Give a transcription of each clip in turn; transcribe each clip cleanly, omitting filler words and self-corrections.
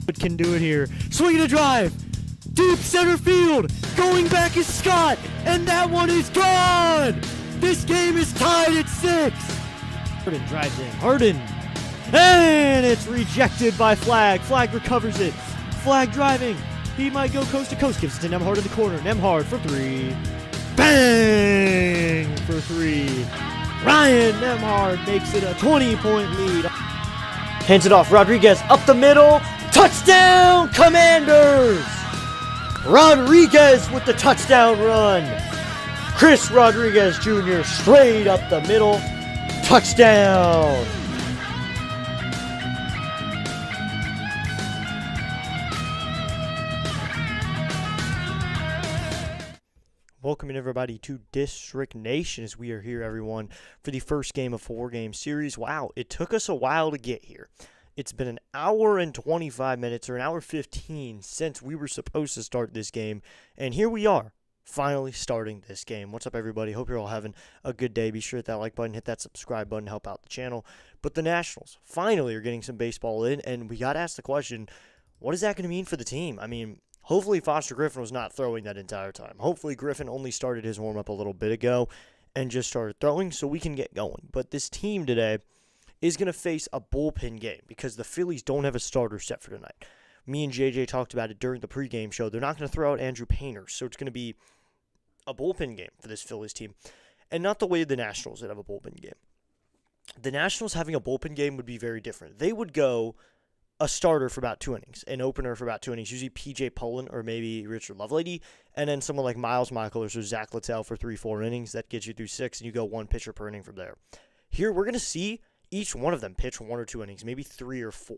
But can do it here. Swinging a drive. Deep center field. Going back is Scott. And that one is gone. This game is tied at 6. Harden drives in. Harden. And it's rejected by Flag. Flag recovers it. Flag driving. He might go coast to coast. Gives it to Nembhard in the corner. Nembhard for 3. Bang! For 3. Ryan Nembhard makes it a 20-point lead. Hands it off. Rodriguez up the middle. Touchdown, Commanders! Rodriguez with the touchdown run. Chris Rodriguez Jr. straight up the middle. Touchdown! Welcome everybody to District Nation as we are here, everyone, for the first game of 4-game series. Wow, it took us a while to get here. It's been an hour and 25 minutes or an hour 15 since we were supposed to start this game, and here we are, finally starting this game. What's up, everybody? Hope you're all having a good day. Be sure to hit that like button, hit that subscribe button, help out the channel. But the Nationals finally are getting some baseball in, and we got to ask the question, what is that going to mean for the team? I mean, hopefully Foster Griffin was not throwing that entire time. Hopefully Griffin only started his warm-up a little bit ago and just started throwing so we can get going. But this team today is going to face a bullpen game because the Phillies don't have a starter set for tonight. Me and JJ talked about it during the pregame show. They're not going to throw out Andrew Painter, so it's going to be a bullpen game for this Phillies team. And not the way the Nationals would have a bullpen game. The Nationals having a bullpen game would be very different. They would go a starter for about 2 innings, an opener for about 2 innings, usually P.J. Pullen or maybe Richard Lovelady, and then someone like Miles Michaels or Zach Littell for 3-4 innings. That gets you through 6, and you go 1 pitcher per inning from there. Here, we're going to see each one of them pitch 1 or 2 innings, maybe 3 or 4.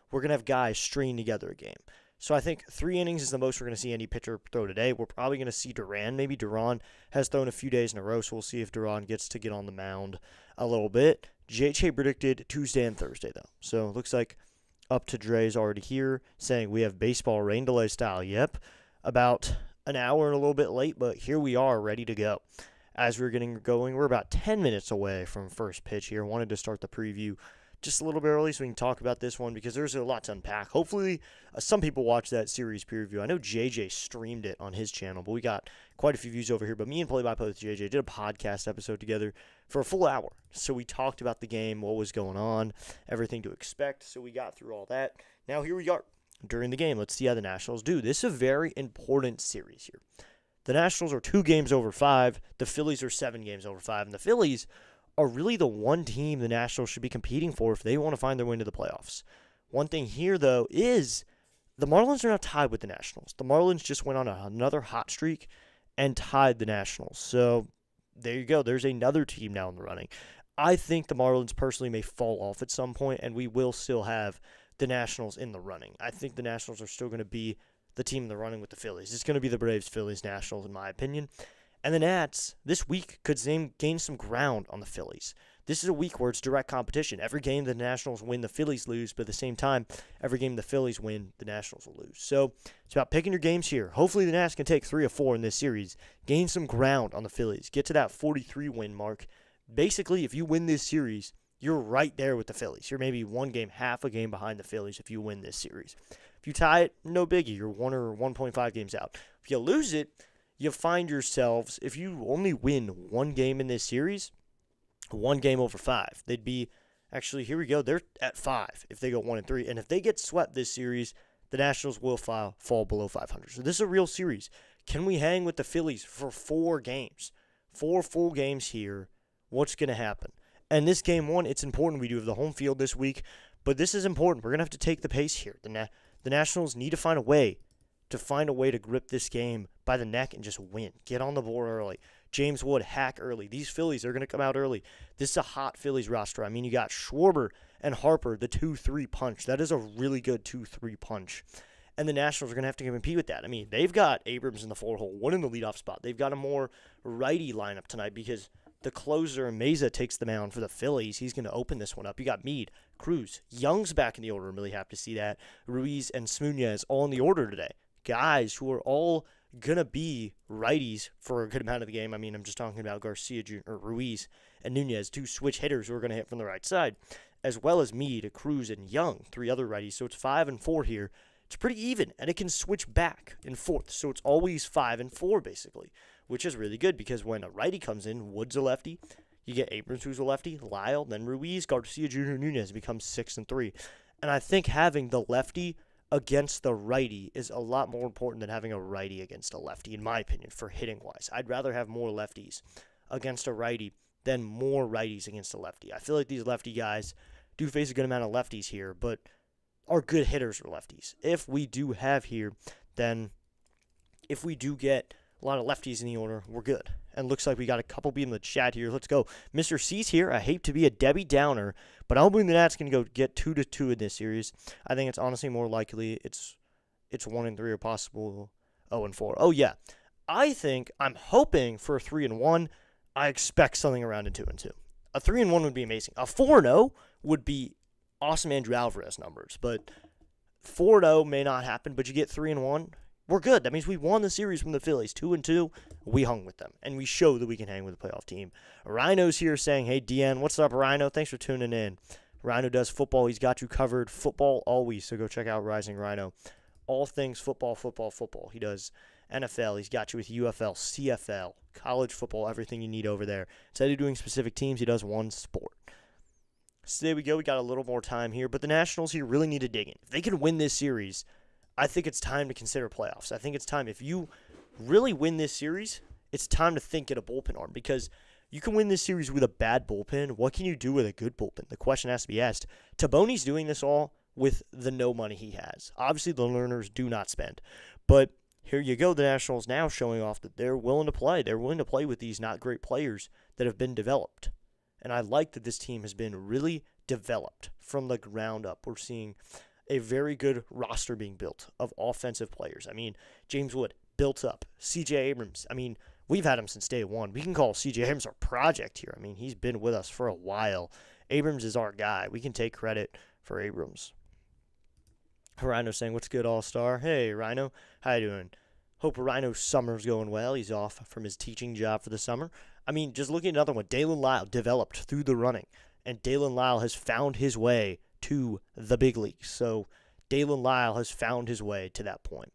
We're going to have guys string together a game. So I think 3 innings is the most we're going to see any pitcher throw today. We're probably going to see Duran. Maybe Duran has thrown a few days in a row, so we'll see if Duran gets to get on the mound a little bit. JJ predicted Tuesday and Thursday, though. So it looks like Up to Dre's already here, saying we have baseball rain delay style. Yep, about an hour and a little bit late, but here we are ready to go. As we're getting going, we're about 10 minutes away from first pitch here. Wanted to start the preview just a little bit early so we can talk about this one because there's a lot to unpack. Hopefully, some people watch that series preview. I know JJ streamed it on his channel, but we got quite a few views over here. But me and Play-by-Play with JJ did a podcast episode together for a full hour. So we talked about the game, what was going on, everything to expect. So we got through all that. Now here we are during the game. Let's see how the Nationals do. This is a very important series here. The Nationals are 2 games over 5. The Phillies are 7 games over 5. And the Phillies are really the one team the Nationals should be competing for if they want to find their way into the playoffs. One thing here, though, is the Marlins are not tied with the Nationals. The Marlins just went on another hot streak and tied the Nationals. So there you go. There's another team now in the running. I think the Marlins personally may fall off at some point, and we will still have the Nationals in the running. I think the Nationals are still going to be the team in the running with the Phillies. It's going to be the Braves, Phillies, Nationals, in my opinion. And the Nats, this week, could gain some ground on the Phillies. This is a week where it's direct competition. Every game the Nationals win, the Phillies lose, but at the same time, every game the Phillies win, the Nationals will lose. So it's about picking your games here. Hopefully the Nats can take 3 or 4 in this series, gain some ground on the Phillies, get to that 43-win mark. Basically, if you win this series, you're right there with the Phillies. You're maybe 1 game, half a game behind the Phillies if you win this series. If you tie it, no biggie. You're 1 or 1.5 games out. If you lose it, you find yourselves, if you only win 1 game in this series, 1 game over 5, they'd be, actually, here we go, they're at 5 if they go 1-3. And if they get swept this series, the Nationals will fall below 500. So this is a real series. Can we hang with the Phillies for 4 games? 4 full games here. What's going to happen? And this game 1, it's important. We do have the home field this week, but this is important. We're going to have to take the pace here. The Nationals need to find a way to grip this game by the neck and just win. Get on the board early. James Wood, hack early. These Phillies are going to come out early. This is a hot Phillies roster. I mean, you got Schwarber and Harper, the 2-3 punch. That is a really good 2-3 punch. And the Nationals are going to have to compete with that. I mean, they've got Abrams in the 4-hole, 1 in the leadoff spot. They've got a more righty lineup tonight because the closer, Meza, takes the mound for the Phillies. He's going to open this one up. You got Meade, Cruz, Young's back in the order. I'm really happy to see that. Ruiz and Smunez all in the order today. Guys who are all going to be righties for a good amount of the game. I mean, I'm just talking about Garcia Jr., or Ruiz and Nunez, 2 switch hitters who are going to hit from the right side, as well as Meade, Cruz, and Young, 3 other righties. So it's 5 and 4 here. It's pretty even, and it can switch back and forth. So it's always 5 and 4, basically, which is really good because when a righty comes in, Wood's a lefty. You get Abrams, who's a lefty, Lyle, then Ruiz, Garcia Jr., Nunez becomes 6 and 3. And I think having the lefty against the righty is a lot more important than having a righty against a lefty, in my opinion, for hitting-wise. I'd rather have more lefties against a righty than more righties against a lefty. I feel like these lefty guys do face a good amount of lefties here, but are good hitters or lefties. If we do have here, then if we do get a lot of lefties in the order, we're good. And looks like we got a couple people in the chat here. Let's go. Mr. C's here. I hate to be a Debbie Downer, but I'm hoping the Nats can go get 2-2 in this series. I think it's honestly more likely it's 1 and 3 or possible 0 and 4. Oh yeah, I'm hoping for a 3 and 1. I expect something around a 2 and 2. A 3 and 1 would be amazing. A 4 and 0 would be awesome Andrew Alvarez numbers, but 4 and 0 may not happen. But you get 3 and 1. We're good. That means we won the series from the Phillies. 2 and 2, we hung with them. And we show that we can hang with a playoff team. Rhino's here saying, hey, DN, what's up, Rhino? Thanks for tuning in. Rhino does football. He's got you covered. Football always. So go check out Rising Rhino. All things football, football, football. He does NFL. He's got you with UFL, CFL, college football, everything you need over there. Instead of doing specific teams, he does one sport. So there we go. We got a little more time here. But the Nationals here really need to dig in. If they can win this series, I think it's time to consider playoffs. I think it's time. If you really win this series, it's time to think at a bullpen arm because you can win this series with a bad bullpen. What can you do with a good bullpen? The question has to be asked. Taboni's doing this all with the no money he has. Obviously, the learners do not spend. But here you go. The Nationals now showing off that they're willing to play. They're willing to play with these not great players that have been developed. And I like that this team has been really developed from the ground up. We're seeing a very good roster being built of offensive players. I mean, James Wood, built up. CJ Abrams, I mean, we've had him since day one. We can call CJ Abrams our project here. I mean, he's been with us for a while. Abrams is our guy. We can take credit for Abrams. Rhino saying, what's good, All-Star? Hey, Rhino, how you doing? Hope Rhino's summer's going well. He's off from his teaching job for the summer. I mean, just looking at another one, Dalen Lyle developed through the running, and Dalen Lyle has found his way to the big leagues. So Dalen Lyle has found his way to that point.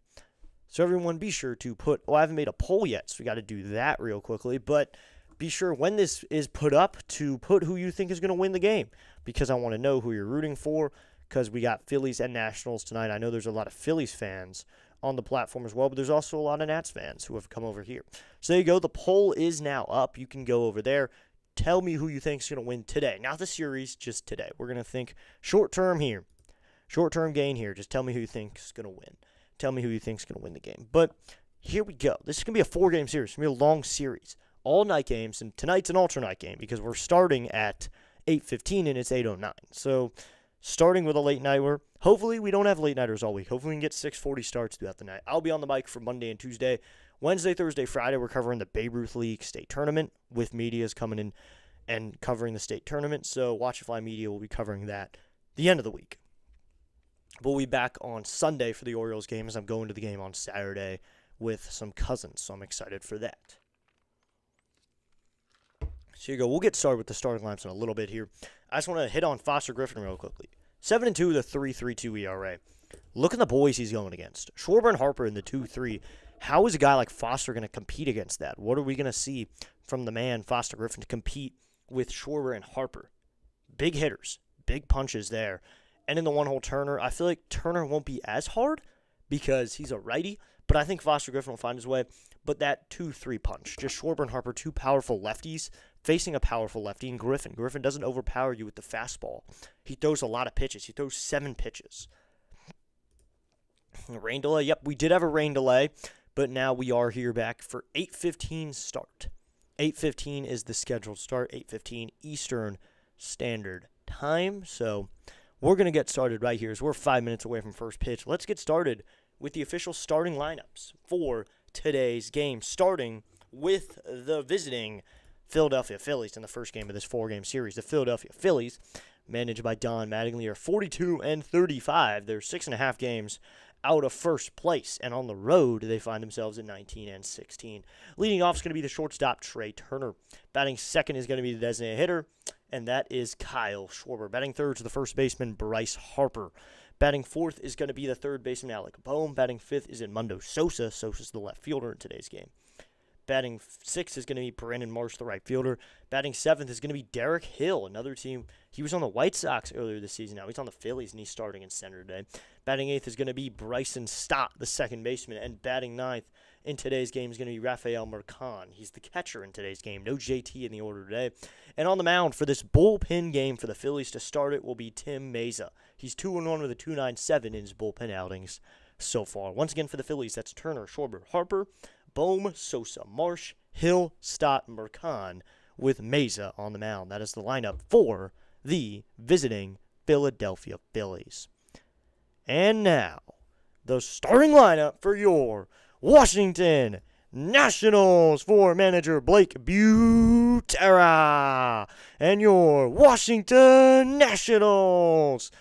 So everyone be sure to put, I haven't made a poll yet, so we got to do that real quickly, but be sure when this is put up to put who you think is going to win the game because I want to know who you're rooting for because we got Phillies and Nationals tonight. I know there's a lot of Phillies fans on the platform as well, but there's also a lot of Nats fans who have come over here. So there you go. The poll is now up. You can go over there. Tell me who you think is going to win today. Not the series, just today. We're going to think short-term here. Short-term gain here. Just tell me who you think is going to win. Tell me who you think is going to win the game. But here we go. This is going to be a 4-game series. It's going to be a long series. All night games, and tonight's an alternate game because we're starting at 8:15 and it's 8:09. So starting with a late nighter. Hopefully we don't have late nighters all week. Hopefully we can get 6:40 starts throughout the night. I'll be on the mic for Monday and Tuesday. Wednesday, Thursday, Friday, we're covering the Babe Ruth League State Tournament with media's coming in and covering the state tournament. So Watch It Fly Media will be covering that the end of the week. We'll be back on Sunday for the Orioles game as I'm going to the game on Saturday with some cousins. So I'm excited for that. So here you go. We'll get started with the starting lineups in a little bit here. I just want to hit on Foster Griffin real quickly. 7-2 with a 3.32 ERA. Look at the boys he's going against. Schwarber and Harper in the 2-3. How is a guy like Foster going to compete against that? What are we going to see from the man, Foster Griffin, to compete with Schwarber and Harper? Big hitters, big punches there. And in the one-hole Turner, I feel like Turner won't be as hard because he's a righty, but I think Foster Griffin will find his way. But that 2-3 punch, just Schwarber and Harper, two powerful lefties facing a powerful lefty, and Griffin. Griffin doesn't overpower you with the fastball. He throws a lot of pitches. He throws 7 pitches. Rain delay, yep, we did have a rain delay, but now we are here back for 8:15 start. 8:15 is the scheduled start, 8:15 Eastern Standard Time. So we're going to get started right here as we're 5 minutes away from first pitch. Let's get started with the official starting lineups for today's game, starting with the visiting Philadelphia Phillies in the first game of this 4-game series. The Philadelphia Phillies, managed by Don Mattingly, are 42-35. They're 6.5 games out of first place, and on the road they find themselves at 19-16. Leading off is going to be the shortstop Trey Turner. Batting second is going to be the designated hitter, and that is Kyle Schwarber. Batting third to the first baseman Bryce Harper. Batting fourth is going to be the third baseman, Alec Boehm. Batting fifth is Edmundo Sosa. Sosa's the left fielder in today's game. Batting sixth is going to be Brandon Marsh, the right fielder. Batting seventh is going to be Derek Hill, another team. He was on the White Sox earlier this season. Now he's on the Phillies, and he's starting in center today. Batting eighth is going to be Bryson Stott, the second baseman. And batting ninth in today's game is going to be Rafael Marcan. He's the catcher in today's game. No JT in the order today. And on the mound for this bullpen game for the Phillies to start it will be Tim Meza. He's 2-1 with a 2.97 in his bullpen outings so far. Once again for the Phillies, that's Turner, Schwarber, Harper, Boehm, Sosa, Marsh, Hill, Stott, Marcan with Meza on the mound. That is the lineup for the visiting Philadelphia Phillies. And now, the starting lineup for your Washington Nationals for manager Blake Butera and your Washington Nationals.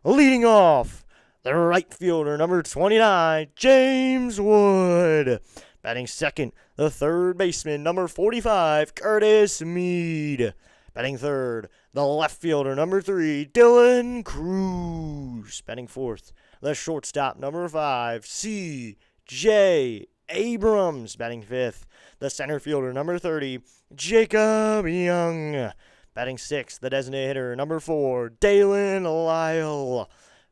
Leading off, the right fielder, number 29, James Wood. Batting second, the third baseman, number 45, Curtis Mead. Batting third, the left fielder, number 3, Dylan Cruz. Batting fourth, the shortstop, number 5, CJ Abrams. Batting fifth, the center fielder, number 30, Jacob Young. Batting sixth, the designated hitter, number 4, Dalen Lyle.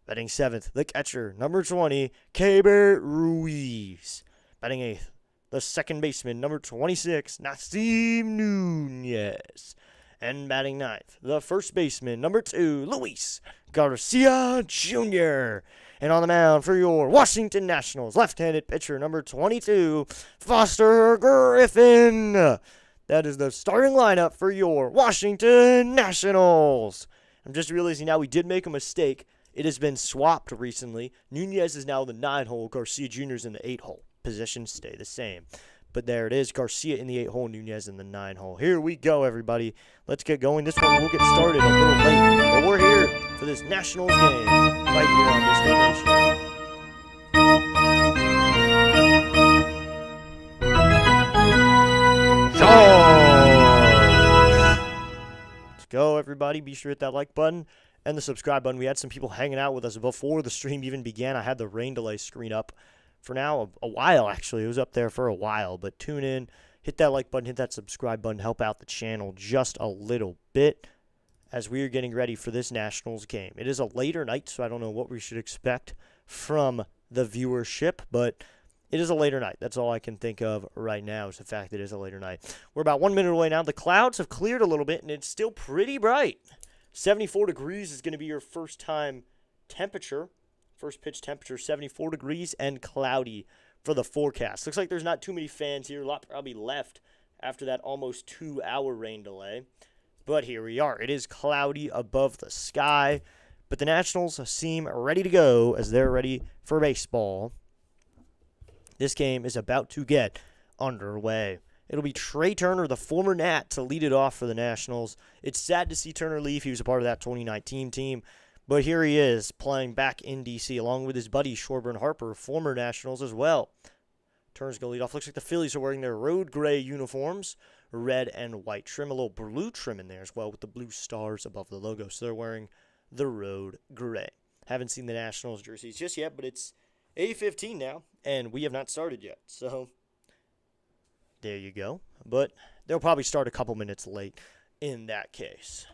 Batting seventh, the catcher, number 20, Keibert Ruiz. Batting eighth, the second baseman, number 26, Nasim Nunez. And batting ninth, the first baseman, number 2, Luis Garcia Jr. And on the mound for your Washington Nationals, left-handed pitcher, number 22, Foster Griffin. That is the starting lineup for your Washington Nationals. I'm just realizing now we did make a mistake. It has been swapped recently. Nunez is now the 9-hole. Garcia Jr. is in the 8-hole. Positions stay the same. But there it is. Garcia in the 8-hole, Nunez in the 9-hole. Here we go, everybody. Let's get going. This one will get started a little late. But we're here for this Nationals game right here on this station. Let's go, everybody. Be sure to hit that like button and the subscribe button. We had some people hanging out with us before the stream even began. I had the rain delay screen up for now a while, actually. It was up there for a while. But tune in, hit that like button, hit that subscribe button, help out the channel just a little bit as we are getting ready for this Nationals game. It is a later night, so I don't know what we should expect from the viewership, but it is a later night. That's all I can think of right now is the fact that it is a later night. We're about 1 minute away now. The clouds have cleared a little bit, and it's still pretty bright. 74 degrees is going to be your first time temperature. First pitch temperature, 74 degrees and cloudy for the forecast. Looks like there's not too many fans here. A lot probably left after that almost 2-hour rain delay. But here we are. It is cloudy above the sky. But the Nationals seem ready to go as they're ready for baseball. This game is about to get underway. It'll be Trey Turner, the former Nat, to lead it off for the Nationals. It's sad to see Turner leave. He was a part of that 2019 team. But here he is playing back in D.C. along with his buddies Schwarber and Harper, former Nationals as well. Turner's going to lead off. Looks like the Phillies are wearing their road gray uniforms, red and white trim, a little blue trim in there as well with the blue stars above the logo. So they're wearing the road gray. Haven't seen the Nationals jerseys just yet, but it's 8:15 now, and we have not started yet. So there you go. But they'll probably start a couple minutes late in that case.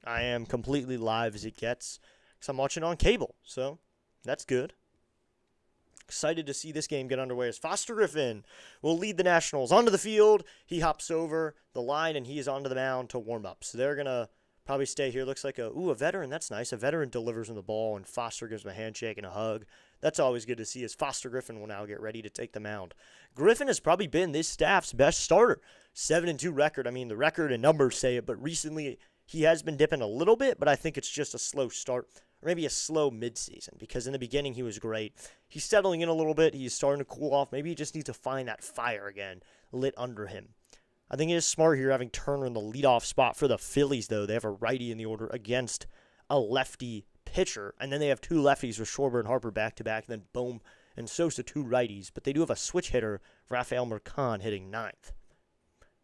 I am completely live as it gets because I'm watching on cable, so that's good. Excited to see this game get underway as Foster Griffin will lead the Nationals onto the field. He hops over the line, and he is onto the mound to warm up. So they're going to probably stay here. Looks like a veteran. That's nice. A veteran delivers him the ball, and Foster gives him a handshake and a hug. That's always good to see as Foster Griffin will now get ready to take the mound. Griffin has probably been this staff's best starter. 7-2 record. I mean, the record and numbers say it, but recently he has been dipping a little bit, but I think it's just a slow start, or maybe a slow midseason, because in the beginning he was great. He's settling in a little bit. He's starting to cool off. Maybe he just needs to find that fire again lit under him. I think it is smart here having Turner in the leadoff spot for the Phillies, though. They have a righty in the order against a lefty pitcher, and then they have 2 lefties with Schwarber and Harper back-to-back, and then Boehm and Sosa 2 righties. But they do have a switch hitter, Rafael Marcan, hitting 9th.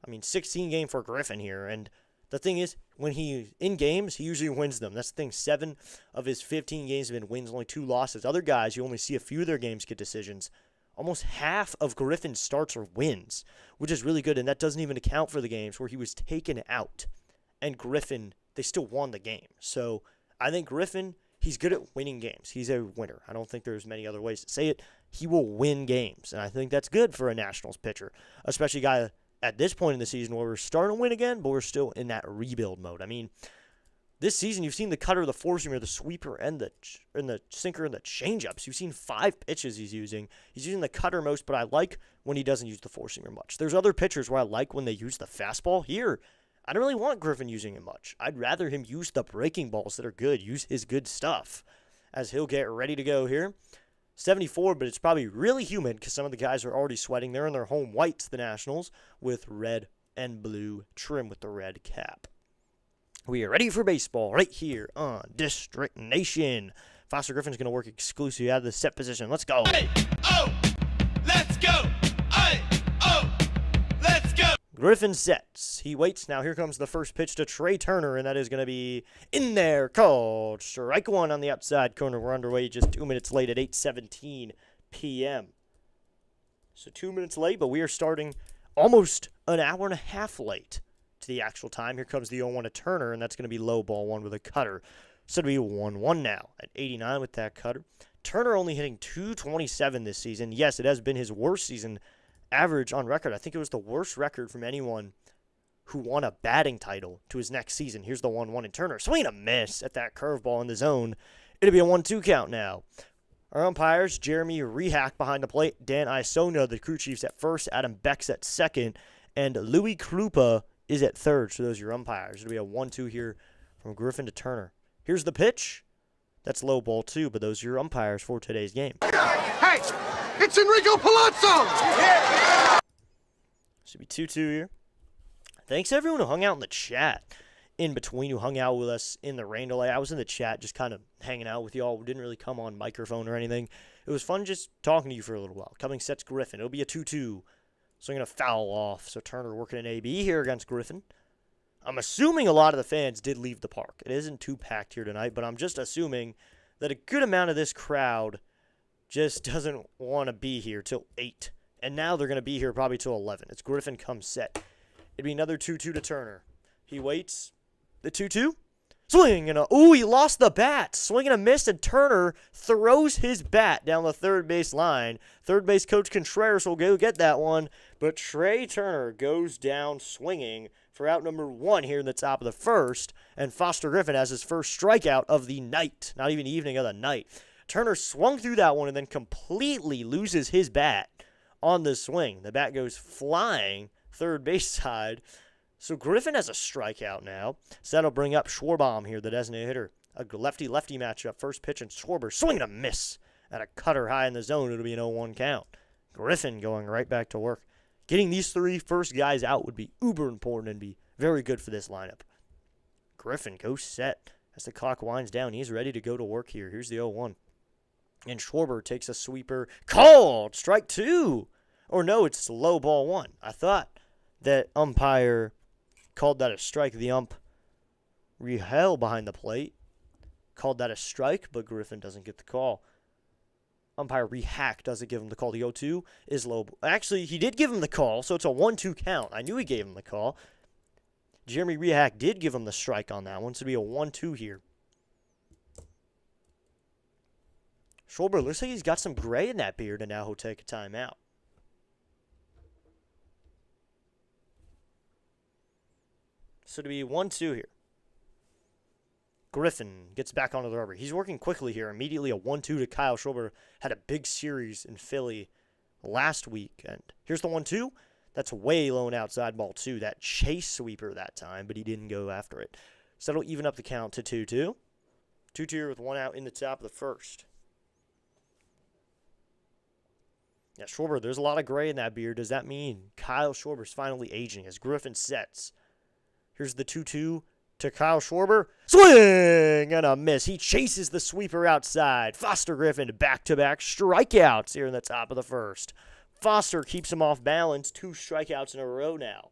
I mean, 16 game for Griffin here, and The thing is, when he's in games, he usually wins them. That's the thing. 7 of his 15 games have been wins, only 2 losses. Other guys, you only see a few of their games get decisions. Almost half of Griffin's starts are wins, which is really good, and that doesn't even account for the games where he was taken out. And Griffin, they still won the game. So I think Griffin, he's good at winning games. He's a winner. I don't think there's many other ways to say it. He will win games, and I think that's good for a Nationals pitcher, especially a guy at this point in the season where we're starting to win again, but we're still in that rebuild mode. I mean, this season you've seen the cutter, the four-seamer, the sweeper, and the sinker and the changeups. You've seen 5 pitches he's using. He's using the cutter most, but I like when he doesn't use the four-seamer much. There's other pitchers where I like when they use the fastball. Here, I don't really want Griffin using it much. I'd rather him use the breaking balls that are good, use his good stuff, as he'll get ready to go here. 74, but it's probably really humid because some of the guys are already sweating. They're in their home whites, the Nationals, with red and blue trim with the red cap. We are ready for baseball right here on District Nation. Foster Griffin's going to work exclusively out of the set position. Let's go. Hey, oh, let's go. Hey, oh, let's go. Griffin sets. He waits. Now here comes the first pitch to Trey Turner, and that is going to be in there, called strike 1 on the outside corner. We're underway just 2 minutes late at 8:17 p.m. So 2 minutes late, but we are starting almost an hour and a half late to the actual time. Here comes the 0-1 to Turner, and that's going to be low ball 1 with a cutter. So it'll be 1-1 now at 89 with that cutter. Turner only hitting .227 this season. Yes, it has been his worst season average on record. I think it was the worst record from anyone who won a batting title to his next season. Here's the 1-1 in Turner. Swing and a miss at that curveball in the zone. It'll be a 1-2 count now. Our umpires, Jeremy Rehack behind the plate, Dan Isona, the crew chiefs at first, Adam Becks at second, and Louis Krupa is at third. So those are your umpires. It'll be a 1-2 here from Griffin to Turner. Here's the pitch. That's low ball 2, but those are your umpires for today's game. Hey, it's Enrico Palazzo. Should be 2-2 here. Thanks everyone who hung out in the chat in between, who hung out with us in the rain delay. I was in the chat just kind of hanging out with y'all. We didn't really come on microphone or anything. It was fun just talking to you for a little while. Coming sets Griffin. It'll be a 2-2. So I'm going to foul off. So Turner working an AB here against Griffin. I'm assuming a lot of the fans did leave the park. It isn't too packed here tonight, but I'm just assuming that a good amount of this crowd just doesn't want to be here till 8. And now they're going to be here probably till 11. It's Griffin comes set. It'd be another 2-2 to Turner. He waits. The 2-2. Swing and a... Ooh, he lost the bat. Swing and a miss, and Turner throws his bat down the third base line. Third base coach Contreras will go get that one. But Trey Turner goes down swinging for out number 1 here in the top of the first. And Foster Griffin has his first strikeout of the night. Not even evening, of the night. Turner swung through that one and then completely loses his bat on the swing. The bat goes flying third base side. So Griffin has a strikeout now. So that'll bring up Schwarbaum here, the designated hitter. A lefty-lefty matchup. First pitch, and Schwarber swing and a miss at a cutter high in the zone. It'll be an 0-1 count. Griffin going right back to work. Getting these 3 first guys out would be uber important and be very good for this lineup. Griffin goes set as the clock winds down. He's ready to go to work here. Here's the 0-1. And Schwarber takes a sweeper. Called! Strike 2! Or no, it's low ball 1. I thought that umpire called that a strike. The ump, Rahel behind the plate, called that a strike, but Griffin doesn't get the call. Umpire Rehack doesn't give him the call. The 0-2 is low. Actually, he did give him the call, so it's a 1-2 count. I knew he gave him the call. Jeremy Rehack did give him the strike on that one, so it'll be a 1-2 here. Schwarber looks like he's got some gray in that beard, and now he'll take a timeout. So to be 1-2 here. Griffin gets back onto the rubber. He's working quickly here. Immediately a 1-2 to Kyle Schwarber. Had a big series in Philly last week. And here's the 1-2. That's way low and outside ball 2. That chase sweeper that time, but he didn't go after it. So that'll even up the count to 2-2. 2-2 here with 1 out in the top of the first. Yeah, Schwarber, there's a lot of gray in that beard. Does that mean Kyle Schwarber's finally aging as Griffin sets? Here's the 2-2 to Kyle Schwarber. Swing and a miss. He chases the sweeper outside. Foster Griffin back-to-back strikeouts here in the top of the first. Foster keeps him off balance. 2 strikeouts in a row now.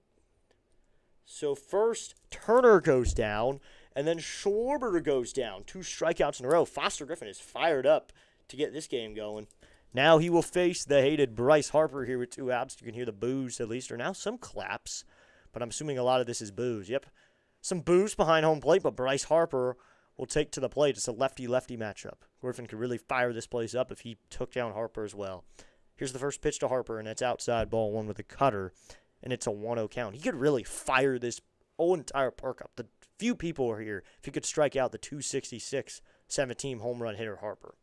So first, Turner goes down, and then Schwarber goes down. 2 strikeouts in a row. Foster Griffin is fired up to get this game going. Now he will face the hated Bryce Harper here with 2 outs. You can hear the boos at least, or now some claps, but I'm assuming a lot of this is boos. Yep, some boos behind home plate, but Bryce Harper will take to the plate. It's a lefty-lefty matchup. Griffin could really fire this place up if he took down Harper as well. Here's the first pitch to Harper, and it's outside, ball 1 with a cutter, and it's a 1-0 count. He could really fire this whole entire park up. The few people are here if he could strike out the 266 17 home run hitter Harper.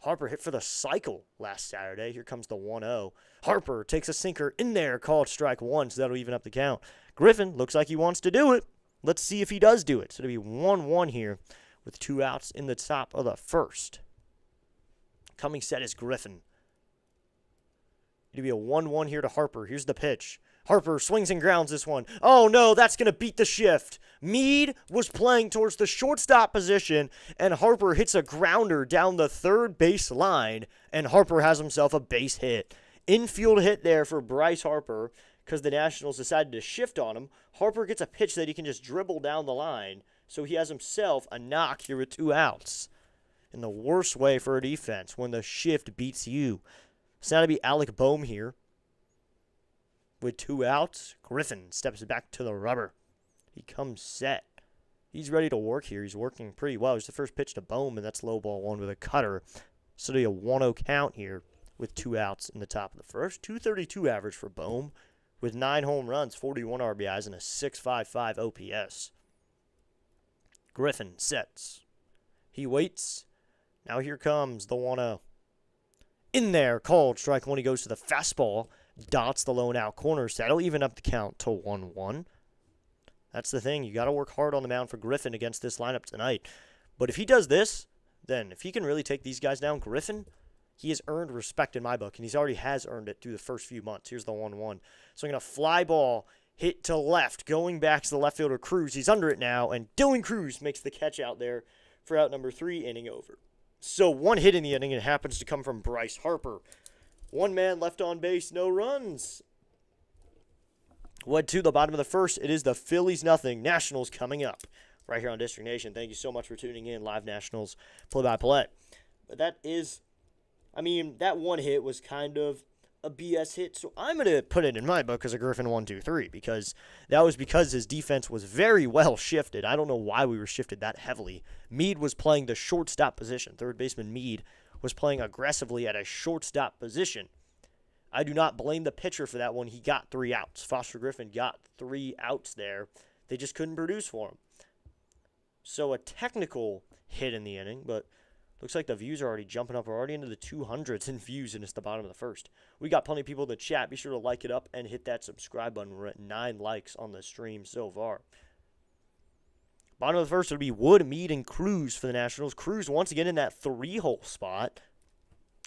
Harper hit for the cycle last Saturday. Here comes the 1-0. Harper takes a sinker in there, called strike 1, so that'll even up the count. Griffin looks like he wants to do it. Let's see if he does do it. So it'll be 1-1 here with 2 outs in the top of the first. Coming set is Griffin. It'll be a 1-1 here to Harper. Here's the pitch. Harper swings and grounds this one. Oh, no, that's going to beat the shift. Meade was playing towards the shortstop position, and Harper hits a grounder down the third base line, and Harper has himself a base hit. Infield hit there for Bryce Harper because the Nationals decided to shift on him. Harper gets a pitch that he can just dribble down the line, so he has himself a knock here with 2 outs. In the worst way for a defense when the shift beats you. It's now to be Alec Boehm here. With 2 outs, Griffin steps back to the rubber. He comes set. He's ready to work here. He's working pretty well. It's the first pitch to Boehm, and that's low ball 1 with a cutter. So it'll be a 1-0 count here with 2 outs in the top of the first. 232 average for Boehm with 9 home runs, 41 RBIs, and a 6.55 OPS. Griffin sets. He waits. Now here comes the 1-0. In there, called strike 1. He goes to the fastball. Dots the lone out corner. So that'll even up the count to 1-1. That's the thing. You got to work hard on the mound for Griffin against this lineup tonight. But if he does this, then if he can really take these guys down, Griffin, he has earned respect in my book, and he already has earned it through the first few months. Here's the 1-1. So I'm going to fly ball, hit to left, going back to the left fielder Cruz. He's under it now, and Dylan Cruz makes the catch out there for out number 3, inning over. So 1 hit in the inning, and it happens to come from Bryce Harper. 1 man left on base, no runs. Went to the bottom of the first. It is the Phillies 0, Nationals coming up right here on District Nation. Thank you so much for tuning in. Live Nationals play-by-play. But that is, that 1 hit was kind of a BS hit. So I'm going to put it in my book as a Griffin 1-2-3 because that was because his defense was very well shifted. I don't know why we were shifted that heavily. Meade was playing the shortstop position. Third baseman Meade was playing aggressively at a shortstop position. I do not blame the pitcher for that one. He got 3 outs. Foster Griffin got 3 outs there. They just couldn't produce for him. So a technical hit in the inning, but looks like the views are already jumping up. We're already into the 200s in views, and it's the bottom of the first. We got plenty of people in the chat. Be sure to like it up and hit that subscribe button. We're at 9 likes on the stream so far. Bottom of the first, it'll be Wood, Meade, and Cruz for the Nationals. Cruz once again in that 3-hole spot.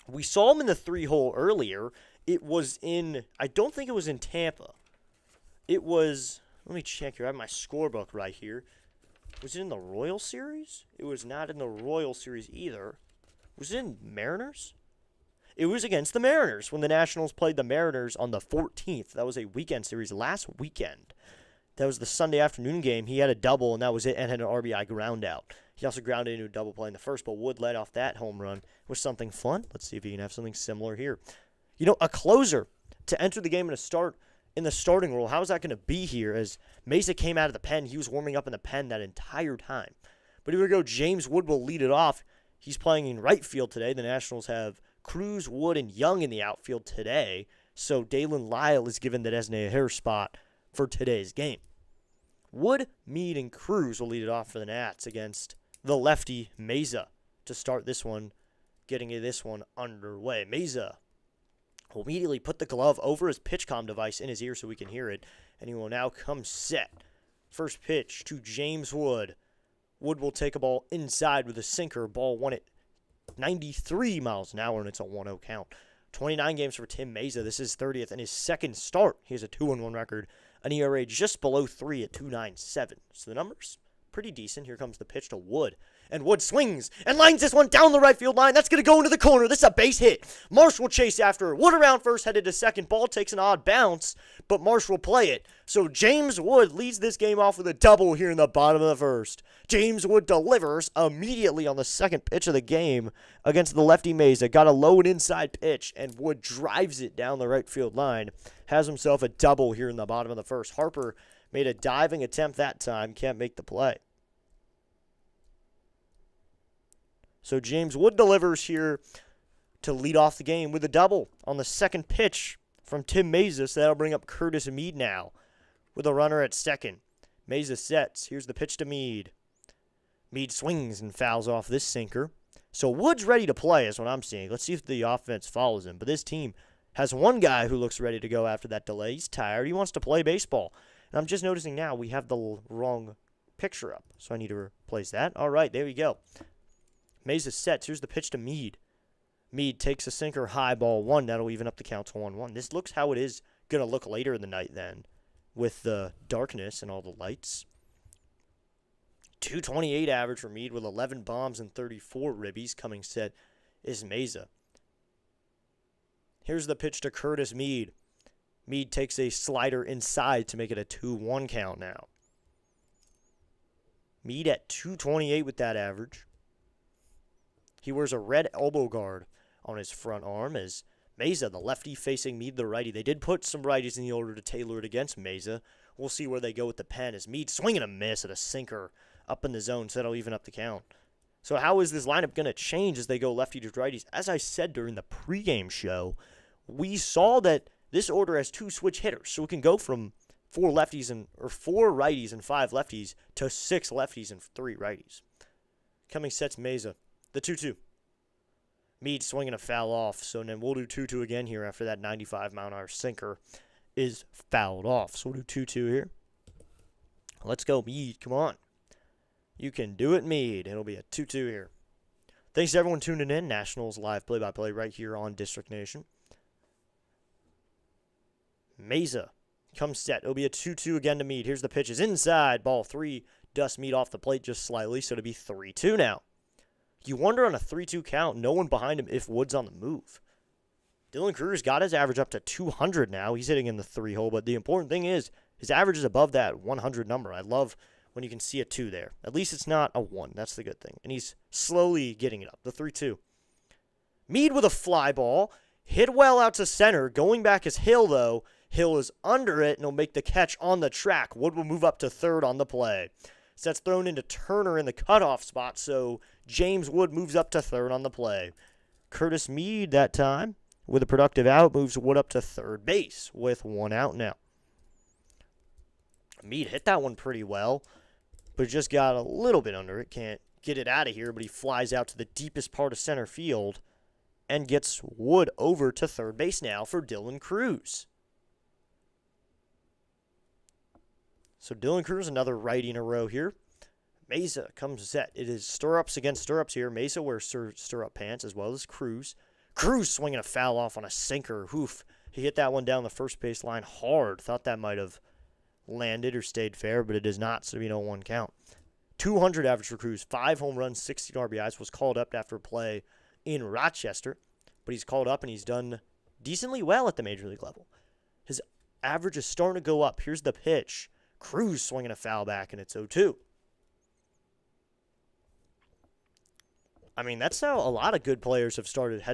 We saw him in the 3-hole earlier. It was in, I don't think it was in Tampa. It was, let me check here. I have my scorebook right here. Was it in the Royal Series? It was not in the Royal Series either. Was it in Mariners? It was against the Mariners when the Nationals played the Mariners on the 14th. That was a weekend series last weekend. That was the Sunday afternoon game. He had a double, and that was it, and had an RBI ground out. He also grounded into a double play in the first, but Wood led off that home run with something fun. Let's see if he can have something similar here. You know, a closer to enter the game in the starting role. How is that going to be here? As Mesa came out of the pen, he was warming up in the pen that entire time. But here we go. James Wood will lead it off. He's playing in right field today. The Nationals have Cruz, Wood, and Young in the outfield today. So Dalen Lyle is given the designated hitter spot for today's game. Wood, Meade, and Cruz will lead it off for the Nats against the lefty Mesa to start this one, getting this one underway. Mesa will immediately put the glove over his pitch-comm device in his ear so we can hear it, and he will now come set. First pitch to James Wood. Wood will take a ball inside with a sinker. Ball 1 at 93 miles an hour, and it's a 1-0 count. 29 games for Tim Mesa. This is 30th in his second start. He has a 2-1 record, an ERA just below 3 at 2.97. So the numbers, pretty decent. Here comes the pitch to Wood. And Wood swings and lines this one down the right field line. That's going to go into the corner. This is a base hit. Marsh will chase after it. Wood around first, headed to second. Ball takes an odd bounce, but Marsh will play it. So James Wood leads this game off with a double here in the bottom of the first. James Wood delivers immediately on the second pitch of the game against the lefty Mesa. Got a low and inside pitch, and Wood drives it down the right field line. Has himself a double here in the bottom of the first. Harper made a diving attempt that time. Can't make the play. So James Wood delivers here to lead off the game with a double on the second pitch from Tim Mesa. So that'll bring up Curtis Mead now with a runner at second. Mesa sets. Here's the pitch to Mead. Mead swings and fouls off this sinker. So Wood's ready to play is what I'm seeing. Let's see if the offense follows him. But this team has one guy who looks ready to go after that delay. He's tired. He wants to play baseball. And I'm just noticing now we have the wrong picture up. So I need to replace that. All right, there we go. Mesa sets. Here's the pitch to Mead. Mead takes a sinker, high ball one. That'll even up the count to 1-1. This looks how it is going to look later in the night then with the darkness and all the lights. 228 average for Mead with 11 bombs and 34 ribbies. Coming set is Mesa. Here's the pitch to Curtis Mead. Mead takes a slider inside to make it a 2-1 count now. Mead at 228 with that average. He wears a red elbow guard on his front arm as Mesa, the lefty, facing Mead, the righty. They did put some righties in the order to tailor it against Mesa. We'll see where they go with the pen as Mead swinging a miss at a sinker up in the zone, so that'll even up the count. So how is this lineup going to change as they go lefty to righties? As I said during the pregame show, we saw that this order has two switch hitters, so it can go from four righties and 5 lefties to 6 lefties and 3 righties. Coming sets Mesa. The 2-2. Mead swinging a foul off. So then we'll do 2-2 again here after that 95-mile-an-hour sinker is fouled off. So we'll do 2-2 here. Let's go, Mead. Come on. You can do it, Mead. It'll be a 2-2 here. Thanks to everyone tuning in. Nationals live play-by-play right here on District Nation. Mesa comes set. It'll be a 2-2 again to Mead. Here's the pitches inside. Ball 3. Dusts Mead off the plate just slightly. So it'll be 3-2 now. You wonder on a 3-2 count, no one behind him if Wood's on the move. Dylan Cruz got his average up to 200 now. He's hitting in the 3-hole, but the important thing is his average is above that 100 number. I love when you can see a 2 there. At least it's not a 1. That's the good thing. And he's slowly getting it up, the 3-2. Mead with a fly ball. Hit well out to center. Going back is Hill, though. Hill is under it, and he'll make the catch on the track. Wood will move up to third on the play. So that's thrown into Turner in the cutoff spot, so James Wood moves up to third on the play. Curtis Mead that time, with a productive out, moves Wood up to third base with 1 out now. Mead hit that one pretty well, but just got a little bit under it. Can't get it out of here, but he flies out to the deepest part of center field and gets Wood over to third base now for Dylan Cruz. So Dylan Cruz, another righty in a row here. Mesa comes set. It is stirrups against stirrups here. Mesa wears stirrup pants as well as Cruz. Cruz swinging a foul off on a sinker. Hoof. He hit that one down the first base line hard. Thought that might have landed or stayed fair, but it does not, so we know 1 count. 200 average for Cruz. 5 home runs, 16 RBIs. Was called up after a play in Rochester, but he's called up and he's done decently well at the major league level. His average is starting to go up. Here's the pitch. Cruz swinging a foul back, and it's 0-2. I mean, that's how a lot of good players had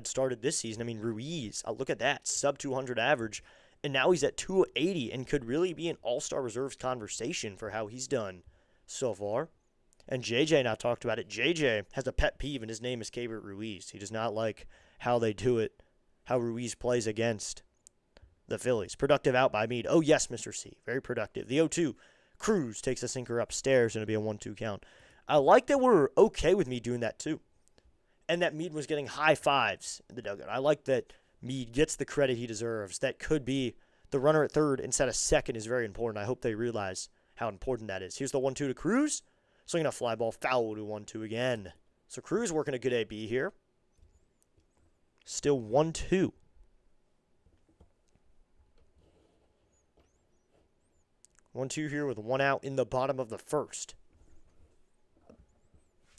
started this season. I mean, Ruiz, look at that, sub-200 average, and now he's at 280 and could really be an all-star reserves conversation for how he's done so far. And JJ now talked about it. JJ has a pet peeve, and his name is Keibert Ruiz. He does not like how they do it, how Ruiz plays against the Phillies. Productive out by Mead. Oh, yes, Mr. C. Very productive. The 0-2. Cruz takes a sinker upstairs, and it'll be a 1-2 count. I like that we're okay with Mead doing that, too. And that Mead was getting high fives in the dugout. I like that Mead gets the credit he deserves. That could be the runner at third instead of second is very important. I hope they realize how important that is. Here's the 1-2 to Cruz. Swinging a fly ball, foul to 1-2 again. So Cruz working a good AB here. Still 1-2. One, two here with 1 out in the bottom of the first.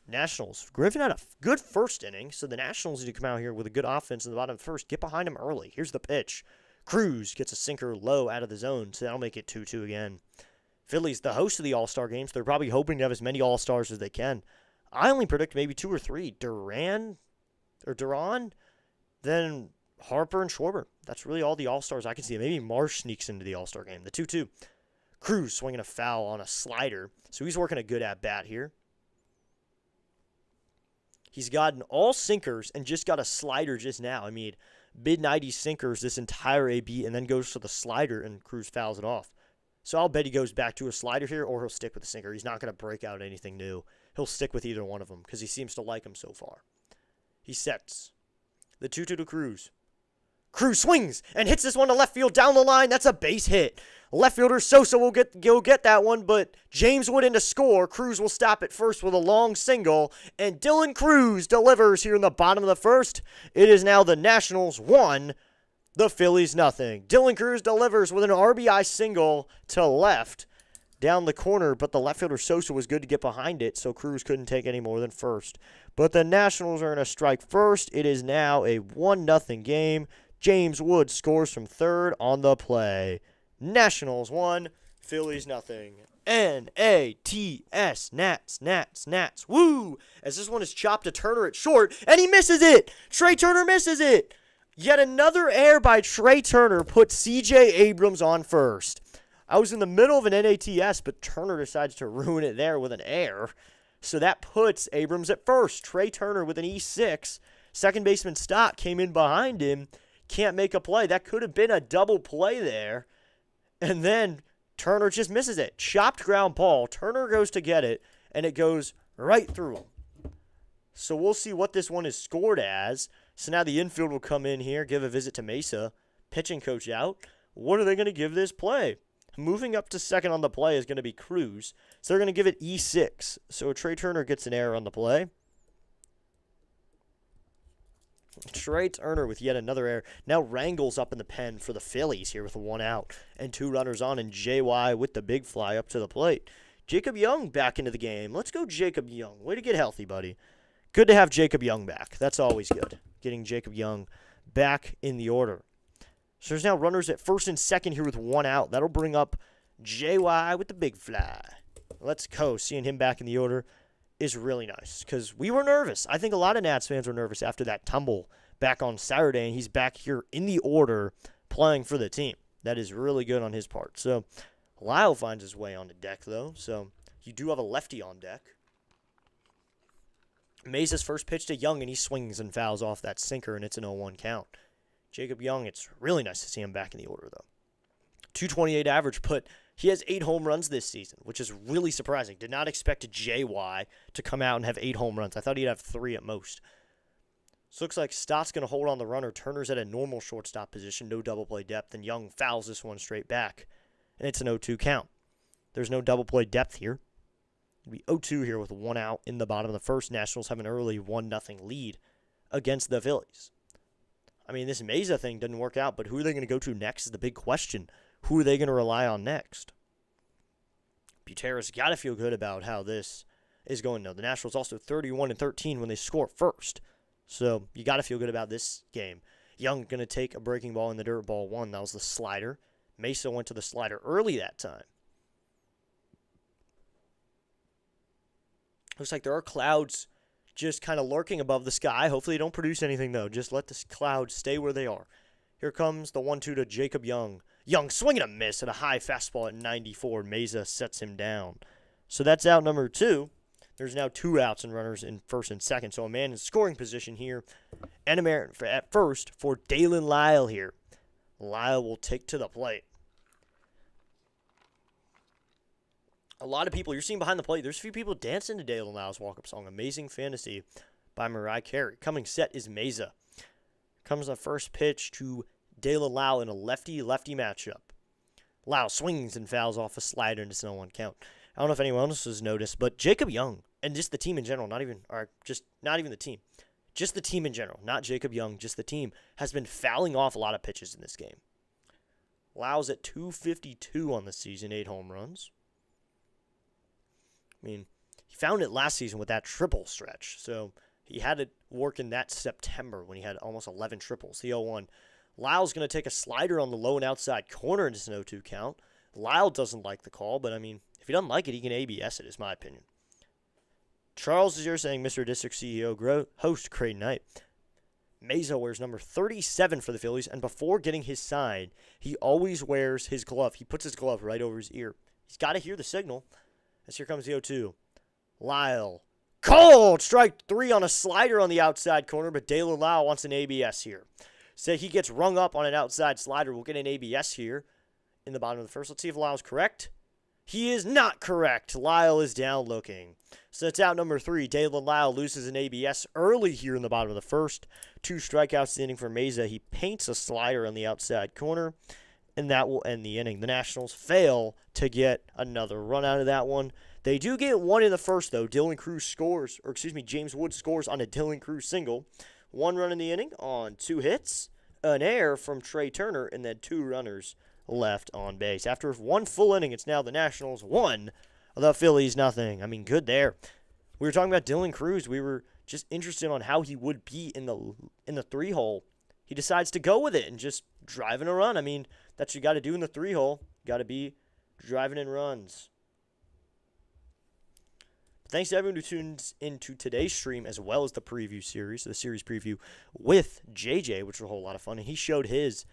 Nationals. Griffin had a good first inning, so the Nationals need to come out here with a good offense in the bottom of the first. Get behind him early. Here's the pitch. Cruz gets a sinker low out of the zone, so that'll make it 2-2 again. Phillies, the host of the All-Star games, they're probably hoping to have as many All-Stars as they can. I only predict maybe 2 or 3. Duran, then Harper and Schwarber. That's really all the All-Stars I can see. Maybe Marsh sneaks into the All-Star game. The 2-2. Cruz swinging a foul on a slider, so he's working a good at-bat here. He's gotten all sinkers and just got a slider just now. I mean, mid-90s sinkers this entire AB and then goes to the slider and Cruz fouls it off. So I'll bet he goes back to a slider here or he'll stick with the sinker. He's not going to break out anything new. He'll stick with either one of them because he seems to like them so far. He sets. The 2-2 to Cruz. Cruz swings and hits this one to left field down the line. That's a base hit. Left fielder Sosa will get that one, but James Wood in to score. Cruz will stop at first with a long single, and Dylan Cruz delivers here in the bottom of the first. It is now the Nationals 1, the Phillies nothing. Dylan Cruz delivers with an RBI single to left down the corner, but the left fielder Sosa was good to get behind it, so Cruz couldn't take any more than first. But the Nationals are in a strike first. It is now a 1-0 game. James Wood scores from third on the play. Nationals 1, Phillies nothing. N-A-T-S, Nats, woo! As this one is chopped to Turner at short, and he misses it! Trey Turner misses it! Yet another error by Trey Turner put CJ Abrams on first. I was in the middle of an NATS, but Turner decides to ruin it there with an error. So that puts Abrams at first. Trey Turner with an E6. Second baseman Stott came in behind him. Can't make a play. That could have been a double play there. And then Turner just misses it. Chopped ground ball. Turner goes to get it, and it goes right through him. So we'll see what this one is scored as. So now the infield will come in here, give a visit to Mesa. Pitching coach out. What are they going to give this play? Moving up to second on the play is going to be Cruz. So they're going to give it E6. So Trey Turner gets an error on the play. Trey Turner with yet another error. Now Rangel's up in the pen for the Phillies here with a 1 out and 2 runners on, and JY with the big fly up to the plate. Jacob Young back into the game. Let's go Jacob Young. Way to get healthy, buddy. Good to have Jacob Young back. That's always good. Getting Jacob Young back in the order. So there's now runners at first and second here with 1 out. That'll bring up JY with the big fly. Let's go. Seeing him back in the order is really nice because we were nervous. I think a lot of Nats fans were nervous after that tumble back on Saturday, and he's back here in the order playing for the team. That is really good on his part. So Lyle finds his way on the deck, though. So you do have a lefty on deck. Mesa's first pitch to Young, and he swings and fouls off that sinker, and it's an 0-1 count. Jacob Young, it's really nice to see him back in the order, though. 228 average, but he has 8 home runs this season, which is really surprising. Did not expect JY to come out and have 8 home runs. I thought he'd have 3 at most. So looks like Stott's going to hold on the runner. Turner's at a normal shortstop position, no double play depth, and Young fouls this one straight back. And it's an 0-2 count. There's no double play depth here. It'll be 0-2 here with 1 out in the bottom of the first. Nationals have an early 1-0 lead against the Phillies. I mean, this Mesa thing didn't work out, but who are they going to go to next is the big question. Who are they going to rely on next? Buterra's got to feel good about how this is going. No, the Nationals also 31-13 when they score first. So you got to feel good about this game. Young going to take a breaking ball in the dirt, ball 1. That was the slider. Mesa went to the slider early that time. Looks like there are clouds just kind of lurking above the sky. Hopefully they don't produce anything, though. Just let the clouds stay where they are. Here comes the 1-2 to Jacob Young. Young swinging a miss at a high fastball at 94. Mesa sets him down. So that's out number 2. There's now 2 outs and runners in first and second. So a man in scoring position here. And a man at first for Dalen Lyle here. Lyle will take to the plate. A lot of people, you're seeing behind the plate, there's a few people dancing to Dalen Lyle's walk-up song, Amazing Fantasy by Mariah Carey. Coming set is Mesa. Comes the first pitch to Dalen Lyle in a lefty-lefty matchup. Lyle swings and fouls off a slider and it's an 0-1 count. I don't know if anyone else has noticed, but Jacob Young, and just the team in general, not even the team, just the team in general, not Jacob Young, just the team, has been fouling off a lot of pitches in this game. Lyle's at 252 on the season, 8 home runs. I mean, He found it last season with that triple stretch. So he had it work in that September when he had almost 11 triples. The 0-1. Lyle's going to take a slider on the low and outside corner, and it's an 0-2 count. Lyle doesn't like the call, but, I mean, if he doesn't like it, he can ABS it, is my opinion. Charles is here saying, Mr. District CEO, host, great night. Meza wears number 37 for the Phillies, and before getting his sign, he always wears his glove. He puts his glove right over his ear. He's got to hear the signal. As here comes the 0-2. Lyle. Called! Strike 3 on a slider on the outside corner, but Dalen Lyle wants an ABS here. So he gets rung up on an outside slider. We'll get an ABS here in the bottom of the first. Let's see if Lyle's correct. He is not correct. Lyle is down looking. So it's out number 3. Dalen Lyle loses an ABS early here in the bottom of the first. 2 strikeouts inning for Meza. He paints a slider on the outside corner, and that will end the inning. The Nationals fail to get another run out of that one. They do get one in the first, though. James Wood scores on a Dylan Cruz single. 1 run in the inning on 2 hits, an error from Trey Turner, and then 2 runners left on base. After 1 full inning, it's now the Nationals 1, the Phillies nothing. I mean, good there. We were talking about Dylan Cruz. We were just interested on how he would be in the 3-hole. He decides to go with it and just driving a run. I mean, that's what you got to do in the 3-hole. Got to be driving in runs. Thanks to everyone who tunes into today's stream as well as the preview series, the series preview with JJ, which was a whole lot of fun. And he showed his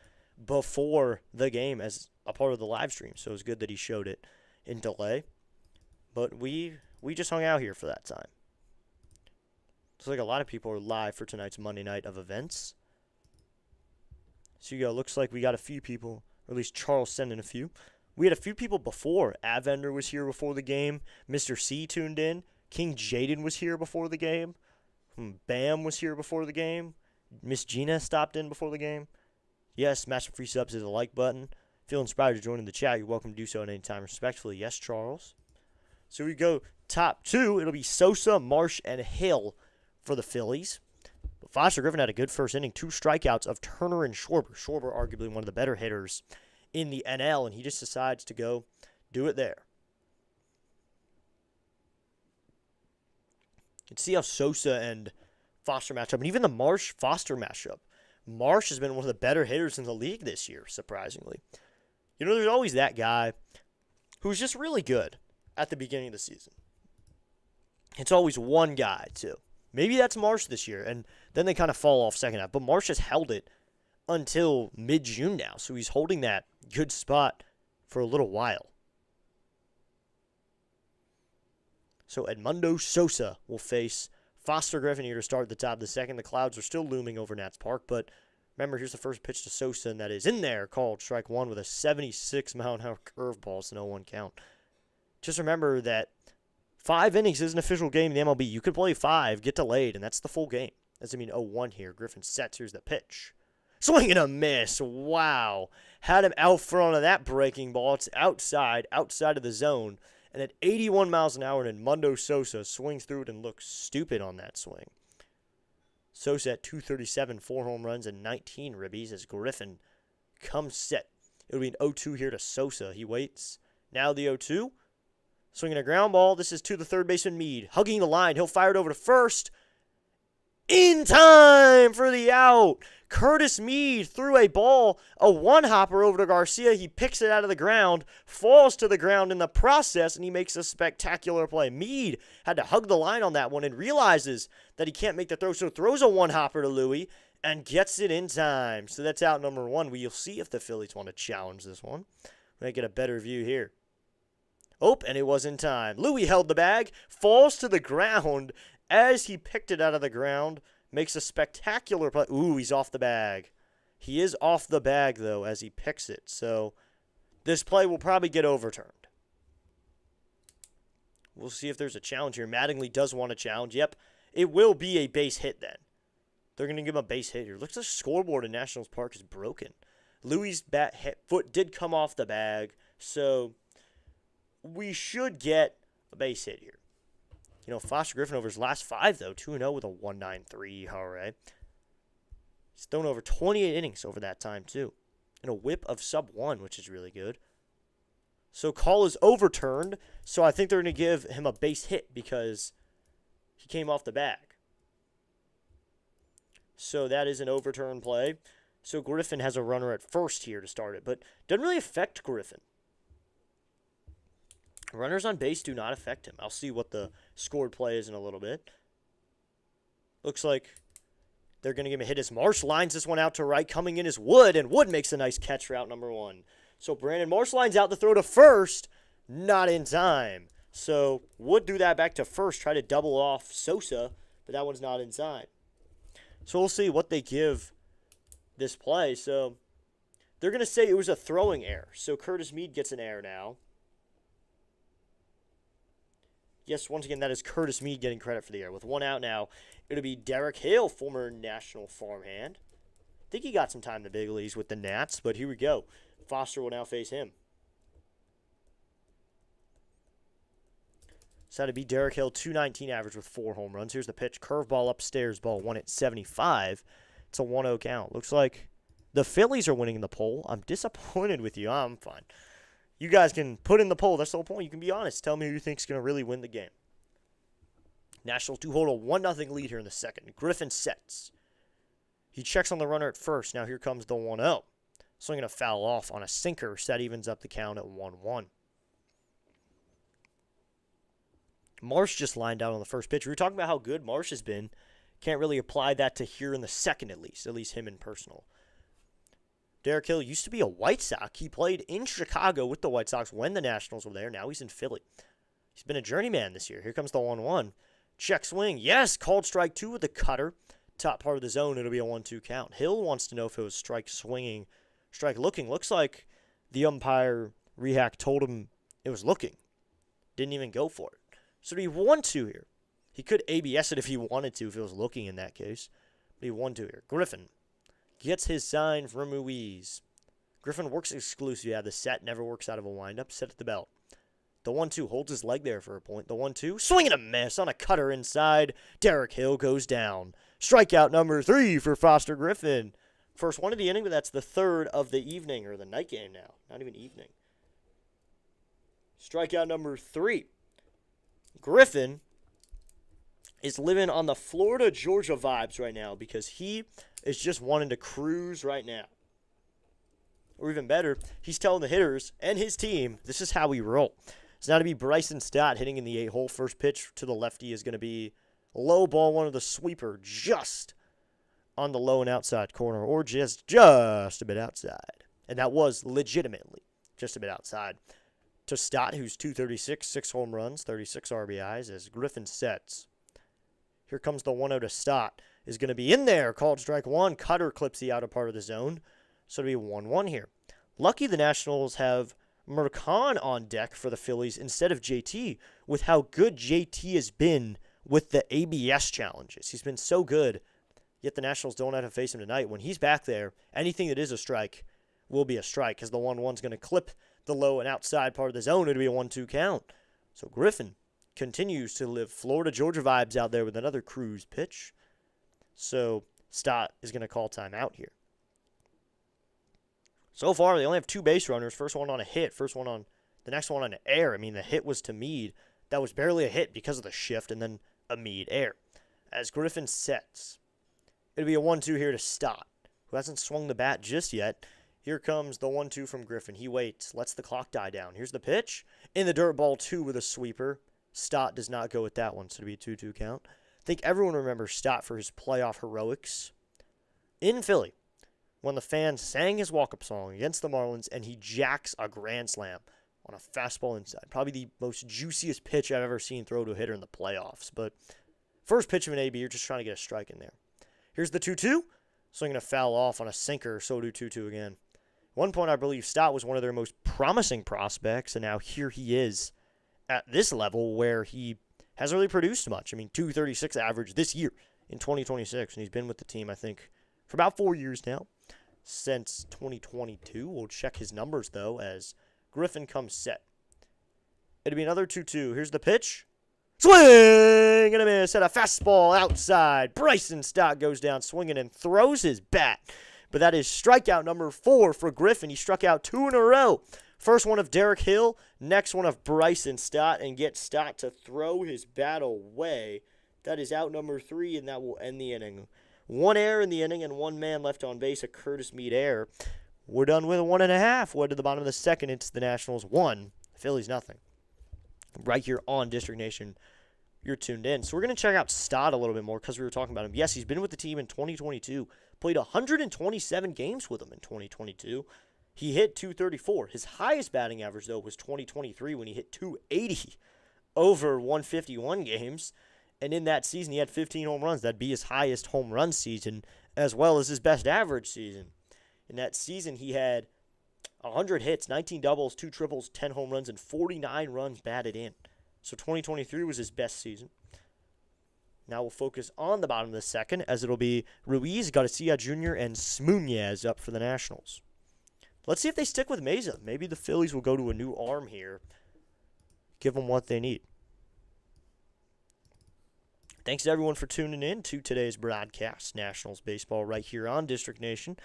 before the game as a part of the live stream. So it was good that he showed it in delay. But we just hung out here for that time. Looks like a lot of people are live for tonight's Monday night of events. So you go, looks like we got a few people, or at least Charles sent in a few. We had a few people before. Avender was here before the game. Mr. C tuned in. King Jaden was here before the game. Bam was here before the game. Miss Gina stopped in before the game. Yes, smash some free subs to the like button. Feel inspired to join in the chat. You're welcome to do so at any time respectfully. Yes, Charles. So we go top 2. It'll be Sosa, Marsh, and Hill for the Phillies. But Foster Griffin had a good first inning. 2 strikeouts of Turner and Schwarber. Schwarber arguably one of the better hitters in the NL, and he just decides to go do it there. You can see how Sosa and Foster match up, and even the Marsh-Foster matchup. Marsh has been one of the better hitters in the league this year, surprisingly. You know, there's always that guy who's just really good at the beginning of the season. It's always one guy, too. Maybe that's Marsh this year, and then they kind of fall off second half. But Marsh has held it until mid-June now, so he's holding that good spot for a little while. So Edmundo Sosa will face Foster Griffin here to start at the top of the second. The clouds are still looming over Nats Park, but remember, here's the first pitch to Sosa, and that is in there, called strike 1 with a 76-mile-an-hour curveball. It's an 0-1 count. Just remember that 5 innings is an official game in the MLB. You could play 5, get delayed, and that's the full game. That's, 0-1 here. Griffin sets. Here's the pitch. Swing and a miss. Wow. Had him out front of that breaking ball. It's outside of the zone. And at 81 miles an hour, Edmundo Sosa swings through it and looks stupid on that swing. Sosa at 237, 4 home runs and 19 ribbies as Griffin comes set. It'll be an 0-2 here to Sosa. He waits. Now the 0-2. Swinging a ground ball. This is to the third baseman, Meade. Hugging the line. He'll fire it over to first. In time for the out. Curtis Meade threw a ball, a one-hopper over to Garcia. He picks it out of the ground, falls to the ground in the process, and he makes a spectacular play. Meade had to hug the line on that one and realizes that he can't make the throw, so throws a one-hopper to Louis and gets it in time. So that's out number 1. We'll see if the Phillies want to challenge this one. Let get a better view here. Oh, and it was in time. Louis held the bag, falls to the ground as he picked it out of the ground. Makes a spectacular play. Ooh, he's off the bag. He is off the bag, though, as he picks it. So this play will probably get overturned. We'll see if there's a challenge here. Mattingly does want a challenge. Yep, it will be a base hit then. They're going to give him a base hit here. Looks like the scoreboard in Nationals Park is broken. Louis' foot did come off the bag, so we should get a base hit here. You know, Foster Griffin over his last 5, though, 2-0 with a 1.93 ERA. He's thrown over 28 innings over that time, too. And a whip of sub-1, which is really good. So call is overturned. So I think they're going to give him a base hit because he came off the bag. So that is an overturned play. So Griffin has a runner at first here to start it, but doesn't really affect Griffin. Runners on base do not affect him. I'll see what the scored play is in a little bit. Looks like they're going to give him a hit as Marsh lines this one out to right. Coming in is Wood, and Wood makes a nice catch for out number 1. So Brandon Marsh lines out to throw to first, not in time. So Wood do that back to first, try to double off Sosa, but that one's not in time. So we'll see what they give this play. So they're going to say it was a throwing error. So Curtis Mead gets an error now. Yes, once again, that is Curtis Mead getting credit for the error. With one out now, it'll be Derek Hale, former national farmhand. I think he got some time in the big leagues with the Nats, but here we go. Foster will now face him. So that'd be Derek Hill, 219 average with 4 home runs. Here's the pitch. Curveball upstairs, ball 1 at 75. It's a 1-0 count. Looks like the Phillies are winning the poll. I'm disappointed with you. I'm fine. You guys can put in the poll. That's the whole point. You can be honest. Tell me who you think is going to really win the game. Nationals do hold a 1-0 lead here in the second. Griffin sets. He checks on the runner at first. Now here comes the 1-0. Swinging a foul off on a sinker. So that evens up the count at 1-1. Marsh just lined out on the first pitch. We were talking about how good Marsh has been. Can't really apply that to here in the second at least him in personal. Derek Hill used to be a White Sox. He played in Chicago with the White Sox when the Nationals were there. Now he's in Philly. He's been a journeyman this year. Here comes the 1-1. Check swing. Yes, called strike 2 with the cutter. Top part of the zone, it'll be a 1-2 count. Hill wants to know if it was strike swinging, strike looking. Looks like the umpire, Rehack, told him it was looking. Didn't even go for it. So he 1-2 here. He could ABS it if he wanted to, if it was looking in that case. But he 1-2 here. Griffin gets his sign from Ruiz. Griffin works exclusively out of the set, never works out of a windup. Set at the belt. The 1-2 holds his leg there for a point. The 1-2, swing and a miss on a cutter inside. Derek Hill goes down. Strikeout number 3 for Foster Griffin. First one of the inning, but that's the third of the evening, or the night game now. Not even evening. Strikeout number 3. Griffin is living on the Florida-Georgia vibes right now because he is just wanting to cruise right now. Or even better, he's telling the hitters and his team, this is how we roll. It's now to be Bryson Stott hitting in the 8-hole. First pitch to the lefty is going to be low ball, one of the sweeper, just on the low and outside corner, or just a bit outside. And that was legitimately just a bit outside. To Stott, who's 236, 6 home runs, 36 RBIs, as Griffin sets. Here comes the 1-0 to Stott. Is going to be in there. Called strike 1. Cutter clips the outer part of the zone. So it'll be 1-1 here. Lucky the Nationals have Mercan on deck for the Phillies instead of JT, with how good JT has been with the ABS challenges. He's been so good, yet the Nationals don't have to face him tonight. When he's back there, anything that is a strike will be a strike, because the 1-1's going to clip the low and outside part of the zone. It'll be a 1-2 count. So Griffin continues to live Florida-Georgia vibes out there with another cruise pitch. So Stott is going to call timeout here. So far, they only have 2 base runners. First one on a hit. The next one on an error. I mean, the hit was to Mead. That was barely a hit because of the shift, and then a Mead error. As Griffin sets, it'll be a 1-2 here to Stott, who hasn't swung the bat just yet. Here comes the 1-2 from Griffin. He waits, lets the clock die down. Here's the pitch. In the dirt, ball 2 with a sweeper. Stott does not go with that one, so it'll be a 2-2 count. I think everyone remembers Stott for his playoff heroics in Philly when the fans sang his walk-up song against the Marlins and he jacks a grand slam on a fastball inside. Probably the most juiciest pitch I've ever seen throw to a hitter in the playoffs. But first pitch of an AB, you're just trying to get a strike in there. Here's the 2-2. Swinging a foul off on a sinker, so do 2-2 again. At one point, I believe Stott was one of their most promising prospects, and now here he is at this level where he hasn't really produced much. I mean, 236 average this year in 2026, and he's been with the team, I think, for about 4 years now, since 2022. We'll check his numbers, though, as Griffin comes set. It'll be another 2-2. Here's the pitch. Swing and a miss at a fastball outside. Bryson Stott goes down swinging and throws his bat. But that is strikeout number 4 for Griffin. He struck out 2 in a row. First one of Derek Hill, next one of Bryson Stott, and get Stott to throw his bat away. That is out number 3, and that will end the inning. 1 error in the inning and 1 man left on base, a Curtis Meade error. We're done with a 1.5. We're to the bottom of the second. It's the Nationals 1, Phillies nothing. Right here on District Nation, you're tuned in. So we're going to check out Stott a little bit more because we were talking about him. Yes, he's been with the team in 2022. Played 127 games with them in 2022. He hit 234. His highest batting average, though, was 2023 when he hit 280 over 151 games. And in that season, he had 15 home runs. That'd be his highest home run season, as well as his best average season. In that season, he had 100 hits, 19 doubles, 2 triples, 10 home runs, and 49 runs batted in. So 2023 was his best season. Now we'll focus on the bottom of the second, as it'll be Ruiz, Garcia Jr., and Smuñez up for the Nationals. Let's see if they stick with Mesa. Maybe the Phillies will go to a new arm here. Give them what they need. Thanks to everyone for tuning in to today's broadcast. Nationals baseball right here on District Nation.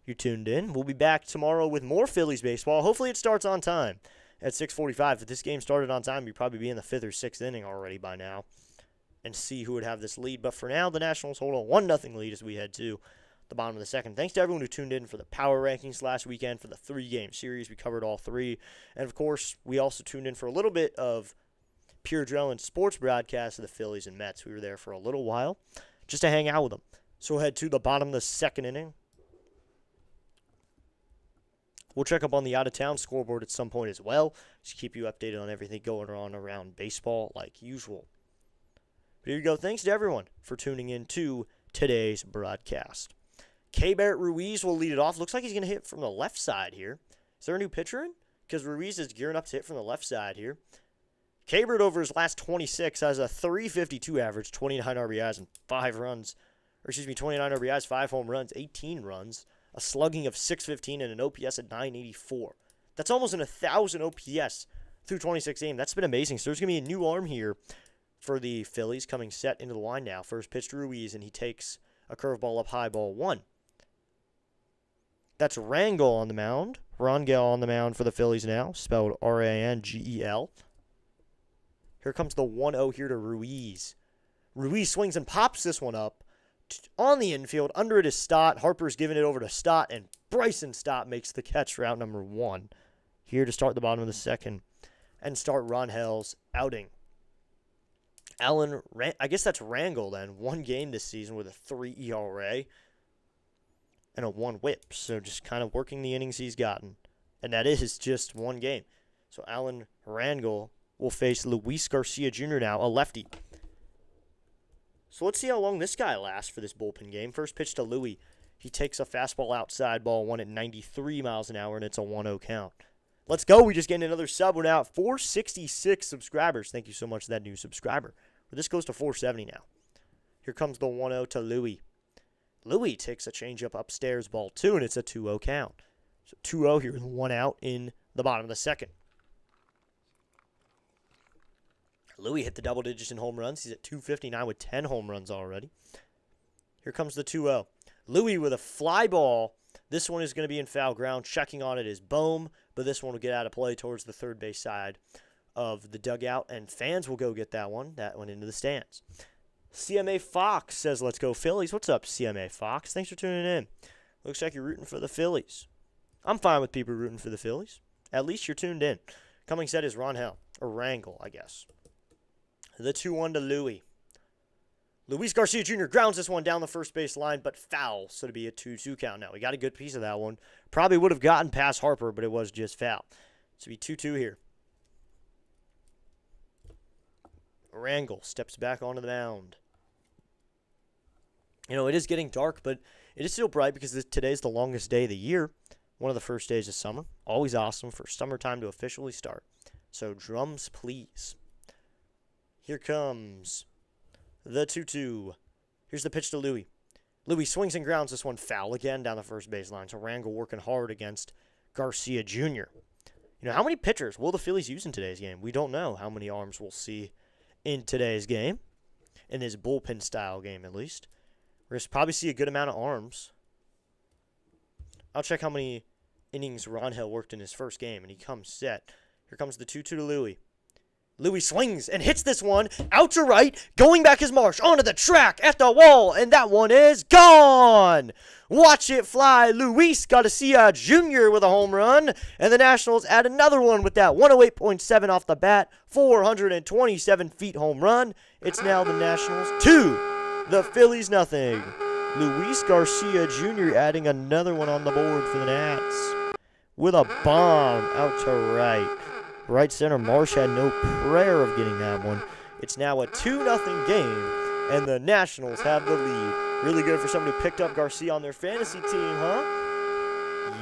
You're tuned in. We'll be back tomorrow with more Phillies baseball. Hopefully it starts on time at 6:45. If this game started on time, you'd probably be in the 5th or 6th inning already by now and see who would have this lead. But for now, the Nationals hold a 1-0 lead as we head to the bottom of the second. Thanks to everyone who tuned in for the power rankings last weekend for the 3-game series. We covered all 3. And, of course, we also tuned in for a little bit of Pure Adrenaline sports broadcast of the Phillies and Mets. We were there for a little while just to hang out with them. So we'll head to the bottom of the second inning. We'll check up on the out-of-town scoreboard at some point as well, just keep you updated on everything going on around baseball like usual. But here you go. Thanks to everyone for tuning in to today's broadcast. K-Barrett Ruiz will lead it off. Looks like he's going to hit from the left side here. Is there a new pitcher in? Because Ruiz is gearing up to hit from the left side here. K-Bird over his last 26 has a .352 average, 29 RBIs and 5 runs. 29 RBIs, 5 home runs, 18 runs, a slugging of .615 and an OPS at .984. That's almost an 1,000 OPS through 26 games. That's been amazing. So there's going to be a new arm here for the Phillies coming set into the line now. First pitch to Ruiz, and he takes a curveball up high, ball 1. That's Rangel on the mound. Rangel on the mound for the Phillies now, spelled R-A-N-G-E-L. Here comes the 1-0 here to Ruiz. Ruiz swings and pops this one up on the infield. Under it is Stott. Harper's giving it over to Stott, and Bryson Stott makes the catch for out number 1. Here to start the bottom of the second and start Rangel's outing. I guess that's Rangel then. 1 game this season with a 3 ERA and a 1 whip. So just kind of working the innings he's gotten. And that is just 1 game. So Alan Rangel will face Luis Garcia Jr. now, a lefty. So let's see how long this guy lasts for this bullpen game. First pitch to Louie. He takes a fastball outside, ball 1 at 93 miles an hour, and it's a 1-0 count. Let's go. We just gained another sub. We're now at 466 subscribers. Thank you so much to that new subscriber. But this goes to 470 now. Here comes the 1-0 to Louie. Louie takes a changeup upstairs, ball 2, and it's a 2-0 count. So 2-0 here with 1 out in the bottom of the second. Louie hit the double digits in home runs. He's at 259 with 10 home runs already. Here comes the 2-0. Louie with a fly ball. This one is going to be in foul ground. Checking on it is Bohm, but this one will get out of play towards the third base side of the dugout, and fans will go get that one into the stands. CMA Fox says, let's go Phillies. What's up, CMA Fox? Thanks for tuning in. Looks like you're rooting for the Phillies. I'm fine with people rooting for the Phillies. At least you're tuned in. Coming set is Rangel, I guess. The 2-1 to Louie. Luis Garcia Jr. grounds this one down the first base line, but foul, so to be a 2-2 count. Now, we got a good piece of that one. Probably would have gotten past Harper, but it was just foul. So be 2-2 here. Rangel steps back onto the mound. You know, it is getting dark, but it is still bright because today's the longest day of the year. One of the first days of summer. Always awesome for summertime to officially start. So drums, please. Here comes the 2-2. Here's the pitch to Louie. Louie swings and grounds this one foul again down the first baseline. So Rangel working hard against Garcia Jr. You know, how many pitchers will the Phillies use in today's game? We don't know how many arms we'll see in today's game. In this bullpen-style game, at least. We're going to probably see a good amount of arms. I'll check how many innings Ronhill worked in his first game, and he comes set. Here comes the 2-2 to Louis. Louis swings and hits this one out to right. Going back is Marsh onto the track at the wall, and that one is gone. Watch it fly. Luis Garcia Jr. with a home run, and the Nationals add another one with that 108.7 off the bat, 427 feet home run. It's now the Nationals 2, the Phillies nothing. Luis Garcia Jr. adding another one on the board for the Nats with a bomb out to right. Right center, Marsh had no prayer of getting that one. It's now a 2-0 game, and the Nationals have the lead. Really good for somebody who picked up Garcia on their fantasy team, huh?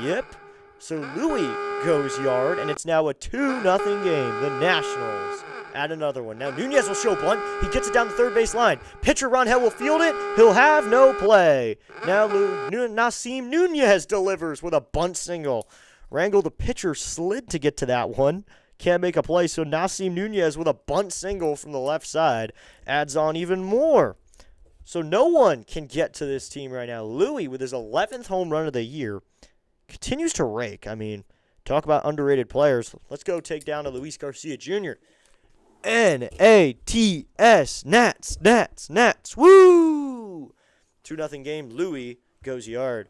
Yep. So Louis goes yard, and it's now a 2-0 game. The Nationals add another one. Now Nunez will show bunt. He gets it down the third base line. Pitcher Ronhill will field it. He'll have no play. Now Nasim Nunez delivers with a bunt single. Rangel, the pitcher, slid to get to that one. Can't make a play, so Nasim Nunez with a bunt single from the left side adds on even more. So no one can get to this team right now. Louis, with his 11th home run of the year, continues to rake. I mean, talk about underrated players. Let's go take down to Luis Garcia Jr. N-A-T-S, Nats, Nats, Nats, woo! 2-0 game, Louis goes yard.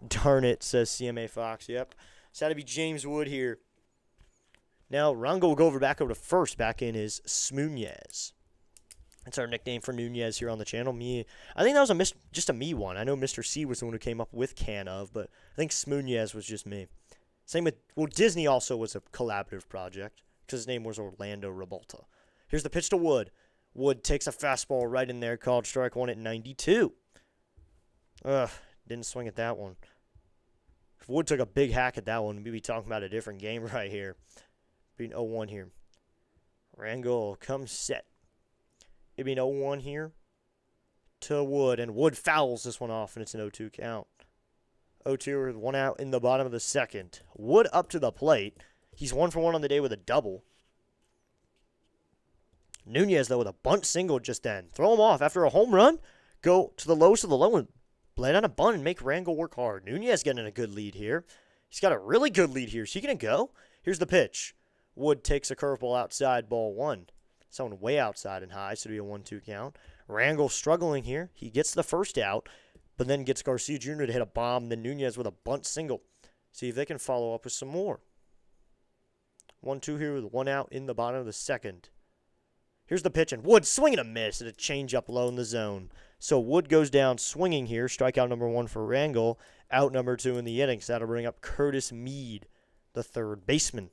Darn it, says CMA Fox, yep. It's had to be James Wood here. Now, Rango will go back over to first. Back in is Smoonez. That's our nickname for Nunez here on the channel. I think that was just a me one. I know Mr. C was the one who came up with Can of, but I think Smoonez was just me. Same with, well, Disney also was a collaborative project because his name was Orlando Revolta. Here's the pitch to Wood. Wood takes a fastball right in there, called strike one at 92. Didn't swing at that one. If Wood took a big hack at that one, we'd be talking about a different game right here. Being 0-1 here. Rangel comes set. It'd be an 0-1 here to Wood, and Wood fouls this one off, and it's an 0-2 count. 0-2 with one out in the bottom of the second. Wood up to the plate. He's 1 for 1 on the day with a double. Nunez, though, with a bunt single just then. Throw him off after a home run. Go to the lowest of the low and land on a bunt and make Rangel work hard. Nunez getting a good lead here. He's got a really good lead here. Is he going to go? Here's the pitch. Wood takes a curveball outside, ball 1. Someone way outside and high, so it'll be a 1-2 count. Rangel struggling here. He gets the first out, but then gets Garcia Jr. to hit a bomb. Then Nunez with a bunt single. See if they can follow up with some more. 1-2 here with one out in the bottom of the second. Here's the pitch, and Wood swinging a miss at a changeup low in the zone. So Wood goes down swinging here. Strikeout number 1 for Rangel. Out number 2 in the inning. So that'll bring up Curtis Mead, the third baseman.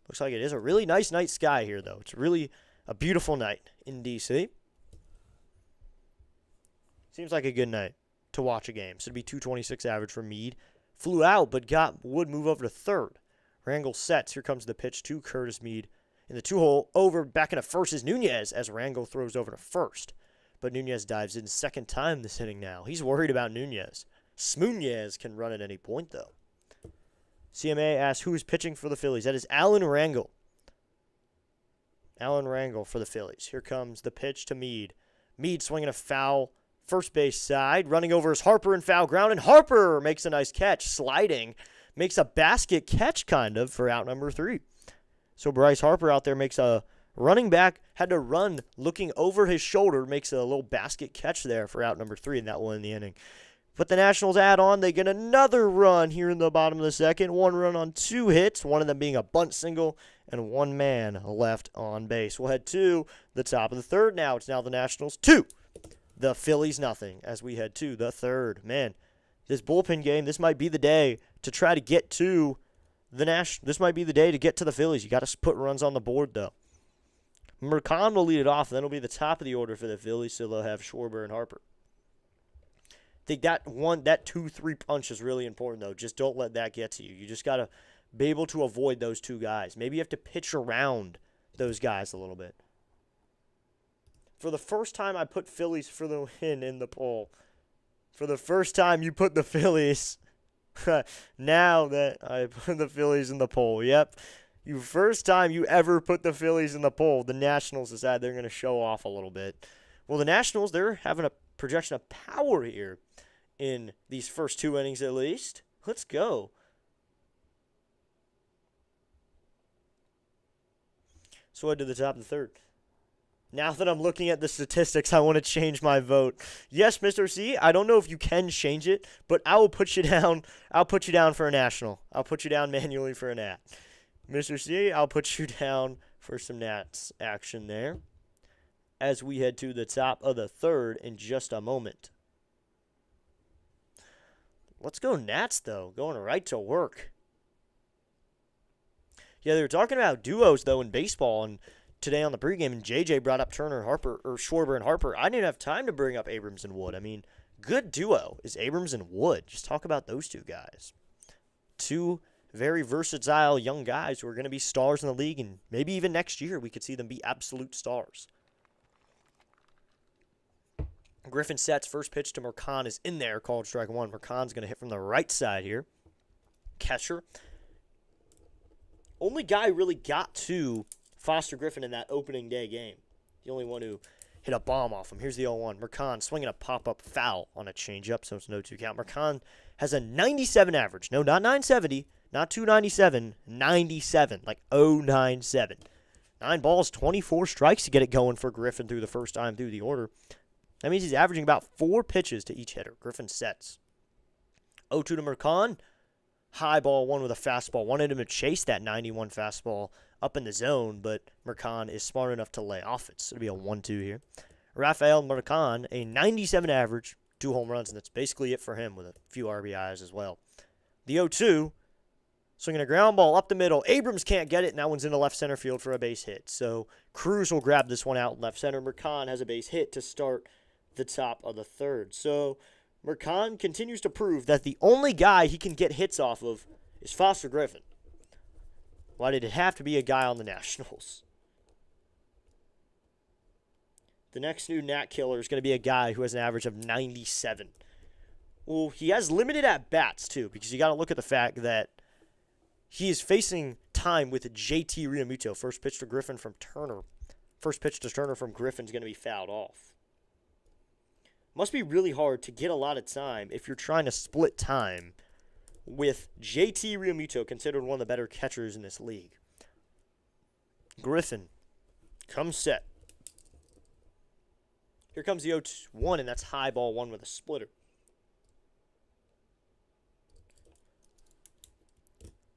Looks like it is a really nice night sky here, though. It's really a beautiful night in D.C. Seems like a good night to watch a game. So it'd be 226 average for Mead. Flew out, but got Wood move over to third. Rangel sets. Here comes the pitch to Curtis Mead. In the 2-hole, over back into first is Nunez as Rangel throws over to first. But Nunez dives in second time this inning now. He's worried about Nunez. Smoonez can run at any point, though. CMA asks who is pitching for the Phillies. That is Alan Rangel. Alan Rangel for the Phillies. Here comes the pitch to Mead. Mead swinging a foul first base side. Running over is Harper in foul ground. And Harper makes a nice catch. Sliding. Makes a basket catch kind of for out number 3. So Bryce Harper out there makes a running back. Had to run looking over his shoulder. Makes a little basket catch there for out number 3 in that one in the inning. But the Nationals add on. They get another run here in the bottom of the second. 1 run on 2 hits, one of them being a bunt single, and 1 man left on base. We'll head to the top of the third now. It's now the Nationals 2, the Phillies nothing, as we head to the third. Man, this bullpen game, this might be the day to try to get to the This might be the day to get to the Phillies. You got to put runs on the board, though. Mercan will lead it off, and then it'll be the top of the order for the Phillies, so they'll have Schwarber and Harper. I think that 2-3 punch is really important, though. Just don't let that get to you. You just got to be able to avoid those 2 guys. Maybe you have to pitch around those guys a little bit. For the first time, I put Phillies for the win in the poll. For the first time, you put the Phillies. Now that I put the Phillies in the poll. Yep. First time you ever put the Phillies in the poll, the Nationals decide they're going to show off a little bit. Well, the Nationals, they're having a projection of power here in these first 2 innings at least. Let's go. So I to the top of the third. Now that I'm looking at the statistics, I want to change my vote. Yes, Mr. C, I don't know if you can change it, but I will put you down. I'll put you down for a national. I'll put you down manually for a nat. Mr. C, I'll put you down for some nats action there as we head to the top of the third in just a moment. Let's go Nats, though. Going right to work. Yeah, they were talking about duos, though, in baseball, and today on the pregame, and JJ brought up Turner and Harper, or Schwarber and Harper. I didn't have time to bring up Abrams and Wood. I mean, good duo is Abrams and Wood. Just talk about those two guys. Two very versatile young guys who are going to be stars in the league, and maybe even next year we could see them be absolute stars. Griffin sets. First pitch to Mercan is in there, called strike one. Mercan's going to hit from the right side here. Catcher. Only guy really got to Foster Griffin in that opening day game. The only one who hit a bomb off him. Here's the 0-1. Mercan swinging a pop-up foul on a changeup, so it's no 2 count. Mercan has a 97 average. No, not 970, not 297, 97, like 097. 9 balls, 24 strikes to get it going for Griffin through the first time through the order. That means he's averaging about 4 pitches to each hitter. Griffin sets. 0-2 to Mercan. High ball, one with a fastball. Wanted him to chase that 91 fastball up in the zone, but Mercan is smart enough to lay off it. So it'll be a 1-2 here. Rafael Mercan, a 97 average, 2 home runs, and that's basically it for him with a few RBIs as well. The 0-2, swinging a ground ball up the middle. Abrams can't get it, and that one's into left center field for a base hit. So Cruz will grab this one out in left center. Mercan has a base hit to start the top of the third. So Mercan continues to prove that the only guy he can get hits off of is Foster Griffin. Why did it have to be a guy on the Nationals? The next new Nat killer is going to be a guy who has an average of 97. Well, he has limited at-bats, too, because you got to look at the fact that he is facing time with JT Realmuto. First pitch to Griffin from Turner. First pitch to Turner from Griffin is going to be fouled off. Must be really hard to get a lot of time if you're trying to split time with JT Realmuto, considered one of the better catchers in this league. Griffin comes set. Here comes the 0-1, and that's high ball one with a splitter.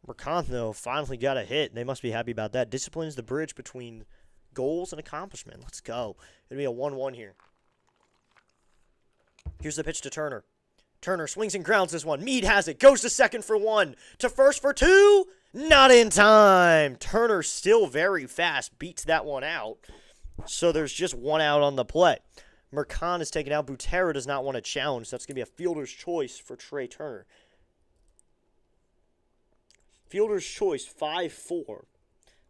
Mercan, though, finally got a hit. They must be happy about that. Discipline is the bridge between goals and accomplishment. Let's go. It'll be a 1-1 here. Here's the pitch to Turner. Turner swings and grounds this one. Meade has it. Goes to second for 1. To first for 2. Not in time. Turner still very fast. Beats that one out. So there's just 1 out on the play. Mercan is taken out. Butera does not want to challenge. So that's going to be a fielder's choice for Trey Turner. Fielder's choice, 5-4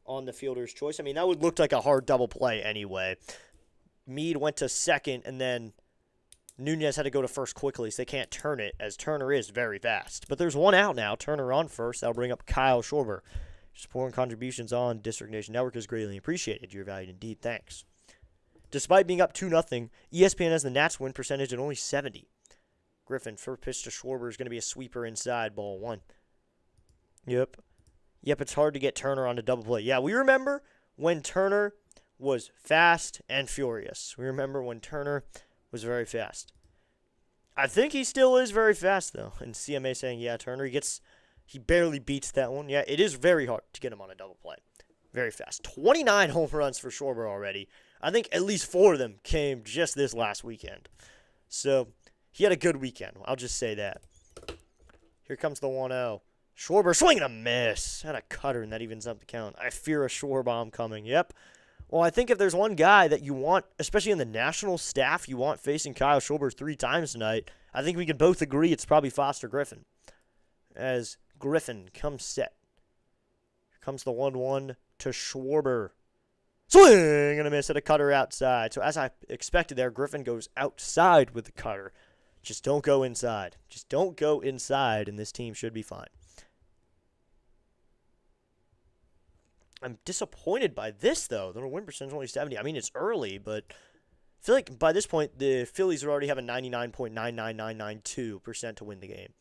on the fielder's choice. I mean, that would look like a hard double play anyway. Meade went to second, and then Nunez had to go to first quickly, so they can't turn it, as Turner is very fast. But there's 1 out now. Turner on first. That'll bring up Kyle Schwarber. Support and contributions on District Nation Network is greatly appreciated. You're valued indeed. Thanks. Despite being up 2-0, ESPN has the Nats win percentage at only 70. Griffin, first pitch to Schwarber is going to be a sweeper inside, ball 1. Yep, it's hard to get Turner on a double play. Yeah, we remember when Turner was fast and furious. We remember when Turner was very fast. I think he still is very fast, though. And CMA saying, yeah, Turner, he barely beats that one. Yeah, it is very hard to get him on a double play. Very fast. 29 home runs for Schwarber already. I think at least 4 of them came just this last weekend. So he had a good weekend. I'll just say that. Here comes the 1-0. Schwarber swinging a miss. Had a cutter, and that evens up the count. I fear a Schwarber bomb coming. Yep. Well, I think if there's one guy that you want, especially in the national staff, you want facing Kyle Schwarber 3 times tonight, I think we can both agree it's probably Foster Griffin. As Griffin comes set. Here comes the 1-1 to Schwarber. Swing and a miss at a cutter outside. So as I expected there, Griffin goes outside with the cutter. Just don't go inside. Just don't go inside, and this team should be fine. I'm disappointed by this, though. The win percentage is only 70. I mean, it's early, but I feel like by this point, the Phillies already have a 99.99992% to win the game.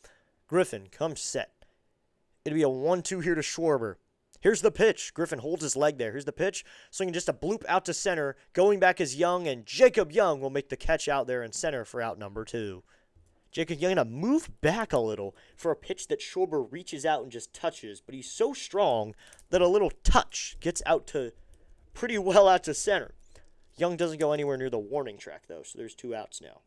Griffin comes set. It'll be a 1-2 here to Schwarber. Here's the pitch. Griffin holds his leg there. Here's the pitch. Swinging just a bloop out to center. Going back is Young, and Jacob Young will make the catch out there in center for out number 2. Jacob Young going to move back a little for a pitch that Schwarber reaches out and just touches, but he's so strong that a little touch gets out to pretty well out to center. Young doesn't go anywhere near the warning track, though, so there's 2 outs now.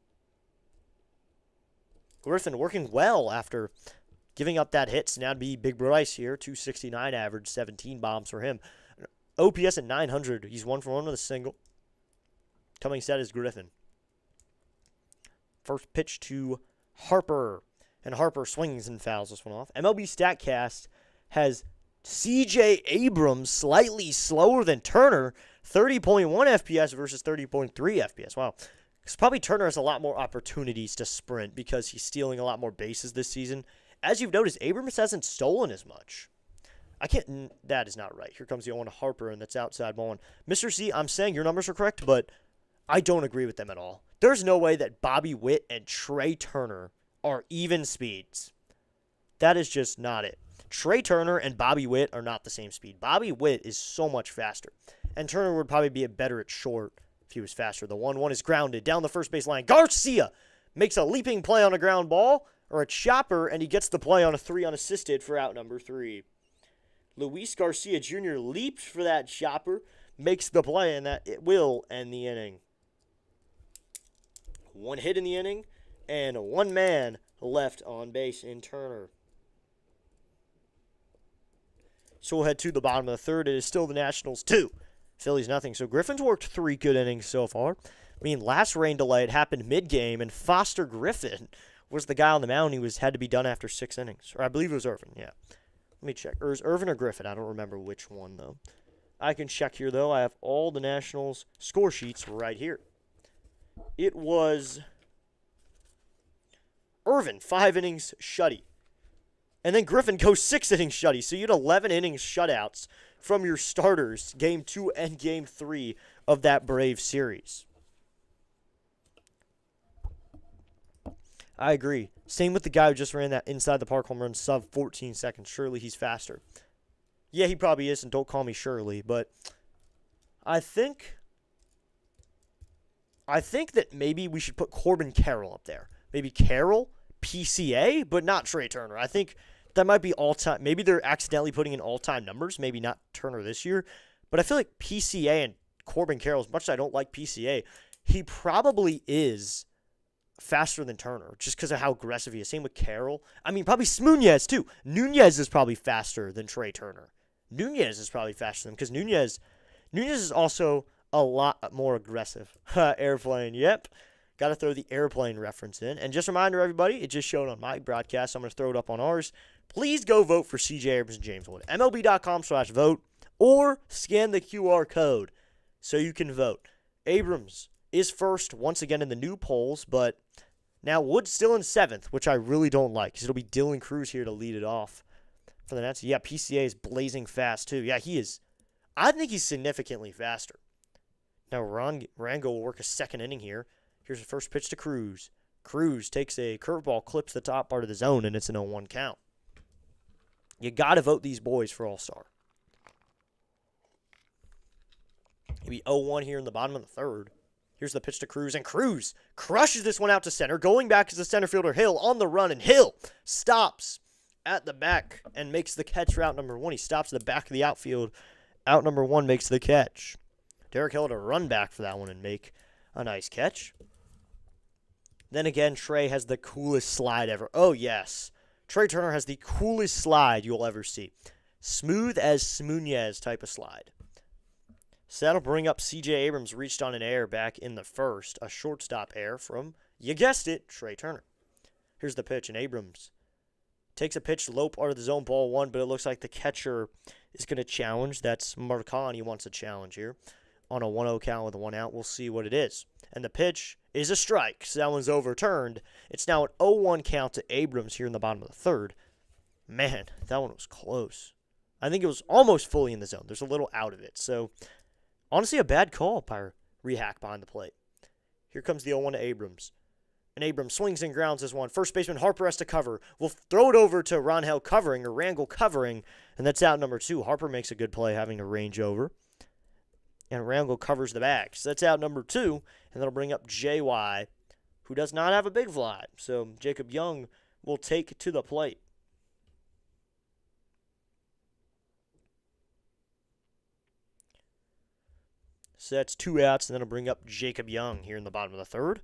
Griffin working well after giving up that hit. So now to be Big Bryce here. 269 average, 17 bombs for him. OPS at 900. He's 1 for 1 with a single. Coming set is Griffin. First pitch to Harper. And Harper swings and fouls this one off. MLB StatCast has CJ Abrams slightly slower than Turner. 30.1 FPS versus 30.3 FPS. Wow. Because probably Turner has a lot more opportunities to sprint because he's stealing a lot more bases this season. As you've noticed, Abrams hasn't stolen as much. That is not right. Here comes the 0-1 to Harper, and that's outside ball one. Mr. C, I'm saying your numbers are correct, but I don't agree with them at all. There's no way that Bobby Witt and Trey Turner are even speeds. That is just not it. Trey Turner and Bobby Witt are not the same speed. Bobby Witt is so much faster, and Turner would probably be better at short if he was faster. The 1-1 is grounded down the first base line. Garcia makes a leaping play on a ground ball, or a chopper, and he gets the play on a 3 unassisted for out number 3. Luis Garcia Jr. leaped for that chopper, makes the play, and that it will end the inning. 1 hit in the inning, and 1 man left on base in Turner. So we'll head to the bottom of the 3rd. It is still the Nationals 2, Phillies nothing. So Griffin's worked 3 good innings so far. I mean, last rain delay, it happened mid-game, and Foster Griffin was the guy on the mound. He had to be done after 6 innings. Or I believe it was Irvin, yeah. Let me check. Or is Irvin or Griffin? I don't remember which one, though. I can check here, though. I have all the Nationals score sheets right here. It was Irvin, 5 innings shutty. And then Griffin goes 6 innings shutty. So you had 11 innings shutouts from your starters, Game 2 and Game 3 of that Brave series. I agree. Same with the guy who just ran that inside the park home run sub 14 seconds. Surely he's faster. Yeah, he probably is, and don't call me Shirley, but I think that maybe we should put Corbin Carroll up there. Maybe Carroll, PCA, but not Trey Turner. I think that might be all-time. Maybe they're accidentally putting in all-time numbers. Maybe not Turner this year. But I feel like PCA and Corbin Carroll, as much as I don't like PCA, he probably is faster than Turner just because of how aggressive he is. Same with Carroll. I mean, probably Nunez, too. Nunez is probably faster than Trey Turner. Nunez is probably faster than him because Nunez is also a lot more aggressive. Airplane, yep. Got to throw the airplane reference in. And just a reminder, everybody, it just showed on my broadcast. So I'm going to throw it up on ours. Please go vote for CJ Abrams and James Wood. MLB.com/vote or scan the QR code so you can vote. Abrams is first once again in the new polls, but now Wood's still in 7th, which I really don't like because it'll be Dylan Cruz here to lead it off for the Nets. Yeah, PCA is blazing fast too. Yeah, he is. I think he's significantly faster. Now Rango will work a 2nd inning here. Here's the first pitch to Cruz. Cruz takes a curveball, clips the top part of the zone, and it's an 0-1 count. You got to vote these boys for All-Star. Maybe 0-1 here in the bottom of the 3rd. Here's the pitch to Cruz, and Cruz crushes this one out to center. Going back is the center fielder Hill on the run, and Hill stops at the back and makes the catch for out number 1. He stops at the back of the outfield. Out number 1 makes the catch. Derek Hill had to run back for that one and make a nice catch. Then again, Trey has the coolest slide ever. Oh, yes. Trey Turner has the coolest slide you'll ever see. Smooth as Smoonez type of slide. So that'll bring up CJ Abrams, reached on an error back in the 1st. A shortstop error from, you guessed it, Trey Turner. Here's the pitch, and Abrams takes a pitch low part of the zone, ball 1, but it looks like the catcher is going to challenge. That's Marcon. He wants a challenge here. On a 1-0 count with a 1 out, we'll see what it is. And the pitch is a strike, so that one's overturned. It's now an 0-1 count to Abrams here in the bottom of the 3rd. Man, that one was close. I think it was almost fully in the zone. There's a little out of it. So, honestly, a bad call by Rehack behind the plate. Here comes the 0-1 to Abrams. And Abrams swings and grounds this one. First baseman Harper has to cover. We'll throw it over to Rangel covering, and that's out number 2. Harper makes a good play having to range over. And Rangel covers the bag. So that's out number 2, and that'll bring up JY, who does not have a big fly. So Jacob Young will take to the plate. So that's 2 outs, and then it'll bring up Jacob Young here in the bottom of the 3rd.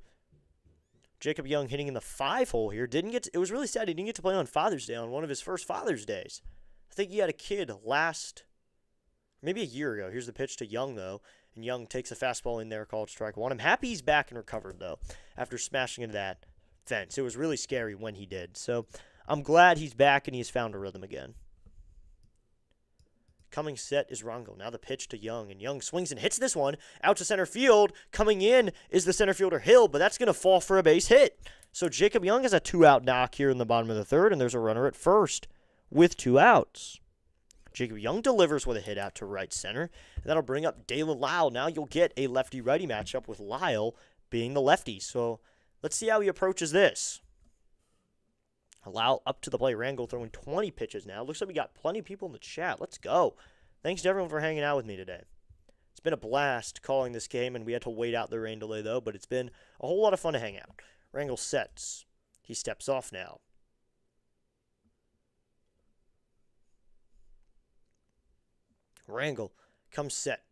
Jacob Young hitting in the 5 hole here. It was really sad he didn't get to play on Father's Day, on one of his first Father's Days. I think he had a kid maybe a year ago. Here's the pitch to Young, though. And Young takes a fastball in there, called strike 1. I'm happy he's back and recovered, though, after smashing into that fence. It was really scary when he did. So I'm glad he's back and he's found a rhythm again. Coming set is Rangel. Now the pitch to Young, and Young swings and hits this one out to center field. Coming in is the center fielder Hill, but that's going to fall for a base hit. So Jacob Young has a 2-out knock here in the bottom of the 3rd, and there's a runner at first with 2 outs. Jacob Young delivers with a hit out to right center, and that'll bring up Dalen Lyle. Now you'll get a lefty-righty matchup with Lyle being the lefty. So let's see how he approaches this. Lyle up to the plate. Rangel throwing 20 pitches now. Looks like we got plenty of people in the chat. Let's go. Thanks to everyone for hanging out with me today. It's been a blast calling this game, and we had to wait out the rain delay, though, but it's been a whole lot of fun to hang out. Rangel sets. He steps off now. Rangel comes set.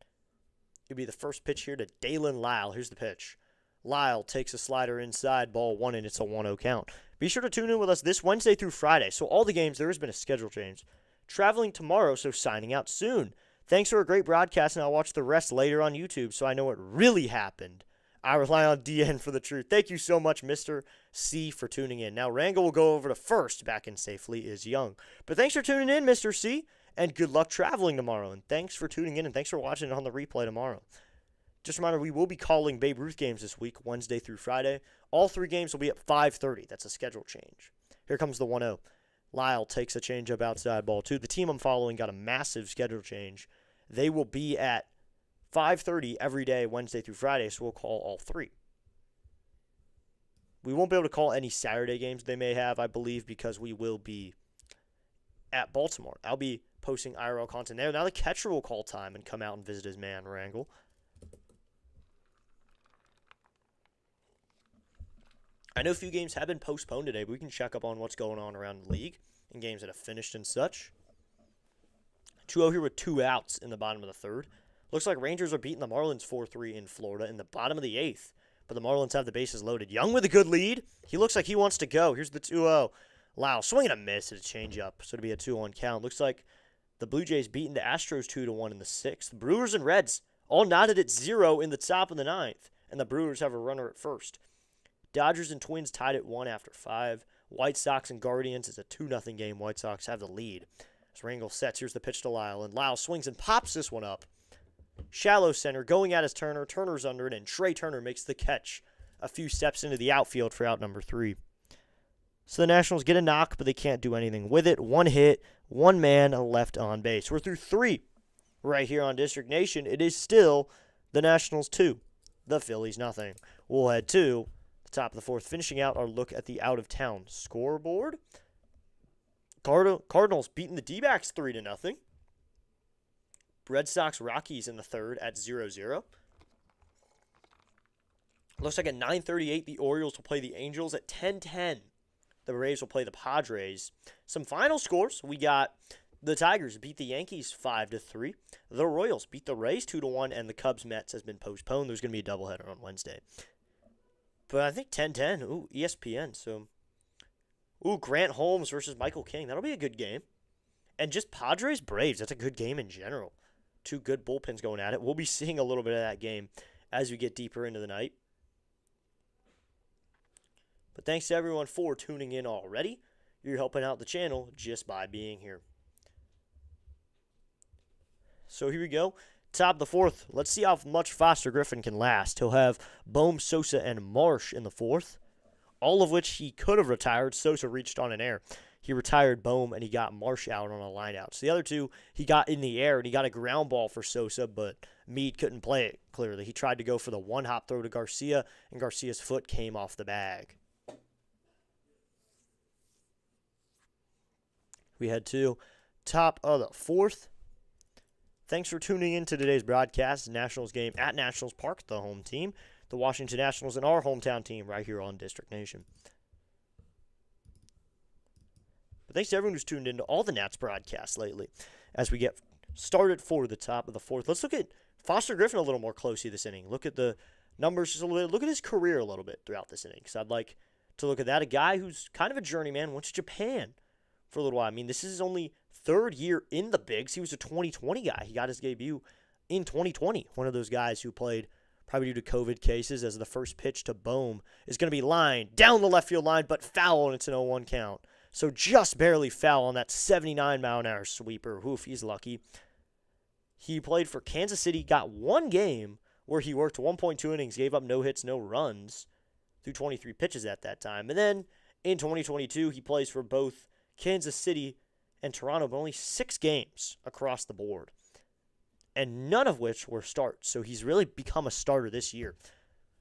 It'll be the first pitch here to Dalen Lyle. Here's the pitch. Lyle takes a slider inside, ball 1, and it's a 1-0 count. Be sure to tune in with us this Wednesday through Friday. So all the games, there has been a schedule change. Traveling tomorrow, so signing out soon. Thanks for a great broadcast, and I'll watch the rest later on YouTube so I know what really happened. I rely on DN for the truth. Thank you so much, Mr. C, for tuning in. Now, Rangel will go over to first. Back in safely is Young. But thanks for tuning in, Mr. C, and good luck traveling tomorrow. And thanks for tuning in, and thanks for watching it on the replay tomorrow. Just a reminder, we will be calling Babe Ruth games this week, Wednesday through Friday. All 3 games will be at 5:30. That's a schedule change. Here comes the 1-0. Lyle takes a changeup outside, ball 2. The team I'm following got a massive schedule change. They will be at 5:30 every day, Wednesday through Friday, so we'll call all 3. We won't be able to call any Saturday games they may have, I believe, because we will be at Baltimore. I'll be posting IRL content there. Now the catcher will call time and come out and visit his man, Rangel. I know a few games have been postponed today, but we can check up on what's going on around the league and games that have finished and such. 2-0 here with 2 outs in the bottom of the 3rd. Looks like Rangers are beating the Marlins 4-3 in Florida in the bottom of the 8th, but the Marlins have the bases loaded. Young with a good lead. He looks like he wants to go. Here's the 2-0. Lyle swinging a miss at a changeup, so it'll be a 2-1 count. Looks like the Blue Jays beating the Astros 2-1 in the 6th. The Brewers and Reds all knotted at 0 in the top of the 9th, and the Brewers have a runner at first. Dodgers and Twins tied at 1 after 5. White Sox and Guardians, it's a 2-0 game. White Sox have the lead. As Rangel sets, here's the pitch to Lyle, and Lyle swings and pops this one up. Shallow center, going at his Turner. Turner's under it, and Trey Turner makes the catch a few steps into the outfield for out number 3. So the Nationals get a knock, but they can't do anything with it. 1 hit, 1 man left on base. We're through 3 right here on District Nation. It is still the Nationals 2, the Phillies nothing. We'll head to top of the 4th, finishing out our look at the out-of-town scoreboard. Cardinals beating the D-backs 3-0. Red Sox Rockies in the 3rd at 0-0. Looks like at 9:38, the Orioles will play the Angels. At 10:10, the Braves will play the Padres. Some final scores. We got the Tigers beat the Yankees 5-3. The Royals beat the Rays 2-1, and the Cubs-Mets has been postponed. There's going to be a doubleheader on Wednesday. But I think 10-10, ESPN. So, Grant Holmes versus Michael King. That'll be a good game. And just Padres-Braves, that's a good game in general. 2 good bullpens going at it. We'll be seeing a little bit of that game as we get deeper into the night. But thanks to everyone for tuning in already. You're helping out the channel just by being here. So here we go. Top of the 4th. Let's see how much Foster Griffin can last. He'll have Bohm, Sosa, and Marsh in the 4th. All of which he could have retired. Sosa reached on an air. He retired Bohm, and he got Marsh out on a line out. So the other 2, he got in the air, and he got a ground ball for Sosa, but Meade couldn't play it clearly. He tried to go for the 1-hop throw to Garcia, and Garcia's foot came off the bag. We head to top of the fourth. Thanks for tuning in to today's broadcast. Nationals game at Nationals Park, the home team. The Washington Nationals and our hometown team right here on District Nation. But thanks to everyone who's tuned into all the Nats broadcasts lately. As we get started for the top of the fourth, let's look at Foster Griffin a little more closely this inning. Look at the numbers just a little bit. Look at his career a little bit throughout this inning. Because I'd like to look at that. A guy who's kind of a journeyman, went to Japan for a little while. I mean, this is his only third year in the bigs. He was a 2020 guy. He got his debut in 2020. One of those guys who played probably due to COVID cases, as the first pitch to Bohm is going to be lined down the left field line, but foul, and it's an 0-1 count. So just barely foul on that 79-mile-an-hour sweeper. Oof, he's lucky. He played for Kansas City, got one game where he worked 1.2 innings, gave up no hits, no runs through 23 pitches at that time. And then in 2022, he plays for both Kansas City and Toronto, but only 6 games across the board, and none of which were starts. So he's really become a starter this year. I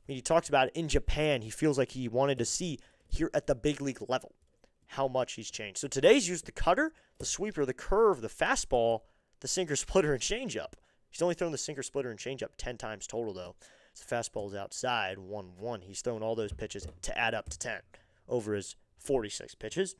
mean, he talks about it in Japan. He feels like he wanted to see here at the big league level how much he's changed. So today's used the cutter, the sweeper, the curve, the fastball, the sinker, splitter, and changeup. He's only thrown the sinker, splitter, and changeup 10 times total, though. So the fastball's outside, 1-1. He's thrown all those pitches to add up to 10 over his 46 pitches.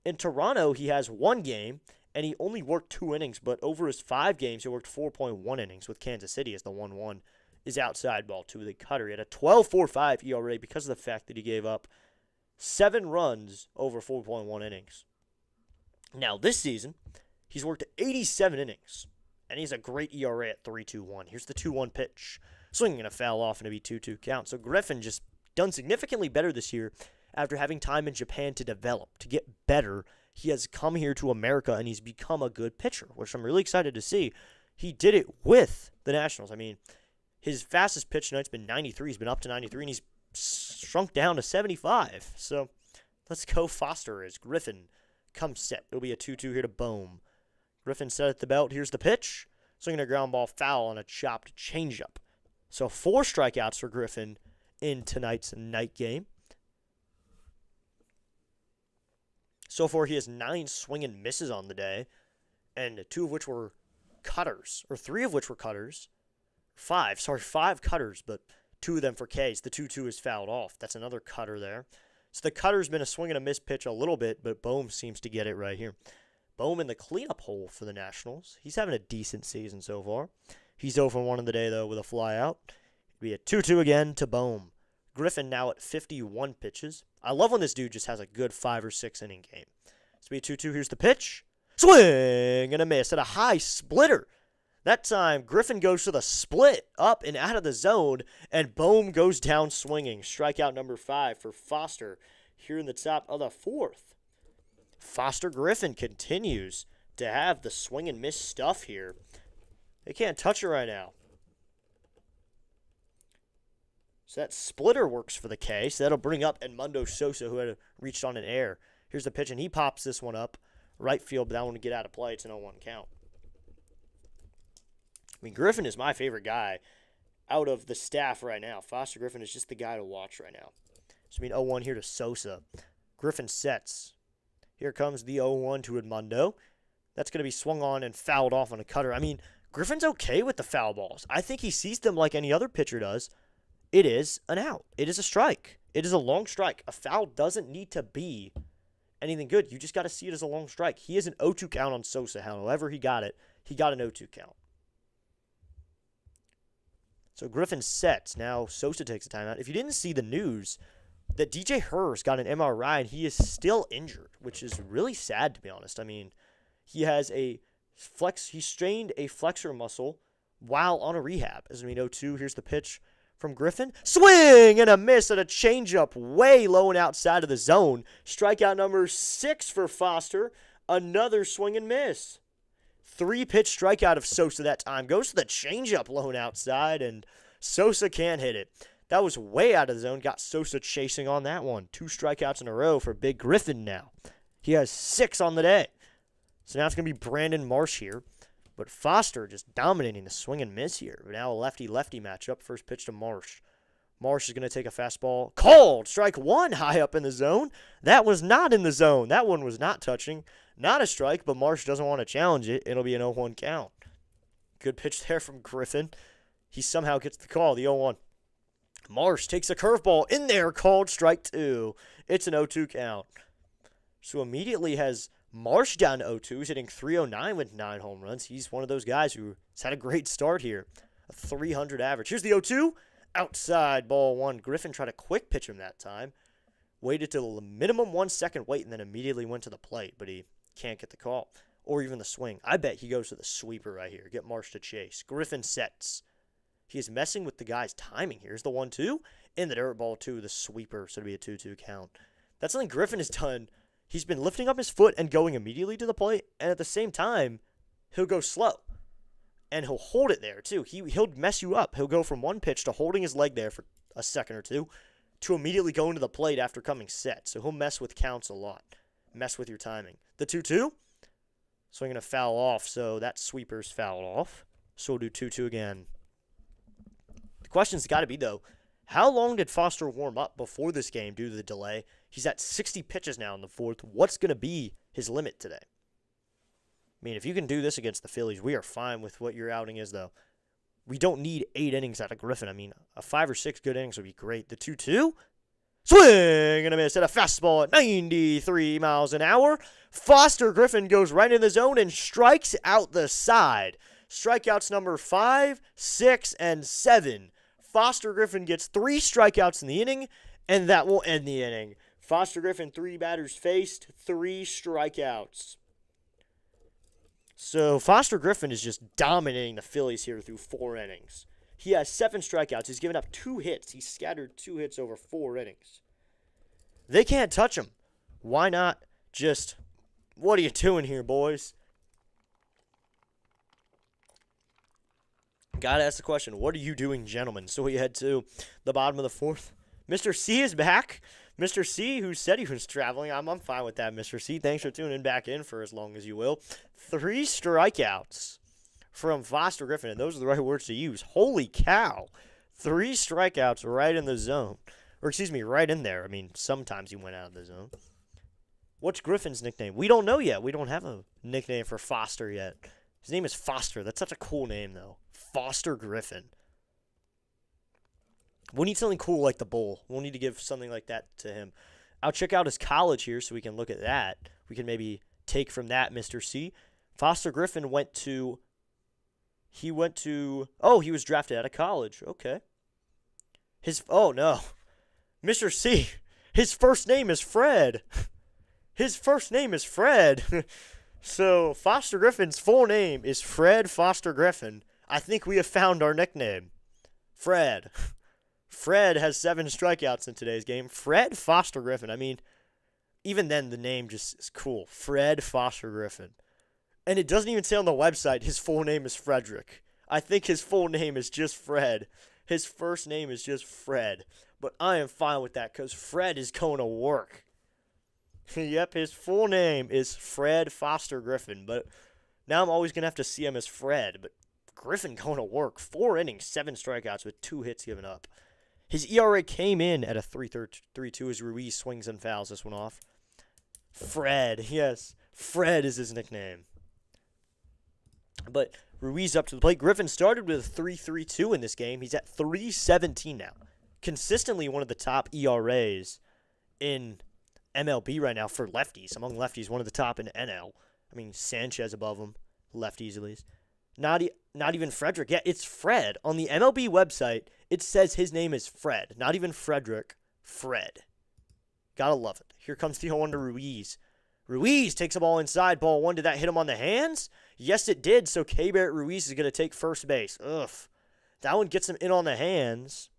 In Toronto, he has one game, and he only worked 2 innings, but over his 5 games, he worked 4.1 innings with Kansas City, as the 1-1 is outside ball to the cutter. He had a 12.45 ERA because of the fact that he gave up 7 runs over 4.1 innings. Now, this season, he's worked 87 innings, and he's a great ERA at 3.21. Here's the 2-1 pitch. Swinging and a foul off, and it'll be 2-2 count. So Griffin just done significantly better this year after having time in Japan to develop, to get better. He has come here to America, and he's become a good pitcher, which I'm really excited to see. He did it with the Nationals. I mean, his fastest pitch tonight's been 93. He's been up to 93, and he's shrunk down to 75. So let's go Foster as Griffin comes set. It'll be a 2-2 here to Bohm. Griffin set at the belt. Here's the pitch. Swinging a ground ball foul on a chopped changeup. So 4 strikeouts for Griffin in tonight's night game. So far, he has 9 swing and misses on the day, and 2 of which were cutters, or 3 of which were cutters. 5 cutters, but 2 of them for Ks. The 2-2 is fouled off. That's another cutter there. So the cutter's been a swing and a miss pitch a little bit, but Bohm seems to get it right here. Bohm in the cleanup hole for the Nationals. He's having a decent season so far. He's 0 for 1 in the day, though, with a fly out. It'll be a 2-2 again to Bohm. Griffin now at 51 pitches. I love when this dude just has a good 5 or 6 inning game. It's going to be a 2-2. Here's the pitch. Swing and a miss at a high splitter. That time, Griffin goes to the split, up and out of the zone, and Bohm goes down swinging. Strikeout number 5 for Foster here in the top of the fourth. Foster Griffin continues to have the swing and miss stuff here. They can't touch it right now. So that splitter works for the K. So that'll bring up Edmundo Sosa, who had reached on an air. Here's the pitch, and he pops this one up. Right field, but that one will get out of play. It's an 0-1 count. I mean, Griffin is my favorite guy out of the staff right now. Foster Griffin is just the guy to watch right now. So, I mean, 0-1 here to Sosa. Griffin sets. Here comes the 0-1 to Edmundo. That's going to be swung on and fouled off on a cutter. I mean, Griffin's okay with the foul balls. I think he sees them like any other pitcher does. It is an out. It is a strike. It is a long strike. A foul doesn't need to be anything good. You just got to see it as a long strike. He is an 0-2 count on Sosa. However he got it, he got an 0-2 count. So Griffin sets. Now Sosa takes a timeout. If you didn't see the news, that DJ Hurst got an MRI and he is still injured, which is really sad, to be honest. I mean, he has he strained a flexor muscle while on a rehab. As we know, 0-2, here's the pitch from Griffin. Swing and a miss at a changeup way low and outside of the zone. Strikeout number 6 for Foster. Another swing and miss. 3-pitch strikeout of Sosa that time. Goes to the changeup low and outside, and Sosa can't hit it. That was way out of the zone. Got Sosa chasing on that one. 2 strikeouts in a row for Big Griffin now. He has 6 on the day. So now it's going to be Brandon Marsh here. But Foster just dominating the swing and miss here. But now a lefty-lefty matchup. First pitch to Marsh. Marsh is going to take a fastball. Called! Strike 1 high up in the zone. That was not in the zone. That one was not touching. Not a strike, but Marsh doesn't want to challenge it. It'll be an 0-1 count. Good pitch there from Griffin. He somehow gets the call, the 0-1. Marsh takes a curveball in there, called strike 2. It's an 0-2 count. So immediately has Marsh down to 0-2. He's hitting .309 with 9 home runs. He's one of those guys who's had a great start here. A .300 average. Here's the 0-2. Outside, ball 1. Griffin tried to quick pitch him that time. Waited till the minimum 1 second wait and then immediately went to the plate, but he can't get the call or even the swing. I bet he goes to the sweeper right here. Get Marsh to chase. Griffin sets. He is messing with the guy's timing here. Here's the 1-2 in the dirt ball 2, the sweeper, so it'll be a 2-2 count. That's something Griffin has done. He's been lifting up his foot and going immediately to the plate, and at the same time, he'll go slow. And he'll hold it there, too. He'll mess you up. He'll go from one pitch to holding his leg there for a second or two to immediately going to the plate after coming set. So he'll mess with counts a lot. Mess with your timing. The 2-2. Swinging a foul off, so that sweeper's fouled off. So we'll do 2-2 again. The question's got to be, though, how long did Foster warm up before this game due to the delay? He's at 60 pitches now in the fourth. What's going to be his limit today? I mean, if you can do this against the Phillies, we are fine with what your outing is, though. We don't need 8 innings out of Griffin. I mean, a 5 or 6 good innings would be great. The 2-2. Swing and a miss at a fastball at 93 miles an hour. Foster Griffin goes right in the zone and strikes out the side. Strikeouts number 5, 6, and 7. Foster Griffin gets 3 strikeouts in the inning, and that will end the inning. Foster Griffin, 3 batters faced, 3 strikeouts. So Foster Griffin is just dominating the Phillies here through 4 innings. He has 7 strikeouts. He's given up 2 hits. He's scattered 2 hits over 4 innings. They can't touch him. Why not just, what are you doing here, boys? Gotta ask the question, what are you doing, gentlemen? So we head to the bottom of the 4th. Mr. C is back. Mr. C, who said he was traveling. I'm fine with that, Mr. C. Thanks for tuning back in for as long as you will. 3 strikeouts from Foster Griffin, and those are the right words to use. Holy cow. 3 strikeouts right in the zone. Or, excuse me, right in there. I mean, sometimes he went out of the zone. What's Griffin's nickname? We don't know yet. We don't have a nickname for Foster yet. His name is Foster. That's such a cool name, though. Foster Griffin. We'll need something cool like the Bull. We'll need to give something like that to him. I'll check out his college here so we can look at that. We can maybe take from that, Mr. C. Foster Griffin he was drafted out of college. Okay. Oh, no. Mr. C, his first name is Fred. His first name is Fred. So, Foster Griffin's full name is Fred Foster Griffin. I think we have found our nickname. Fred. Fred has 7 strikeouts in today's game. Fred Foster Griffin. I mean, even then, the name just is cool. Fred Foster Griffin. And it doesn't even say on the website his full name is Frederick. I think his full name is just Fred. His first name is just Fred. But I am fine with that because Fred is going to work. Yep, his full name is Fred Foster Griffin. But now I'm always going to have to see him as Fred. But Griffin going to work. 4 innings, 7 strikeouts with 2 hits given up. His ERA came in at a 3.32 as Ruiz swings and fouls this one off. Fred, yes. Fred is his nickname. But Ruiz up to the plate. Griffin started with a 3.32 in this game. He's at 3.17 now. Consistently one of the top ERAs in MLB right now for lefties. Among lefties, one of the top in NL. I mean, Sanchez above him. Lefties at least. Not even Frederick. Yeah, it's Fred. On the MLB website, it says his name is Fred. Not even Frederick. Fred. Gotta love it. Here comes the 0-1 to Ruiz. Ruiz takes a ball inside. Ball 1. Did that hit him on the hands? Yes, it did. So K-Barrett Ruiz is going to take first base. Ugh. That one gets him in on the hands.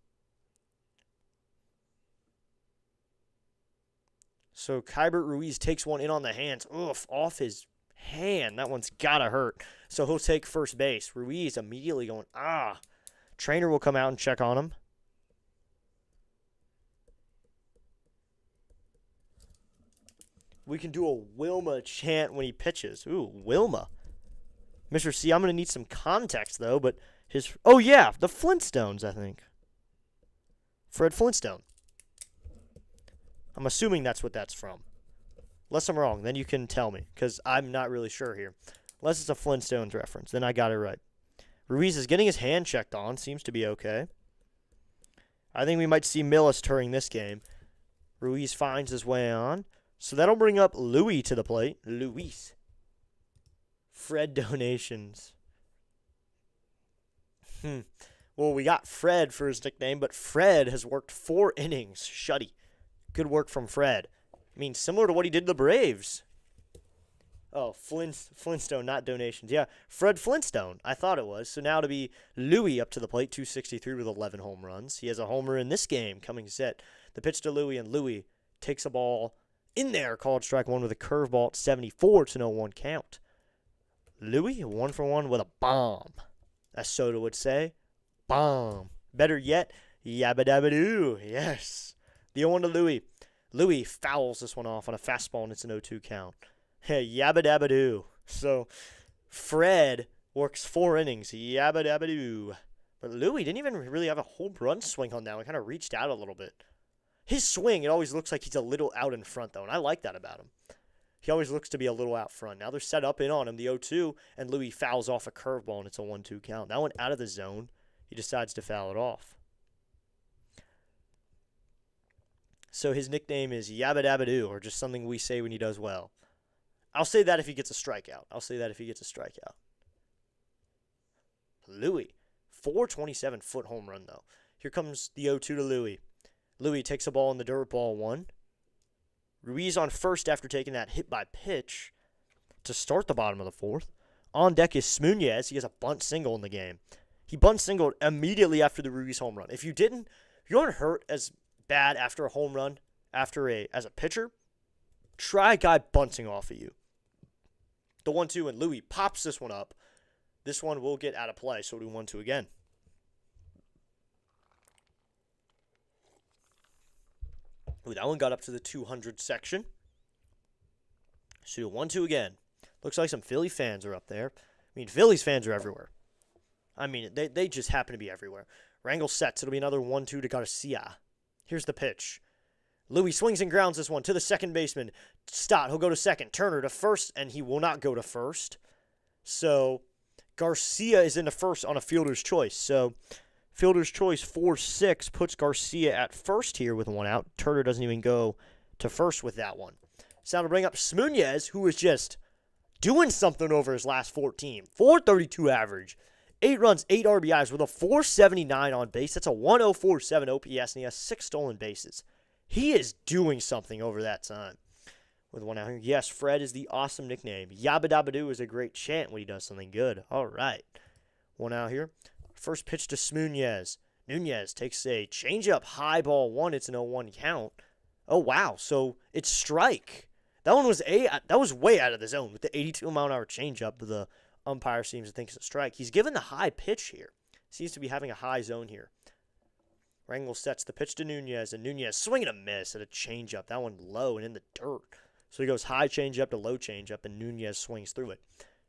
So Keibert Ruiz takes one in on the hands. Oof, off his hand. That one's got to hurt. So he'll take first base. Ruiz immediately going, Trainer will come out and check on him. We can do a Wilma chant when he pitches. Ooh, Wilma. Mr. C, I'm going to need some context, though, but oh, yeah, the Flintstones, I think. Fred Flintstone. I'm assuming that's what that's from. Unless I'm wrong, then you can tell me, because I'm not really sure here. Unless it's a Flintstones reference, then I got it right. Ruiz is getting his hand checked on. Seems to be okay. I think we might see Millis turning this game. Ruiz finds his way on. So that'll bring up Louis to the plate. Luis. Fred donations. Well, we got Fred for his nickname, but Fred has worked 4 innings. Shutty. Good work from Fred. I mean, similar to what he did to the Braves. Oh, Flintstone, not donations. Yeah, Fred Flintstone. I thought it was. So now to be Louis up to the plate, 263 with 11 home runs. He has a homer in this game coming set. The pitch to Louis, and Louis takes a ball in there, called strike one with a curveball at 74. It's an 0-1 count. Louis, 1-for-1 with a bomb. As Soto would say, bomb. Better yet, yabba dabba doo. Yes. The 0-1 to Louis. Louis fouls this one off on a fastball, and it's an 0-2 count. Hey, yabba dabba doo. So, Fred works 4 innings. Yabba dabba doo. But Louis didn't even really have a home run swing on that one. Kind of reached out a little bit. His swing, it always looks like he's a little out in front, though, and I like that about him. He always looks to be a little out front. Now they're set up in on him, the 0-2, and Louis fouls off a curveball, and it's a 1-2 count. That one out of the zone. He decides to foul it off. So his nickname is Yabba Dabba Doo, or just something we say when he does well. I'll say that if he gets a strikeout. Louis, 427-foot home run, though. Here comes the 0-2 to Louis. Louis takes a ball in the dirt, ball 1. Ruiz on first after taking that hit by pitch to start the bottom of the 4th. On deck is Smunez. He has a bunt single in the game. He bunt singled immediately after the Ruiz home run. If you aren't hurt as bad after a home run as a pitcher, try a guy bunting off of you. The 1-2, and Louis pops this one up. This one will get out of play, so we'll do 1-2 again. Ooh, that one got up to the 200 section. So do 1-2 again. Looks like some Philly fans are up there. I mean, Phillies fans are everywhere. I mean, they just happen to be everywhere. Rangel sets. It'll be another 1-2 to Garcia. Here's the pitch. Louis swings and grounds this one to the second baseman. Stott, he'll go to second. Turner to first, and he will not go to first. So Garcia is into first on a fielder's choice. So fielder's choice 4-6 puts Garcia at first here with 1 out. Turner doesn't even go to first with that one. So now to bring up Smunez, who is just doing something over his last 14. 432 average. 8 runs, 8 RBIs with a 479 on base. That's a 1047 OPS, and he has 6 stolen bases. He is doing something over that time. With 1 out here. Yes, Fred is the awesome nickname. Yabba Dabba Doo is a great chant when he does something good. All right. 1 out here. First pitch to Smunez. Nunez takes a changeup, high ball 1. It's an 0-1 count. Oh, wow. So it's strike. That was way out of the zone with the 82-mile-an-hour changeup. The umpire seems to think it's a strike. He's given the high pitch here. Seems to be having a high zone here. Rangel sets the pitch to Nunez, and Nunez swinging a miss at a changeup. That one low and in the dirt. So he goes high changeup to low changeup, and Nunez swings through it.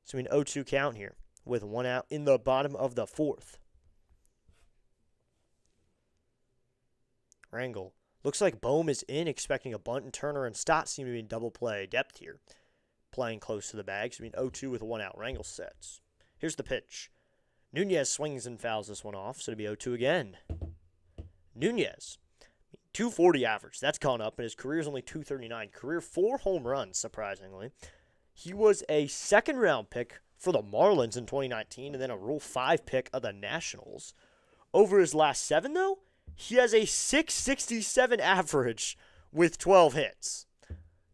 So an 0-2 count here with 1 out in the bottom of the 4th. Rangel. Looks like Bohm is in, expecting a bunt, and Turner and Stott seem to be in double play depth here. Playing close to the bag. So 0-2 with 1 out. Rangel sets. Here's the pitch. Nunez swings and fouls this one off, so it'll be 0-2 again. Nunez. 240 average. That's gone up, and his career is only 239. Career 4 home runs, surprisingly. He was a second-round pick for the Marlins in 2019, and then a Rule 5 pick of the Nationals. Over his last 7, though, he has a 667 average with 12 hits.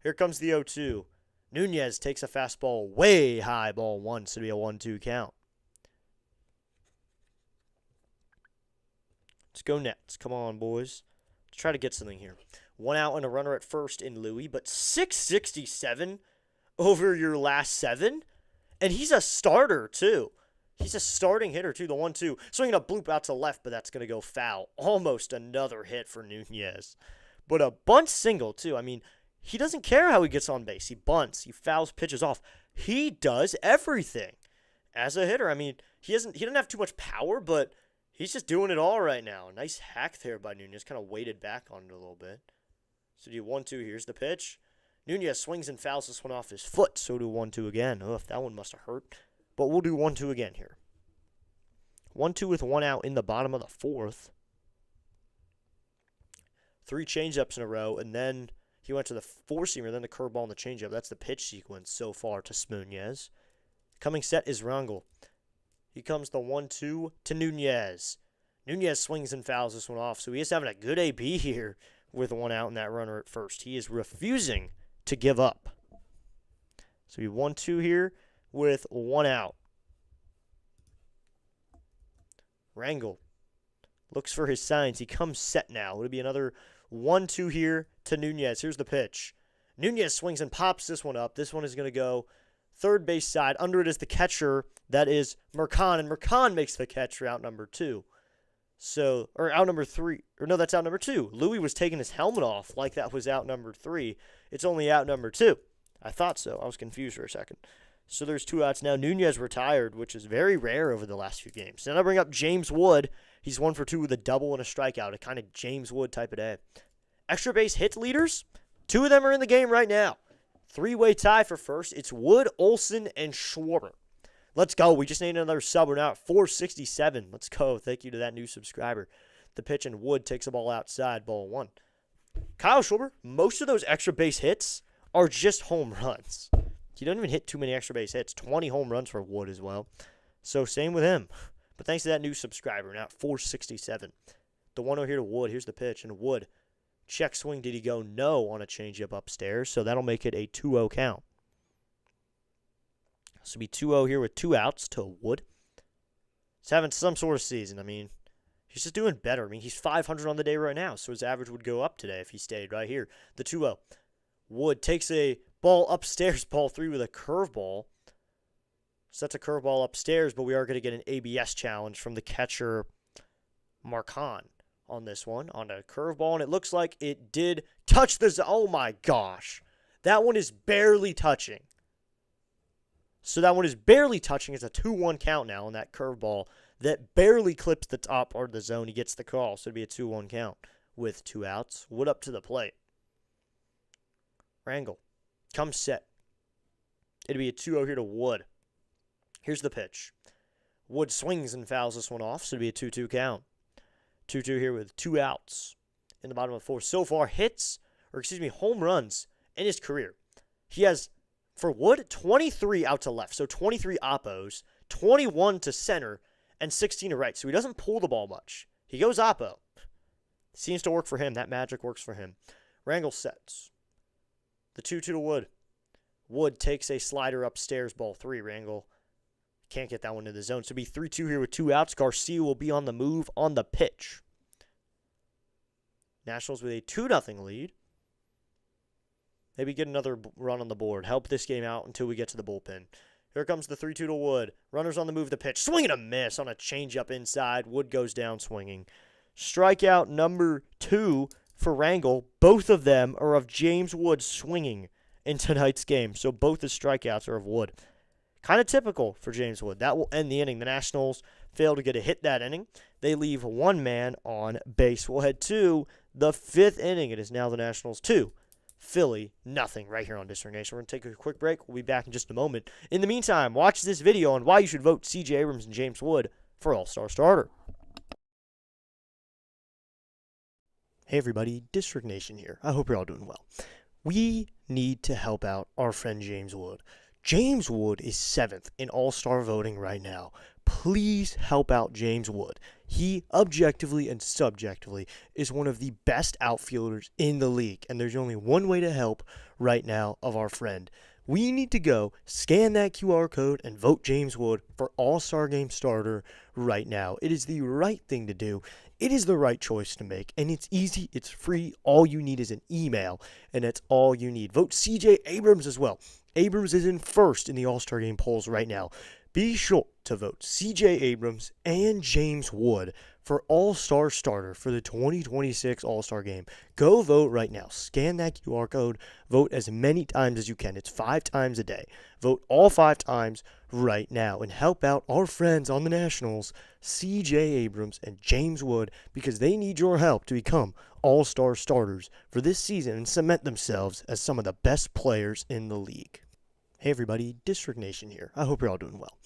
Here comes the 0-2. Nunez takes a fastball way high, ball 1, so it'll be a 1-2 count. Let's go Nets. Come on, boys. Let's try to get something here. 1 out and a runner at first in Louis, but 667 over your last 7? And he's a starter, too. He's a starting hitter, too, the 1-2. Swinging a bloop out to left, but that's going to go foul. Almost another hit for Nunez. But a bunt single, too. I mean, he doesn't care how he gets on base. He bunts. He fouls pitches off. He does everything. As a hitter, I mean, he doesn't have too much power, but he's just doing it all right now. Nice hack there by Nunez. Kind of weighted back on it a little bit. So do 1-2. Here's the pitch. Nunez swings and fouls this one off his foot, so do 1-2 again. Ugh, that one must have hurt. But we'll do 1-2 again here. 1-2 with one out in the bottom of the fourth. 3 changeups in a row, and then he went to the four-seamer, then the curveball and the changeup. That's the pitch sequence so far to Nunez. Coming set is Rangel. He comes the 1-2 to Nunez. Nunez swings and fouls this one off, so he is having a good AB here with one out and that runner at first. He is refusing to give up. So we 1-2 here with one out. Rangel looks for his signs. He comes set now. It'll be another 1-2 here to Nunez. Here's the pitch. Nunez swings and pops this one up. This one is going to go third base side. Under it is the catcher. That is Mercan, and Mercan makes the catch for out number 2. So, or out number 3. Or no, that's out number 2. Louis was taking his helmet off like that was out number 3. It's only out number 2. I thought so. I was confused for a second. So there's 2 outs now. Nunez retired, which is very rare over the last few games. Then I bring up James Wood. He's 1 for 2 with a double and a strikeout. A kind of James Wood type of day. Extra base hit leaders. 2 of them are in the game right now. 3-way tie for first. It's Wood, Olsen, and Schwarber. Let's go. We just need another sub. We're now at 467. Let's go. Thank you to that new subscriber. The pitch, and Wood takes the ball outside. Ball 1. Kyle Schwarber, most of those extra base hits are just home runs. He doesn't even hit too many extra base hits. 20 home runs for Wood as well. So same with him. But thanks to that new subscriber, now at 467. The 1-0 here to Wood. Here's the pitch, and Wood. Check swing. Did he go? No on a changeup upstairs. So that'll make it a 2-0 count. So it'll be 2-0 here with 2 outs to Wood. He's having some sort of season. I mean, he's just doing better. I mean, he's 500 on the day right now, so his average would go up today if he stayed right here. The 2-0. Wood takes a ball upstairs, ball 3 with a curveball. So that's a curveball upstairs, but we are going to get an ABS challenge from the catcher, Marcon, on this one, on a curveball, and it looks like it did touch the zone. Oh my gosh. That one is barely touching. So that one is barely touching. It's a 2-1 count now on that curveball that barely clips the top or the zone. He gets the call, so it'd be a 2-1 count with 2 outs. Wood up to the plate. Rangel comes set. It'd be a 2-0 here to Wood. Here's the pitch. Wood swings and fouls this one off, so it'd be a 2-2 count. 2-2 here with 2 outs in the bottom of the 4th. So far, home runs in his career. He has, for Wood, 23 out to left, so 23 oppos, 21 to center, and 16 to right. So he doesn't pull the ball much. He goes oppo. Seems to work for him. That magic works for him. Rangel sets. The 2-2 to Wood. Wood takes a slider upstairs, ball 3. Rangel can't get that one to the zone. So it'll be 3-2 here with 2 outs. Garcia will be on the move on the pitch. Nationals with a 2-0 lead. Maybe get another run on the board. Help this game out until we get to the bullpen. Here comes the 3-2 to Wood. Runners on the move, the pitch. Swing and a miss on a changeup inside. Wood goes down swinging. Strikeout number 2 for Rangel. Both of them are of James Wood swinging in tonight's game. So both the strikeouts are of Wood. Kind of typical for James Wood. That will end the inning. The Nationals fail to get a hit that inning. They leave 1 man on base. We'll head to the 5th inning. It is now the Nationals 2. Philly, nothing, right here on District Nation. We're going to take a quick break. We'll be back in just a moment. In the meantime, watch this video on why you should vote CJ Abrams and James Wood for All-Star Starter. Hey everybody, District Nation here. I hope you're all doing well. We need to help out our friend James Wood. James Wood is 7th in All-Star voting right now. Please help out James Wood. He, objectively and subjectively, is one of the best outfielders in the league. And there's only one way to help right now of our friend. We need to go scan that QR code and vote James Wood for All-Star Game starter right now. It is the right thing to do. It is the right choice to make. And it's easy. It's free. All you need is an email. And that's all you need. Vote CJ Abrams as well. Abrams is in 1st in the All-Star Game polls right now. Be sure to vote CJ Abrams and James Wood for All-Star starter for the 2026 All-Star Game. Go vote right now. Scan that QR code. Vote as many times as you can. It's 5 times a day. Vote all 5 times right now and help out our friends on the Nationals, CJ Abrams and James Wood, because they need your help to become all-star starters for this season and cement themselves as some of the best players in the league. Hey everybody, District Nation here. I hope you're all doing well.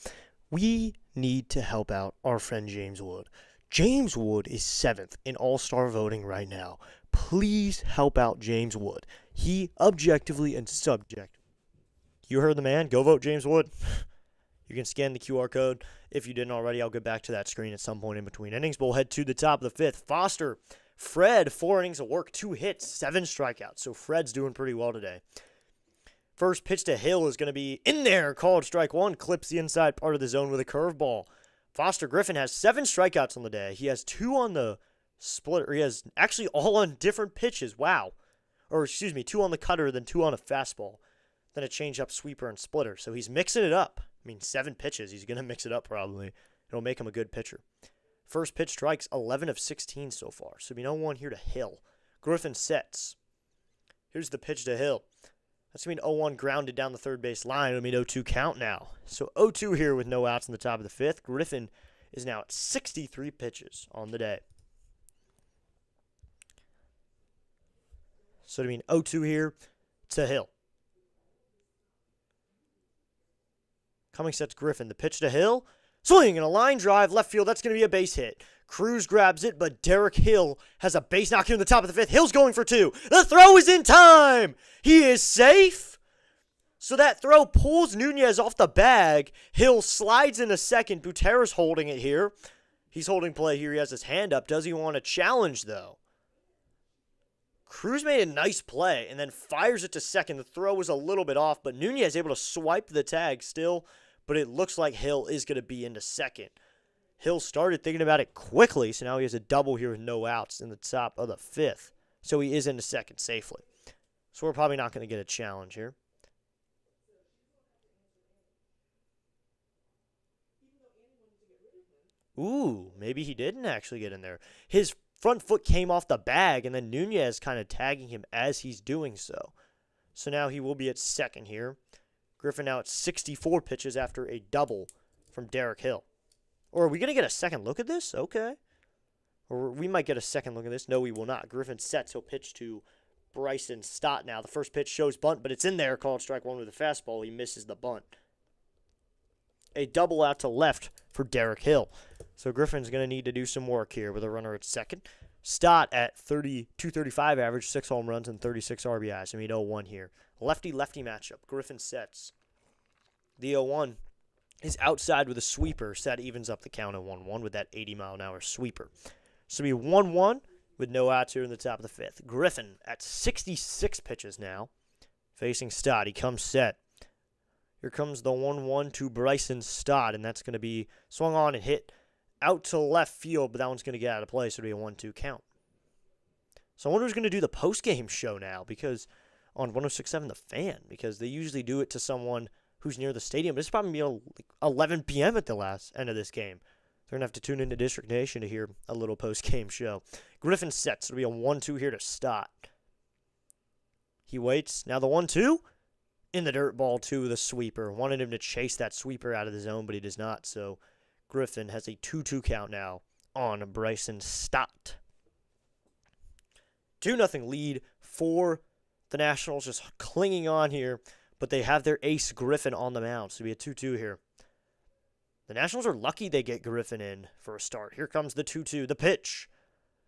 We need to help out our friend James Wood. James Wood is 7th in all-star voting right now. Please help out James Wood. He objectively and subjectively. You heard the man. Go vote James Wood. You can scan the QR code. If you didn't already, I'll get back to that screen at some point in between innings. But we'll head to the top of the 5th. Foster, Fred, 4 innings of work, 2 hits, 7 strikeouts. So Fred's doing pretty well today. First pitch to Hill is going to be in there. Called strike 1. Clips the inside part of the zone with a curveball. Foster Griffin has 7 strikeouts on the day. He has 2 on the splitter. He has actually all on different pitches. Wow. Or excuse me, 2 on the cutter, then 2 on a fastball. Then a changeup, sweeper, and splitter. So he's mixing it up. I mean, 7 pitches. He's going to mix it up probably. It'll make him a good pitcher. First pitch strikes, 11 of 16 so far. So we know 1 here to Hill. Griffin sets. Here's the pitch to Hill. That's going to be an 0-1 grounded down the third base line. It'll mean 0-2 count now. So 0-2 here with no outs in the top of the 5th. Griffin is now at 63 pitches on the day. So it'll mean 0-2 here to Hill. Coming sets Griffin. The pitch to Hill. Swing and a line drive. Left field. That's going to be a base hit. Cruz grabs it, but Derek Hill has a base knock here in the top of the 5th. Hill's going for 2. The throw is in time. He is safe. So that throw pulls Nunez off the bag. Hill slides into second. Buterra's holding it here. He's holding play here. He has his hand up. Does he want a challenge, though? Cruz made a nice play and then fires it to second. The throw was a little bit off, but Nunez able to swipe the tag still, but it looks like Hill is going to be into second. Hill started thinking about it quickly, so now he has a double here with no outs in the top of the 5th. So he is into second safely. So we're probably not going to get a challenge here. Ooh, maybe he didn't actually get in there. His front foot came off the bag, and then Nunez kind of tagging him as he's doing so. So now he will be at second here. Griffin now at 64 pitches after a double from Derek Hill. Or are we going to get a second look at this? Okay. Or we might get a second look at this. No, we will not. Griffin sets. He'll pitch to Bryson Stott now. The first pitch shows bunt, but it's in there. Called strike 1 with a fastball. He misses the bunt. A double out to left for Derek Hill. So Griffin's going to need to do some work here with a runner at second. Stott at 235 average, 6 home runs and 36 RBIs. I mean, 0-1 here. Lefty-lefty matchup. Griffin sets. The 0-1 is outside with a sweeper. So that evens up the count at 1-1 with that 80-mile-an-hour sweeper. So it'll be 1-1 with no outs here in the top of the 5th. Griffin at 66 pitches now. Facing Stott. He comes set. Here comes the 1-1 to Bryson Stott, and that's going to be swung on and hit out to left field, but that one's going to get out of play, so it'll be a 1-2 count. So I wonder who's going to do the post-game show now, because on 106.7 The Fan, because they usually do it to someone who's near the stadium. It's probably like 11 p.m. at the last end of this game. They're going to have to tune into District Nation to hear a little post-game show. Griffin sets. It'll be a 1-2 here to Stott. He waits. Now the 1-2. In the dirt ball to the sweeper. Wanted him to chase that sweeper out of the zone, but he does not. So Griffin has a 2-2 count now on Bryson Stott. 2-0 lead for the Nationals, just clinging on here, but they have their ace Griffin on the mound. So it'll be a 2-2 here. The Nationals are lucky they get Griffin in for a start. Here comes the 2-2, the pitch.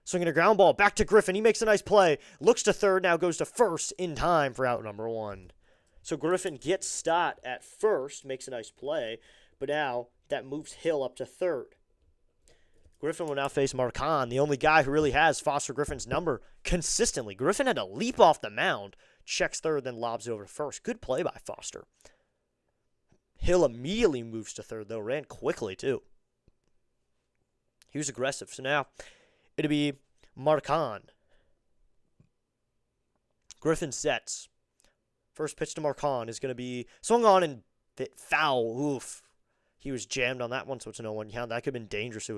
Swinging a ground ball back to Griffin. He makes a nice play. Looks to third, now goes to first in time for out number 1. So Griffin gets Stott at first, makes a nice play, but now that moves Hill up to third. Griffin will now face Marcon, the only guy who really has Foster Griffin's number consistently. Griffin had to leap off the mound, checks third, then lobs it over to first. Good play by Foster. Hill immediately moves to third, though. Ran quickly, too. He was aggressive. So now it'll be Marcon. Griffin sets. First pitch to Marcon is going to be swung on and foul. Oof. He was jammed on that one, so it's a 0-1 count. That could have been dangerous. He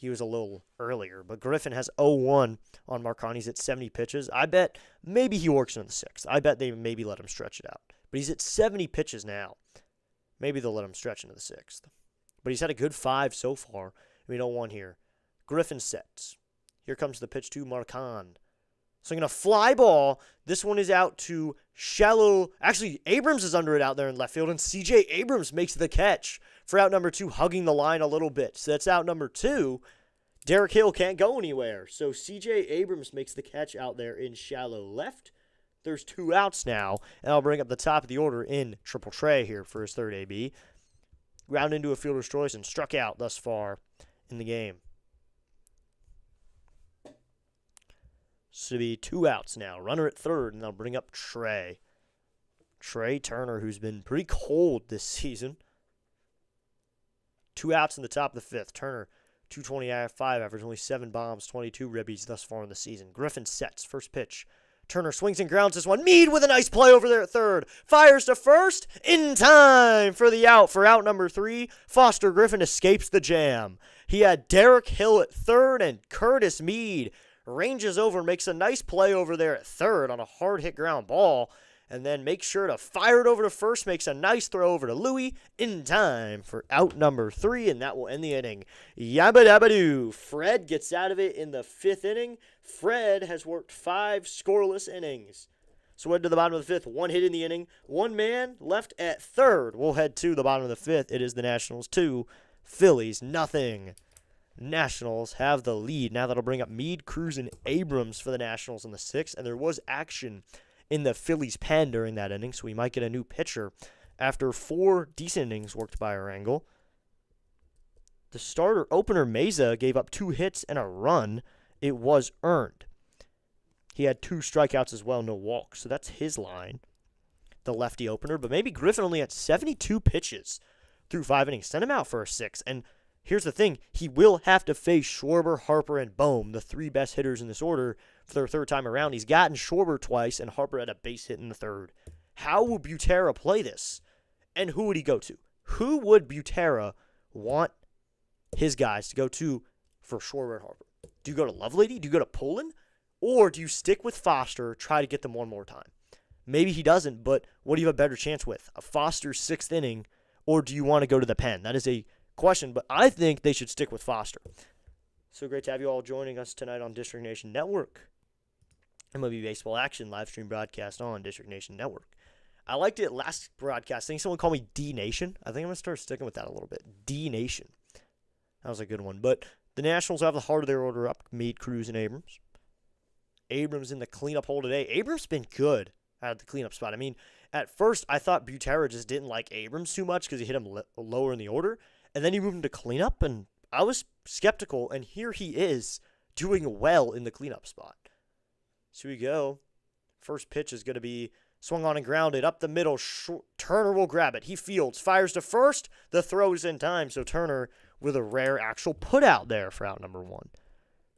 was a little earlier. But Griffin has 0-1 on Marcon. He's at 70 pitches. I bet maybe he works into the 6th. I bet they maybe let him stretch it out. But he's at 70 pitches now. Maybe they'll let him stretch into the 6th. But he's had a good 5 so far. I mean, 0-1 here. Griffin sets. Here comes the pitch to Marcan. Swinging a fly ball. This one is out to shallow. Actually, Abrams is under it out there in left field, and CJ Abrams makes the catch for out number 2, hugging the line a little bit. So that's out number 2. Derek Hill can't go anywhere. So CJ Abrams makes the catch out there in shallow left. There's 2 outs now, and I'll bring up the top of the order in Triple Trey here for his third AB. Ground into a fielder's choice and struck out thus far in the game. So be 2 outs now. Runner at third, and they'll bring up Trey. Trey Turner, who's been pretty cold this season. 2 outs in the top of the 5th. Turner, 225 average, only 7 bombs, 22 ribbies thus far in the season. Griffin sets, first pitch. Turner swings and grounds this one. Meade with a nice play over there at third. Fires to first. In time for the out. For out number 3, Foster Griffin escapes the jam. He had Derek Hill at third, and Curtis Meade ranges over and makes a nice play over there at third on a hard hit ground ball, and then makes sure to fire it over to first, makes a nice throw over to Louie in time for out number 3, and that will end the inning. Yabba dabba doo. Fred gets out of it in the 5th inning. Fred has worked 5 scoreless innings. So head to the bottom of the 5th, 1 hit in the inning, 1 man left at third. We'll head to the bottom of the 5th. It is the Nationals 2, Phillies nothing. Nationals have the lead. Now that'll bring up Meade, Cruz, and Abrams for the Nationals in the 6th. And there was action in the Phillies pen during that inning, so we might get a new pitcher after 4 decent innings worked by Orangel. The starter opener, Meza, gave up 2 hits and a run. It was earned. He had 2 strikeouts as well, no walks. So that's his line, the lefty opener. But maybe Griffin only had 72 pitches through 5 innings. Send him out for a 6. And here's the thing. He will have to face Schwarber, Harper, and Bohm, the 3 best hitters in this order, for their 3rd time around. He's gotten Schwarber twice, and Harper had a base hit in the 3rd. How will Butera play this? And who would he go to? Who would Butera want his guys to go to for Schwarber and Harper? Do you go to Lovelady? Do you go to Poland? Or do you stick with Foster, try to get them one more time? Maybe he doesn't, but what do you have a better chance with? A Foster 6th inning, or do you want to go to the pen? That is a question, but I think they should stick with Foster. So great to have you all joining us tonight on District Nation Network. MLB Baseball Action live stream broadcast on District Nation Network. I liked it last broadcast. I think someone called me D-Nation. I think I'm going to start sticking with that a little bit. D-Nation. That was a good one. But the Nationals have the heart of their order up. Meade, Cruz, and Abrams. Abrams in the cleanup hole today. Abrams been good at the cleanup spot. I mean, at first I thought Butera just didn't like Abrams too much because he hit him lower in the order. And then he moved him to cleanup, and I was skeptical. And here he is doing well in the cleanup spot. So we go. First pitch is going to be swung on and grounded up the middle. Turner will grab it. He fields, fires to first. The throw is in time. So Turner with a rare actual put out there for out number 1.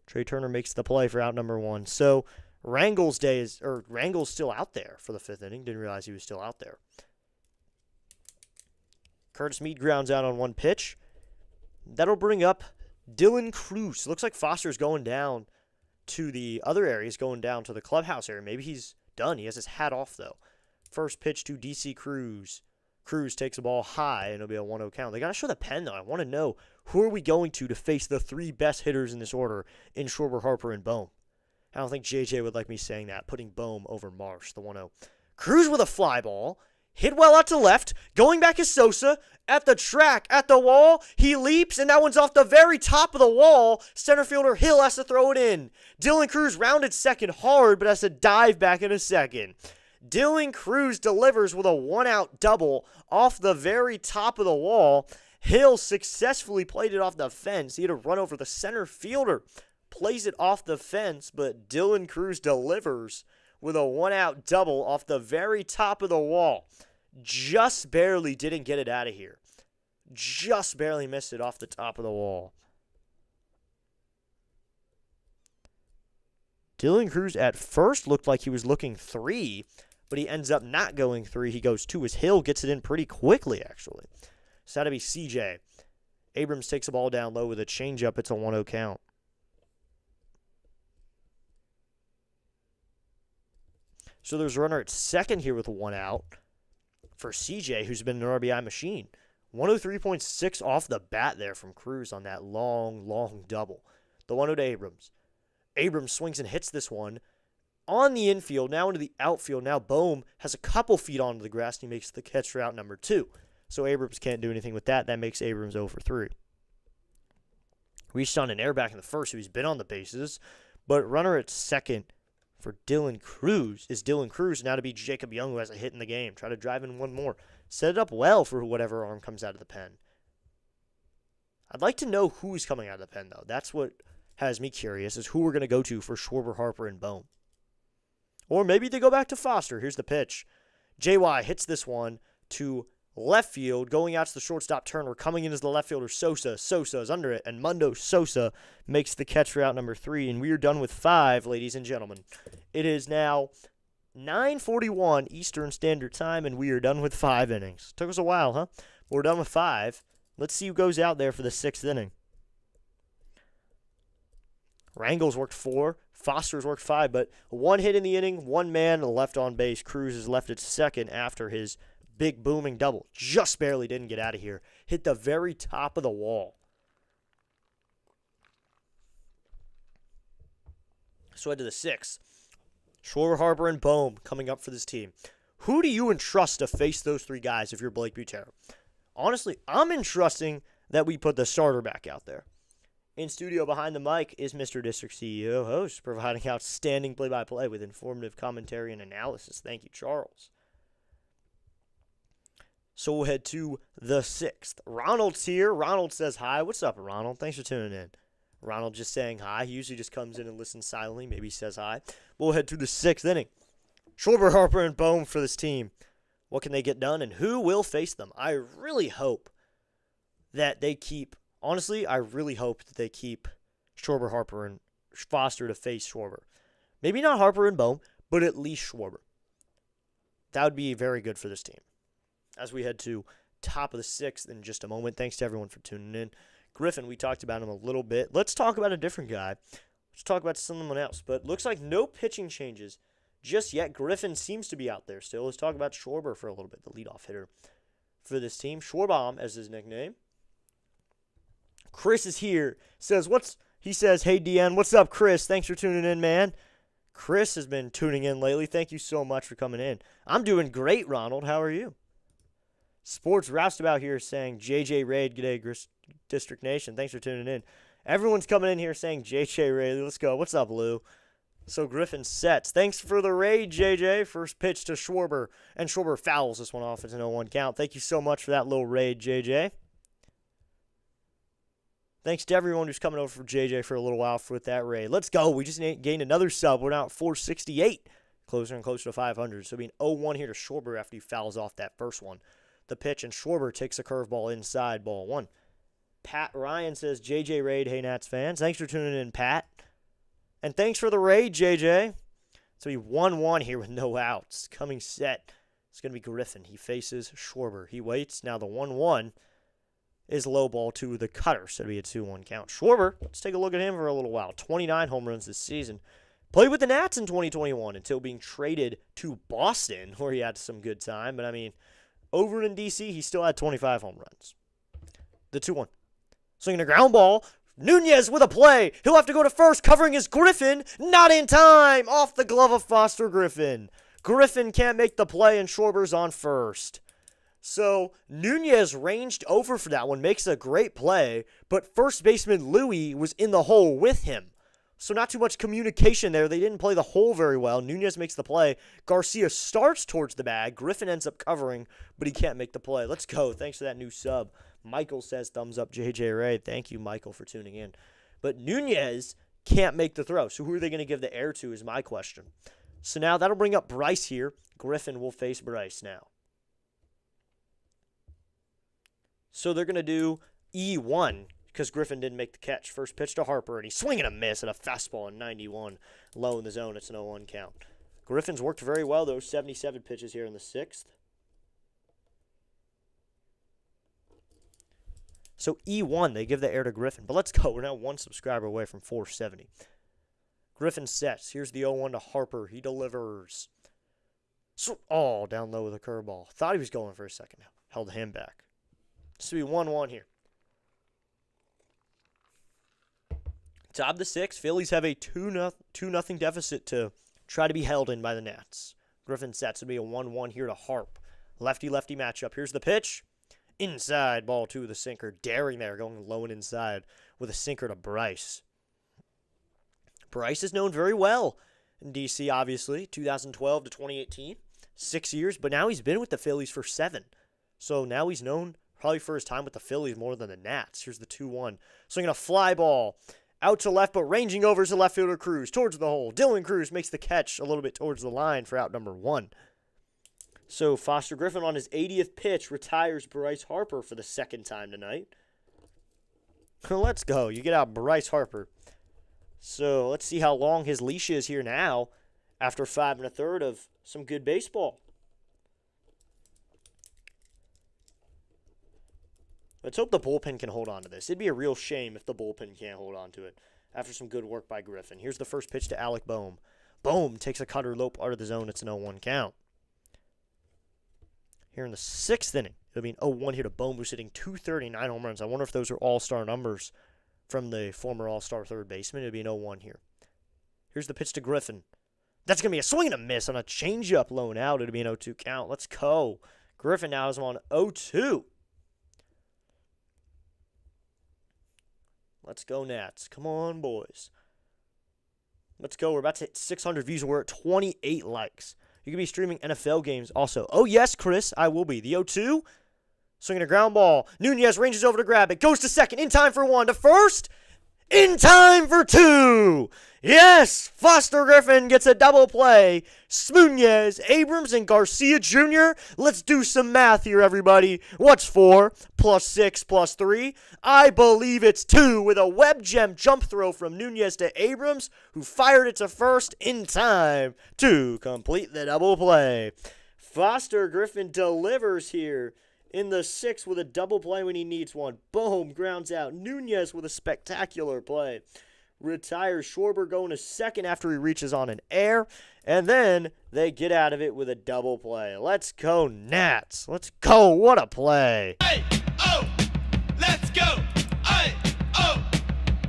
Trey Turner makes the play for out number 1. So Rangel's still out there for the 5th inning. Didn't realize he was still out there. Curtis Meade grounds out on 1 pitch. That'll bring up Dylan Cruz. Looks like Foster's going down to the other area. He's going down to the clubhouse area. Maybe he's done. He has his hat off, though. First pitch to DC Cruz. Cruz takes the ball high, and it'll be a 1-0 count. They got to show the pen, though. I want to know, who are we going to face the 3 best hitters in this order in Schwarber, Harper, and Bohm? I don't think JJ would like me saying that, putting Bohm over Marsh, the 1-0. Cruz with a fly ball. Hit well out to left. Going back is Sosa. At the track, at the wall. He leaps, and that one's off the very top of the wall. Center fielder Hill has to throw it in. Dylan Cruz rounded second hard, but has to dive back in a second. Dylan Cruz delivers with a 1-out double off the very top of the wall. Hill successfully played it off the fence. He had to run over the center fielder. Plays it off the fence, but Dylan Cruz delivers with a 1-out double off the very top of the wall. Just barely didn't get it out of here. Just barely missed it off the top of the wall. Dylan Cruz at first looked like he was looking 3, but he ends up not going 3. He goes 2 as Hill gets it in pretty quickly, actually. So that'll be CJ. Abrams takes the ball down low with a changeup. It's a 1-0 count. So there's a runner at second here with 1 out for CJ, who's been an RBI machine. 103.6 off the bat there from Cruz on that long double. The 1-0 to Abrams. Abrams swings and hits this one on the infield, now into the outfield. Now Bohm has a couple feet onto the grass, and he makes the catch for out number 2. So Abrams can't do anything with that. That makes Abrams 0 for 3. Reached on an air back in the first, so he's been on the bases. But runner at second for Dylan Cruz is Dylan Cruz, now to be Jacob Young, who has a hit in the game. Try to drive in one more. Set it up well for whatever arm comes out of the pen. I'd like to know who's coming out of the pen, though. That's what has me curious, is who we're going to go to for Schwarber, Harper, and Bohm. Or maybe they go back to Foster. Here's the pitch. JY hits this one to left field, going out to the shortstop Turner. Coming in as the left fielder Sosa. Sosa is under it, and Mundo Sosa makes the catch for out number 3, and we are done with 5, ladies and gentlemen. It is now 9:41 Eastern Standard Time, and we are done with 5 innings. Took us a while, huh? We're done with 5. Let's see who goes out there for the 6th inning. Rangel's worked 4. Foster's worked 5, but 1 hit in the inning, 1 man left on base. Cruz is left at second after his big booming double. Just barely didn't get out of here. Hit the very top of the wall. So head to the 6th. Schwarber, Harper, and Bohm coming up for this team. Who do you entrust to face those 3 guys if you're Blake Butera? Honestly, I'm entrusting that we put the starter back out there. In studio behind the mic is Mr. District CEO host, providing outstanding play-by-play with informative commentary and analysis. Thank you, Charles. So we'll head to the 6th. Ronald's here. Ronald says hi. What's up, Ronald? Thanks for tuning in. Ronald just saying hi. He usually just comes in and listens silently. Maybe he says hi. We'll head to the 6th inning. Schwarber, Harper, and Bohm for this team. What can they get done, and who will face them? I really hope that they keep, honestly, I really hope that they keep Schwarber, Harper, and Foster to face Schwarber. Maybe not Harper and Bohm, but at least Schwarber. That would be very good for this team. As we head to top of the 6th in just a moment. Thanks to everyone for tuning in. Griffin, we talked about him a little bit. Let's talk about a different guy. Let's talk about someone else. But looks like no pitching changes just yet. Griffin seems to be out there still. Let's talk about Schwarber for a little bit, the leadoff hitter for this team. Schwarbomb as his nickname. Chris is here. He says, hey, DN, what's up, Chris? Thanks for tuning in, man. Chris has been tuning in lately. Thank you so much for coming in. I'm doing great, Ronald. How are you? Sports Roustabout here saying, JJ Raid, g'day, District Nation. Thanks for tuning in. Everyone's coming in here saying, JJ Raid, let's go. What's up, Lou? So Griffin sets. Thanks for the raid, JJ. First pitch to Schwarber. And Schwarber fouls this one off. It's an 0-1 count. Thank you so much for that little raid, JJ. Thanks to everyone who's coming over for JJ for a little while with that raid. Let's go. We just gained another sub. We're now at 468. Closer and closer to 500. So it'll be an 0-1 here to Schwarber after he fouls off that first one. The pitch, and Schwarber takes a curveball inside, ball 1. Pat Ryan says, JJ raid, hey, Nats fans. Thanks for tuning in, Pat. And thanks for the raid, JJ. So he 1-1 here with no outs. Coming set. It's going to be Griffin. He faces Schwarber. He waits. Now the 1-1 is low ball to the cutter. So it'll be a 2-1 count. Schwarber, let's take a look at him for a little while. 29 home runs this season. Played with the Nats in 2021 until being traded to Boston, where he had some good time. But, I mean, over in D.C., he still had 25 home runs. The 2-1. Swinging a ground ball. Nunez with a play. He'll have to go to first, covering his Griffin. Not in time. Off the glove of Foster Griffin. Griffin can't make the play, and Schwarber's on first. So Nunez ranged over for that one, makes a great play, but first baseman Louis was in the hole with him. So not too much communication there. They didn't play the hole very well. Nunez makes the play. Garcia starts towards the bag. Griffin ends up covering, but he can't make the play. Let's go. Thanks for that new sub. Michael says, thumbs up, JJ Ray. Thank you, Michael, for tuning in. But Nunez can't make the throw. So who are they going to give the air to is my question. So now that'll bring up Bryce here. Griffin will face Bryce now. So they're going to do E1 because Griffin didn't make the catch. First pitch to Harper, and he's swinging a miss at a fastball in 91. Low in the zone. It's an 0-1 count. Griffin's worked very well, though. 77 pitches here in the 6th. So E1, they give the air to Griffin. But let's go. We're now 1 subscriber away from 470. Griffin sets. Here's the 0-1 to Harper. He delivers. Oh, down low with a curveball. Thought he was going for a second. Held him back. So we 1-1 here. Top of the sixth, Phillies have a 2-0 deficit to try to be held in by the Nats. Griffin sets to be a 1-1 here to Harp. Lefty-lefty matchup. Here's the pitch. Inside, ball two, the sinker. Daring there, going low and inside with a sinker to Bryce. Bryce is known very well in D.C., obviously, 2012 to 2018. 6 years, but now he's been with the Phillies for 7. So now he's known probably for his time with the Phillies more than the Nats. Here's the 2-1. Swinging a fly ball. Out to left, but ranging over is the left fielder Cruz towards the hole. Dylan Cruz makes the catch a little bit towards the line for out number 1. So Foster Griffin on his 80th pitch retires Bryce Harper for the second time tonight. Let's go. You get out Bryce Harper. So let's see how long his leash is here now after 5 1/3 of some good baseball. Let's hope the bullpen can hold on to this. It'd be a real shame if the bullpen can't hold on to it after some good work by Griffin. Here's the first pitch to Alec Boehm. Boehm takes a cutter lope out of the zone. It's an 0-1 count. Here in the 6th inning, it'll be an 0-1 here to Boehm, who's hitting 239 home runs. I wonder if those are all-star numbers from the former all-star third baseman. It'll be an 0-1 here. Here's the pitch to Griffin. That's going to be a swing and a miss on a changeup low and out. It'll be an 0-2 count. Let's go. Griffin now is on 0-2. Let's go, Nats. Come on, boys. Let's go. We're about to hit 600 views. We're at 28 likes. You can be streaming NFL games also. Oh, yes, Chris, I will be. The 0-2. Swinging a ground ball. Nunez ranges over to grab it. Goes to second. In time for 1. To first. In time for 2. Yes, Foster Griffin gets a double play. Nunez, Abrams, and Garcia Jr. Let's do some math here, everybody. What's 4 plus 6 plus 3? I believe it's 2 with a web gem jump throw from Nunez to Abrams, who fired it to first in time to complete the double play. Foster Griffin delivers here in the 6th with a double play when he needs one. Boom, grounds out. Nunez with a spectacular play. Retires Schwarber going to second after he reaches on an air. And then they get out of it with a double play. Let's go, Nats. Let's go. What a play. Hey, oh, let's go. Hey, oh,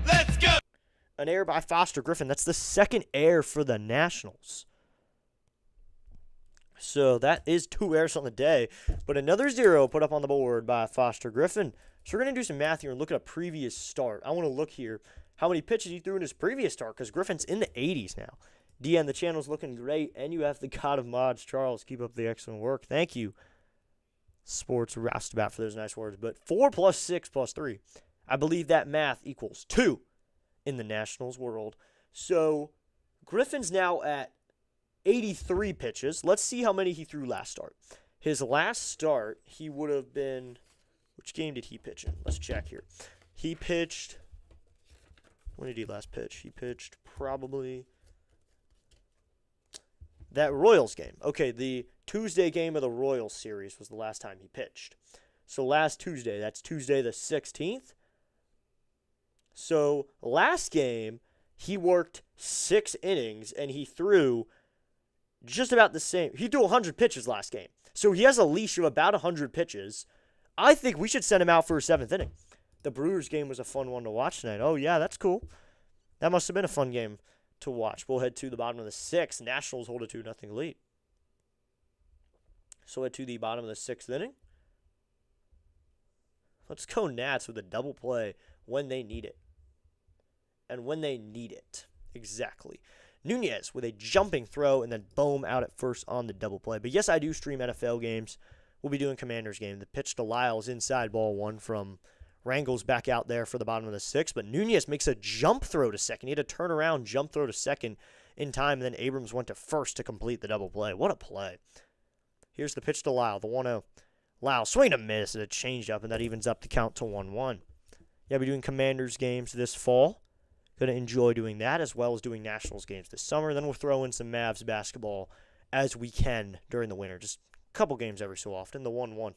let's go. An error by Foster Griffin. That's the second error for the Nationals. So that is 2 errors on the day. But another 0 put up on the board by Foster Griffin. So we're going to do some math here and look at a previous start. I want to look here how many pitches he threw in his previous start, because Griffin's in the 80s now. DN, the channel's looking great, and you have the god of mods, Charles. Keep up the excellent work. Thank you, Sports Roustabout, for those nice words. But 4 plus 6 plus 3. I believe that math equals 2 in the Nationals world. So Griffin's now at 83 pitches. Let's see how many he threw last start. His last start, he would have been... Which game did he pitch in? Let's check here. He pitched... When did he last pitch? He pitched probably that Royals game. Okay, the Tuesday game of the Royals series was the last time he pitched. So last Tuesday, that's Tuesday the 16th. So last game, he worked 6 innings, and he threw just about the same. He threw 100 pitches last game. So he has a leash of about 100 pitches. I think we should send him out for a 7th inning. The Brewers game was a fun one to watch tonight. Oh, yeah, that's cool. That must have been a fun game to watch. We'll head to the bottom of the 6th. Nationals hold a 2-0 lead. So head to the bottom of the 6th inning. Let's go Nats with a double play when they need it. And when they need it. Exactly. Nunez with a jumping throw, and then Boehm out at first on the double play. But yes, I do stream NFL games. We'll be doing Commanders game. The pitch to Lyles inside, ball 1 from Rangel's back out there for the bottom of the 6th. But Nunez makes a jump throw to second. He had a turnaround jump throw to second in time. And then Abrams went to first to complete the double play. What a play. Here's the pitch to Lyle, the 1-0. Lyle swing and miss at a changeup, and that evens up the count to 1-1. Yeah, we're doing Commanders games this fall. Going to enjoy doing that, as well as doing Nationals games this summer. Then we'll throw in some Mavs basketball as we can during the winter. Just a couple games every so often. The 1-1.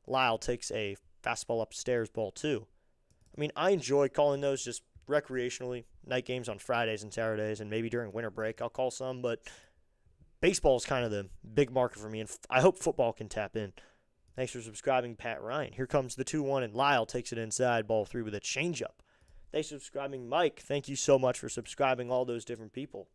Lyle takes a fastball upstairs, ball 2. I mean, I enjoy calling those just recreationally. Night games on Fridays and Saturdays, and maybe during winter break I'll call some. But baseball is kind of the big market for me, and I hope football can tap in. Thanks for subscribing, Pat Ryan. Here comes the 2-1, and Lyle takes it inside, ball 3 with a changeup. They subscribing. Mike, thank you so much for subscribing, all those different people.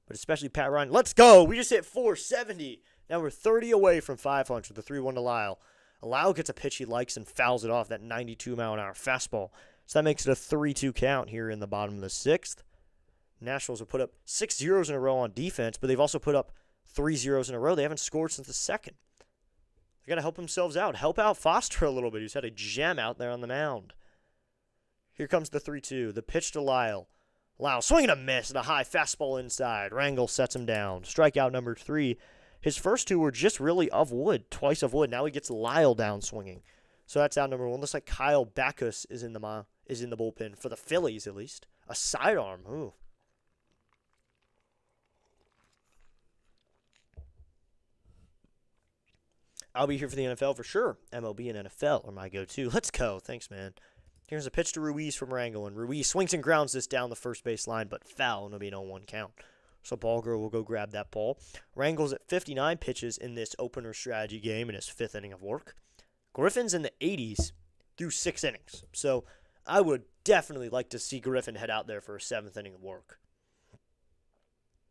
But especially Pat Ryan. Let's go. We just hit 470. Now we're 30 away from 500. The 3-1 to Lyle. Lyle gets a pitch he likes and fouls it off, that 92-mile-an-hour fastball. So that makes it a 3-2 count here in the bottom of the 6th. Nationals have put up 6 zeros in a row on defense, but they've also put up 3 zeros in a row. They haven't scored since the 2nd. They got to help themselves out. Help out Foster a little bit. He's had a gem out there on the mound. Here comes the 3-2. The pitch to Lyle. Lyle swinging a miss and a high fastball inside. Rangel sets him down. Strikeout number 3. His first 2 were just really of wood, twice of wood. Now he gets Lyle down swinging. So that's out number 1. Looks like Kyle Backus is in the bullpen for the Phillies at least. A sidearm. Ooh. I'll be here for the NFL for sure. MLB and NFL are my go-to. Let's go. Thanks, man. Here's a pitch to Ruiz from Rangel, and Ruiz swings and grounds this down the first base line, but foul, and it'll be an 0-1 count. So Ballgirl will go grab that ball. Rangel's at 59 pitches in this opener strategy game in his 5th inning of work. Griffin's in the 80s through 6 innings. So I would definitely like to see Griffin head out there for a 7th inning of work.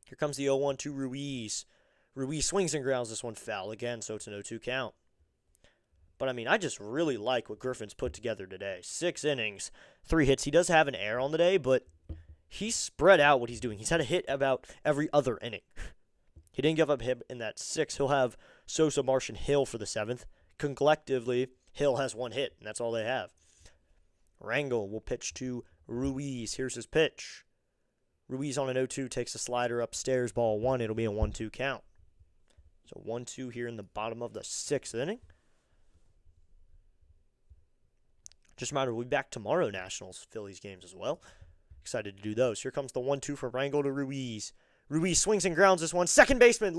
Here comes the 0-1 to Ruiz. Ruiz swings and grounds this one foul again, so it's an 0-2 count. But, I mean, I just really like what Griffin's put together today. 6 innings, 3 hits. He does have an error on the day, but he's spread out what he's doing. He's had a hit about every other inning. He didn't give up a hit in that 6th. He'll have Sosa, Marsh, and Hill for the 7th. Collectively, Hill has 1 hit, and that's all they have. Rangel will pitch to Ruiz. Here's his pitch. Ruiz on an 0-2 takes a slider upstairs, ball 1. It'll be a 1-2 count. So 1-2 here in the bottom of the 6th inning. Just a reminder, we'll be back tomorrow, Nationals, Phillies games as well. Excited to do those. Here comes the 1-2 from Rangel to Ruiz. Ruiz swings and grounds this one. Second baseman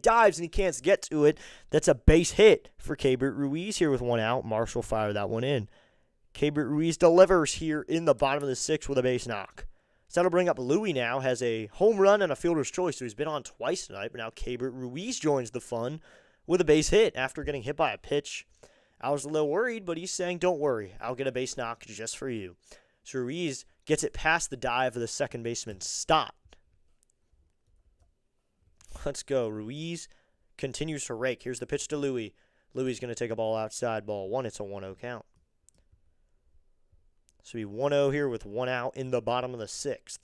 dives, and he can't get to it. That's a base hit for Keibert Ruiz here with 1 out. Marshall fired that one in. Keibert Ruiz delivers here in the bottom of the 6th with a base knock. So that'll bring up Louie now. Has a home run and a fielder's choice, so he's been on twice tonight. But now Keibert Ruiz joins the fun with a base hit after getting hit by a pitch. I was a little worried, but he's saying, don't worry, I'll get a base knock just for you. So Ruiz gets it past the dive of the second baseman, Stott. Let's go. Ruiz continues to rake. Here's the pitch to Louie. Louie's going to take a ball outside, ball 1. It's a 1-0 count. So we 1-0 here with 1 out in the bottom of the 6th.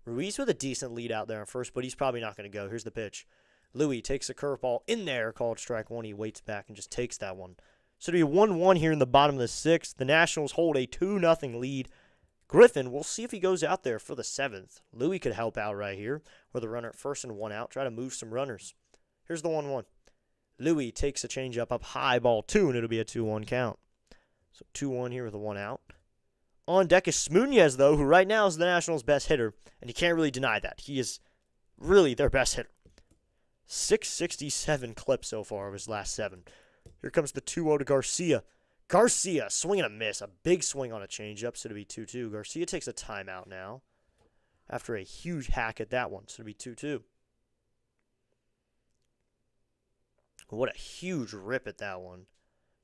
Ruiz with a decent lead out there on first, but he's probably not going to go. Here's the pitch. Louie takes a curveball in there, called strike 1. He waits back and just takes that one. So it'll be 1-1 here in the bottom of the 6th. The Nationals hold a 2-0 lead. Griffin, we'll see if he goes out there for the 7th. Louie could help out right here with a runner at first and 1 out. Try to move some runners. Here's the 1-1. Louie takes a changeup up high, ball 2, and it'll be a 2-1 count. So 2-1 here with a 1 out. On deck is Smunez, though, who right now is the Nationals' best hitter, and you can't really deny that. He is really their best hitter. 667 clips so far of his last 7. Here comes the 2-0 to Garcia. Garcia swinging a miss. A big swing on a changeup, so it'll be 2-2. Garcia takes a timeout now after a huge hack at that one, so it'll be 2-2. What a huge rip at that one.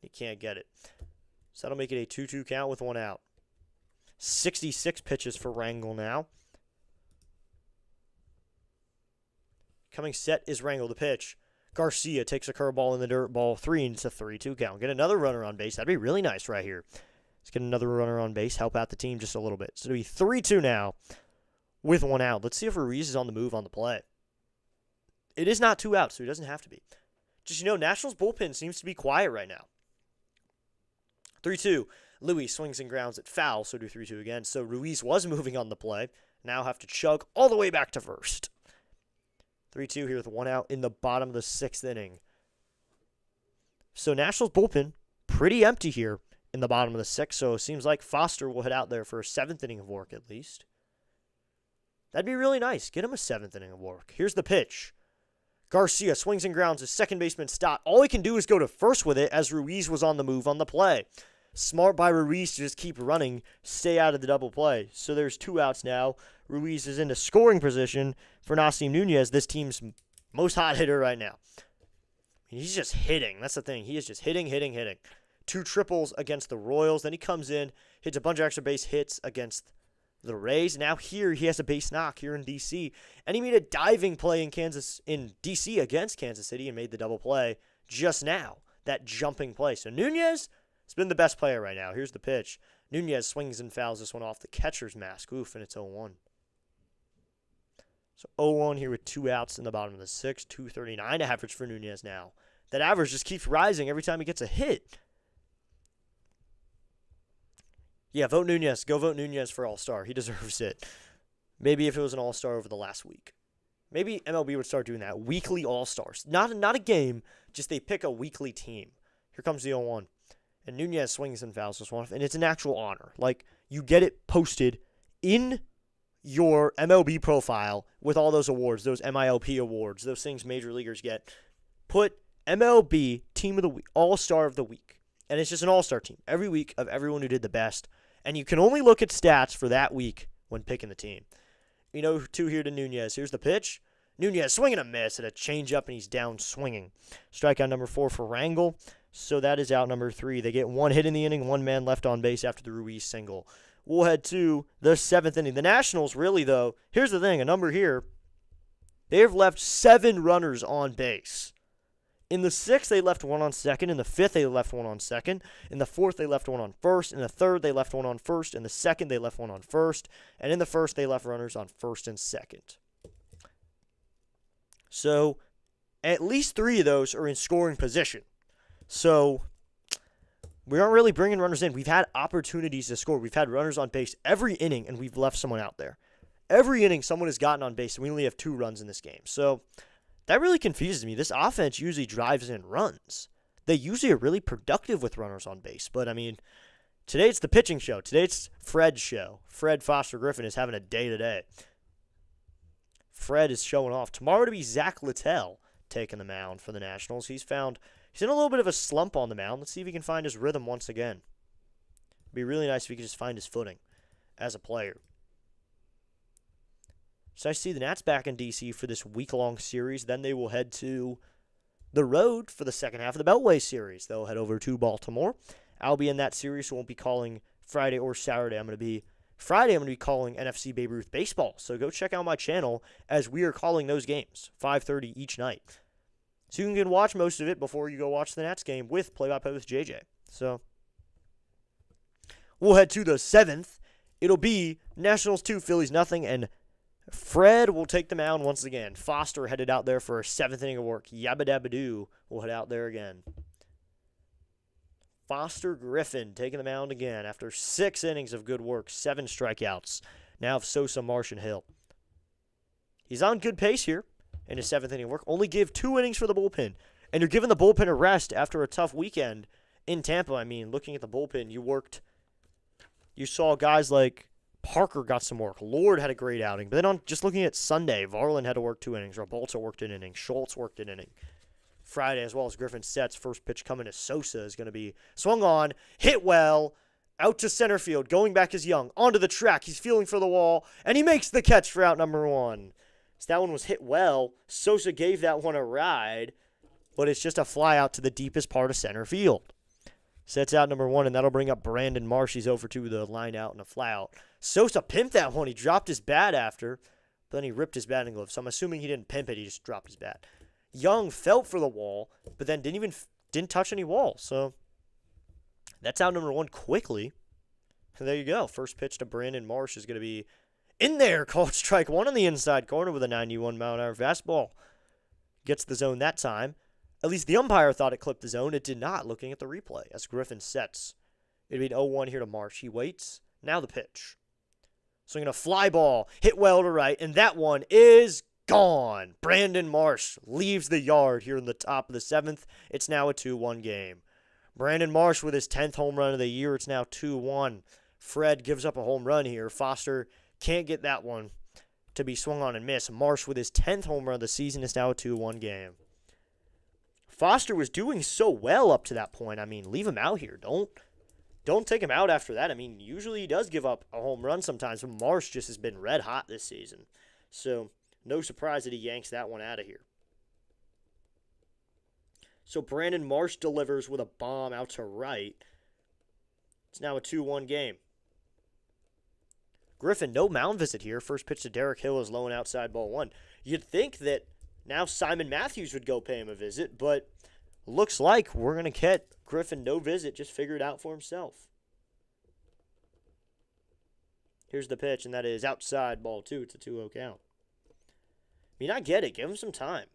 He can't get it. So that'll make it a 2-2 count with 1 out. 66 pitches for Rangel now. Coming set is Rangel, the pitch. Garcia takes a curveball in the dirt, ball 3, and it's a 3-2 count. Get another runner on base. That'd be really nice right here. Let's get another runner on base, help out the team just a little bit. So it'll be 3-2 now with 1 out. Let's see if Ruiz is on the move on the play. It is not 2 outs, so he doesn't have to be. Just, Nationals bullpen seems to be quiet right now. 3-2. Louis swings and grounds at foul, so do 3-2 again. So Ruiz was moving on the play. Now have to chug all the way back to first. 3-2 here with 1 out in the bottom of the 6th inning. So Nationals bullpen pretty empty here in the bottom of the 6th, so it seems like Foster will head out there for a 7th inning of work at least. That'd be really nice. Get him a 7th inning of work. Here's the pitch. Garcia swings and grounds. His second baseman Stott. All he can do is go to first with it as Ruiz was on the move on the play. Smart by Ruiz to just keep running, stay out of the double play. So there's 2 outs now. Ruiz is into scoring position for Nasim Nunez, this team's most hot hitter right now. He's just hitting. That's the thing. He is just hitting. 2 triples against the Royals. Then he comes in, hits a bunch of extra base hits against the Rays. Now here he has a base knock here in D.C. And he made a diving play in D.C. against Kansas City and made the double play just now. That jumping play. So Nunez has been the best player right now. Here's the pitch. Nunez swings and fouls this one off the catcher's mask. Oof, and it's 0-1. So 0-1 here with 2 outs in the bottom of the 6th. 239 average for Nunez now. That average just keeps rising every time he gets a hit. Yeah, vote Nunez. Go vote Nunez for All-Star. He deserves it. Maybe if it was an All-Star over the last week. Maybe MLB would start doing that. Weekly All-Stars. Not a game, just they pick a weekly team. Here comes the 0-1. And Nunez swings and fouls this one off, and it's an actual honor. Like, you get it posted in your MLB profile with all those awards, those MILP awards, those things major leaguers get. Put MLB Team of the Week, All-Star of the Week. And it's just an all-star team every week of everyone who did the best. And you can only look at stats for that week when picking the team. You know, 2 here to Nunez. Here's the pitch. Nunez swinging a miss at a changeup, and he's down swinging. Strikeout number 4 for Rangel. So that is out number 3. They get 1 hit in the inning, 1 man left on base after the Ruiz single. We'll head to the 7th inning. The Nationals, really, though, here's the thing, a number here. They have left 7 runners on base. In the 6th, they left 1 on second. In the 5th, they left 1 on second. In the 4th, they left 1 on first. In the 3rd, they left 1 on first. In the 2nd, they left 1 on first. And in the 1st, they left runners on first and second. So, at least 3 of those are in scoring position. So, we aren't really bringing runners in. We've had opportunities to score. We've had runners on base every inning, and we've left someone out there. Every inning, someone has gotten on base, and we only have 2 runs in this game. So, that really confuses me. This offense usually drives in runs. They usually are really productive with runners on base. But, I mean, today it's the pitching show. Today it's Fred's show. Fred Foster Griffin is having a day today. Fred is showing off. Tomorrow to be Zach Littell taking the mound for the Nationals. He's in a little bit of a slump on the mound. Let's see if he can find his rhythm once again. It'd be really nice if he could just find his footing as a player. So I see the Nats back in D.C. for this week-long series. Then they will head to the road for the second half of the Beltway series. They'll head over to Baltimore. I'll be in that series, so won't be calling Friday or Saturday. I'm going to be calling NFC Babe Ruth baseball. So go check out my channel as we are calling those games, 5:30 each night. So you can watch most of it before you go watch the Nats game with play-by-play with JJ. So we'll head to the 7th. It'll be Nationals 2, Phillies nothing, and Fred will take the mound once again. Foster headed out there for a 7th inning of work. Yabba Dabba Doo will head out there again. Foster Griffin taking the mound again after 6 innings of good work, 7 strikeouts. Now of Sosa, Marsh, and Hill. He's on good pace here in his 7th inning of work. Only give 2 innings for the bullpen. And you're giving the bullpen a rest after a tough weekend in Tampa. I mean, looking at the bullpen, you saw guys like Parker got some work. Lord had a great outing. But then just looking at Sunday, Varland had to work 2 innings. Rabolta worked an inning. Schultz worked an inning. Friday, as well as Griffin sets, first pitch coming to Sosa is going to be swung on, hit well, out to center field. Going back is Young. Onto the track. He's feeling for the wall, and he makes the catch for out number 1. So that one was hit well. Sosa gave that one a ride, but it's just a fly out to the deepest part of center field. Sets out number 1, and that'll bring up Brandon Marsh. He's over to the line out and a fly out. Sosa pimped that one. He dropped his bat after, but then he ripped his batting glove. So I'm assuming he didn't pimp it. He just dropped his bat. Young felt for the wall, but then didn't touch any wall. So that's out number 1 quickly. And there you go. First pitch to Brandon Marsh is going to be in there. Called strike 1 on the inside corner with a 91-mile-an-hour fastball. Gets the zone that time. At least the umpire thought it clipped the zone. It did not, looking at the replay as Griffin sets. It'd be an 0-1 here to Marsh. He waits. Now the pitch. Swinging a fly ball. Hit well to right. And that one is gone. Brandon Marsh leaves the yard here in the top of the 7th. It's now a 2-1 game. Brandon Marsh with his 10th home run of the year. It's now 2-1. Fred gives up a home run here. Foster can't get that one to be swung on and miss. Marsh with his 10th home run of the season. It's now a 2-1 game. Foster was doing so well up to that point. I mean, leave him out here. Don't take him out after that. I mean, usually he does give up a home run sometimes, but Marsh just has been red hot this season. So, no surprise that he yanks that one out of here. So Brandon Marsh delivers with a bomb out to right. It's now a 2-1 game. Griffin, no mound visit here. First pitch to Derek Hill is low and outside, ball 1. You'd think that now Simon Matthews would go pay him a visit, but looks like we're going to get Griffin no visit. Just figure it out for himself. Here's the pitch, and that is outside, ball 2. It's a 2-0 count. I mean, I get it. Give him some time.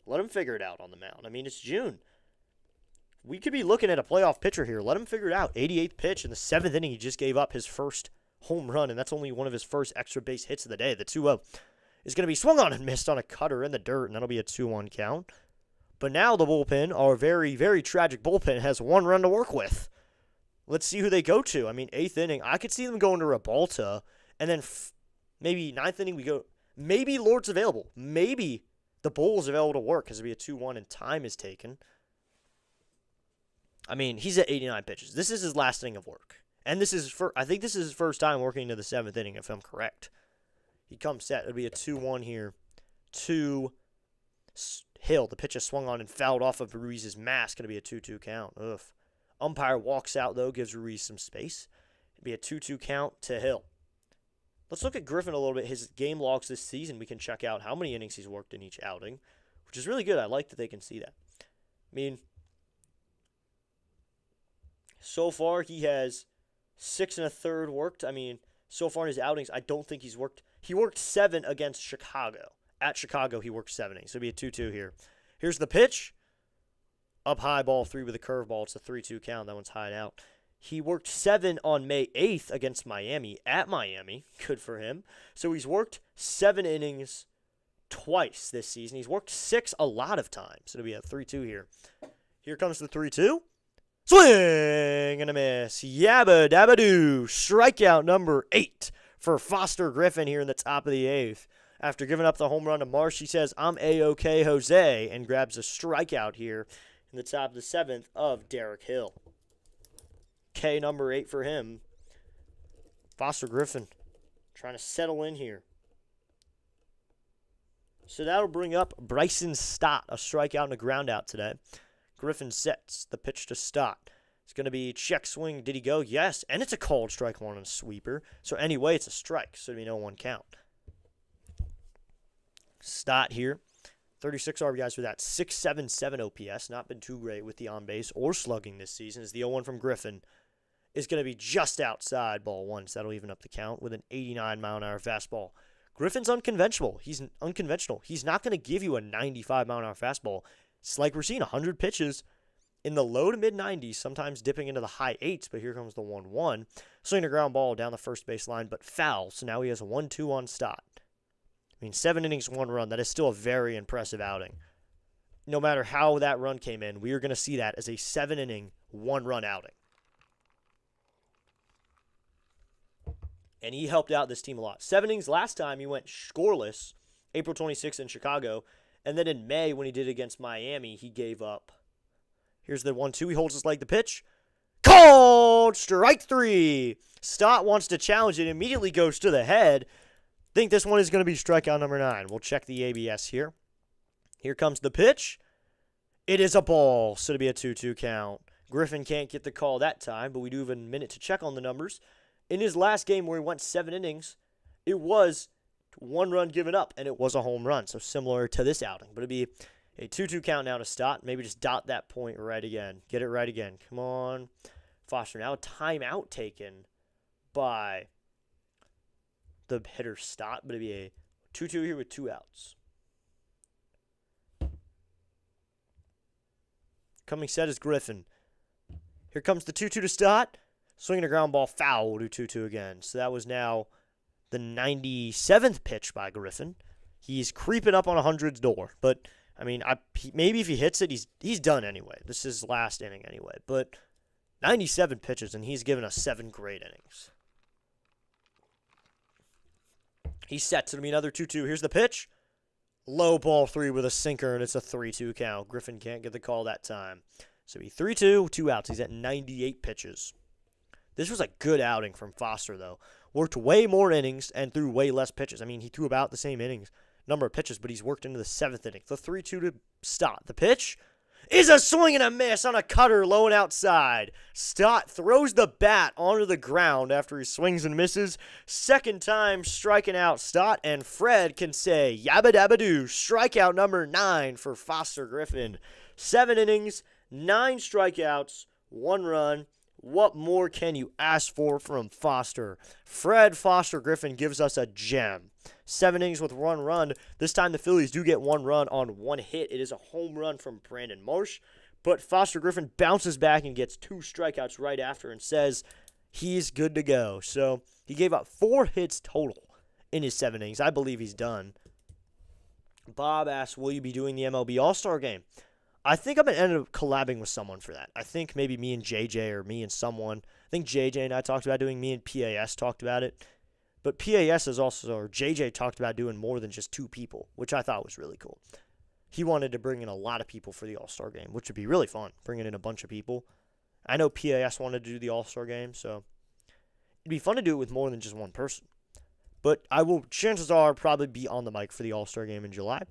Let him figure it out on the mound. I mean, it's June. We could be looking at a playoff pitcher here. Let him figure it out. 88th pitch in the 7th inning. He just gave up his first home run, and that's only one of his first extra base hits of the day. The 2-0 is going to be swung on and missed on a cutter in the dirt, and that'll be a 2-1 count. But now the bullpen, our very, very tragic bullpen, has 1 run to work with. Let's see who they go to. I mean, 8th inning, I could see them going to Rebalta, and then maybe 9th inning we go. Maybe Lord's available. Maybe the Bull's available to work because it'll be a 2-1 and time is taken. I mean, he's at 89 pitches. This is his last inning of work. And I think this is his first time working into the 7th inning, if I'm correct. He comes set. It'll be a 2-1 here. Hill. The pitch is swung on and fouled off of Ruiz's mask. Going to be a 2-2 count. Ugh. Umpire walks out, though, gives Ruiz some space. It'll be a 2-2 count to Hill. Let's look at Griffin a little bit. His game logs this season, we can check out how many innings he's worked in each outing, which is really good. I like that they can see that. I mean, so far he has 6 1/3 worked. I mean, so far in his outings, I don't think he's worked. He worked 7 against Chicago. At Chicago, he worked 7 innings. So it'll be a 2-2 here. Here's the pitch. Up high, ball 3 with a curveball. It's a 3-2 count. That one's high out. He worked 7 on May 8th against Miami, at Miami. Good for him. So he's worked 7 innings twice this season. He's worked 6 a lot of times. It'll be a 3-2 here. Here comes the 3-2. Swing and a miss. Yabba dabba doo. Strikeout number 8 for Foster Griffin here in the top of the 8th. After giving up the home run to Marsh, he says, "I'm A-OK, Jose," and grabs a strikeout here in the top of the 7th of Derek Hill. K number 8 for him. Foster Griffin trying to settle in here. So that'll bring up Bryson Stott, a strikeout and a groundout today. Griffin sets the pitch to Stott. It's going to be check swing. Did he go? Yes. And it's a called strike 1 on a sweeper. So anyway, it's a strike. So it'll be no 1 count. Stott here. 36 RBIs for that. 6.77 OPS. Not been too great with the on base or slugging this season. As the 0-1 from Griffin is going to be just outside, ball 1. So that'll even up the count with an 89-mile-an-hour fastball. Griffin's unconventional. He's unconventional. He's not going to give you a 95-mile-an-hour fastball. It's like we're seeing 100 pitches in the low to mid-90s, sometimes dipping into the high 8s, but here comes the 1-1. Swinging a ground ball down the first base line, but foul. So now he has a 1-2 on Stott. I mean, 7 innings, 1 run. That is still a very impressive outing. No matter how that run came in, we are going to see that as a 7-inning, 1-run outing. And he helped out this team a lot. 7 innings last time, he went scoreless, April 26th in Chicago. And then in May, when he did against Miami, he gave up. Here's the 1-2. He holds his leg, the pitch. Called strike 3. Stott wants to challenge it, immediately goes to the head. Think this one is going to be strikeout number 9. We'll check the ABS here. Here comes the pitch. It is a ball, so it'll be a 2-2 count. Griffin can't get the call that time, but we do have a minute to check on the numbers. In his last game where he went 7 innings, it was 1 run given up, and it was a home run, so similar to this outing. But it'd be a 2-2 count now to Stott. Maybe just dot that point right again. Get it right again. Come on. Foster. Now a timeout taken by the hitter Stott, but it'd be a 2-2 here with 2 outs. Coming set is Griffin. Here comes the 2-2 to Stott. Swinging a ground ball, foul. We'll do 2-2 again. So that was now the 97th pitch by Griffin. He's creeping up on 100's door. But, I mean, maybe if he hits it, he's done anyway. This is his last inning anyway. But 97 pitches, and he's given us 7 great innings. He's set to be another 2-2. Here's the pitch. Low ball 3 with a sinker, and it's a 3-2 count. Griffin can't get the call that time. So he 3-2, 2 outs. He's at 98 pitches. This was a good outing from Foster, though. Worked way more innings and threw way less pitches. I mean, he threw about the same number of pitches, but he's worked into the 7th inning. The 3-2 to Stott. The pitch is a swing and a miss on a cutter low and outside. Stott throws the bat onto the ground after he swings and misses. Second time striking out Stott, and Fred can say yabba dabba doo. Strikeout number 9 for Foster Griffin. 7 innings, 9 strikeouts, 1 run. What more can you ask for from Foster? Fred Foster Griffin gives us a gem. 7 innings with 1 run. This time the Phillies do get 1 run on 1 hit. It is a home run from Brandon Marsh. But Foster Griffin bounces back and gets 2 strikeouts right after and says he's good to go. So he gave up 4 hits total in his 7 innings. I believe he's done. Bob asks, will you be doing the MLB All-Star Game? I think I'm going to end up collabing with someone for that. I think maybe me and JJ or me and someone. I think JJ and I talked about doing, me and PAS talked about it. But PAS is also, or JJ talked about doing more than just 2 people, which I thought was really cool. He wanted to bring in a lot of people for the All-Star Game, which would be really fun, bringing in a bunch of people. I know PAS wanted to do the All-Star Game, so it'd be fun to do it with more than just one person. But chances are, probably be on the mic for the All-Star Game in July.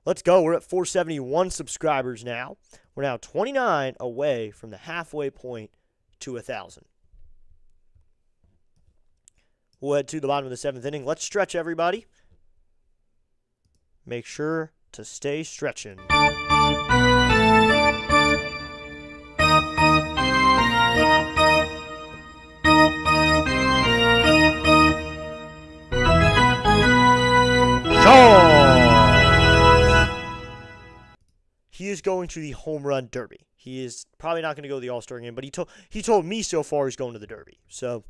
Let's go. We're at 471 subscribers now. We're now 29 away from the halfway point to 1,000. We'll head to the bottom of the 7th inning. Let's stretch, everybody. Make sure to stay stretching. He is going to the home run derby. He is probably not going to go to the All-Star Game, but he told me so far he's going to the derby. So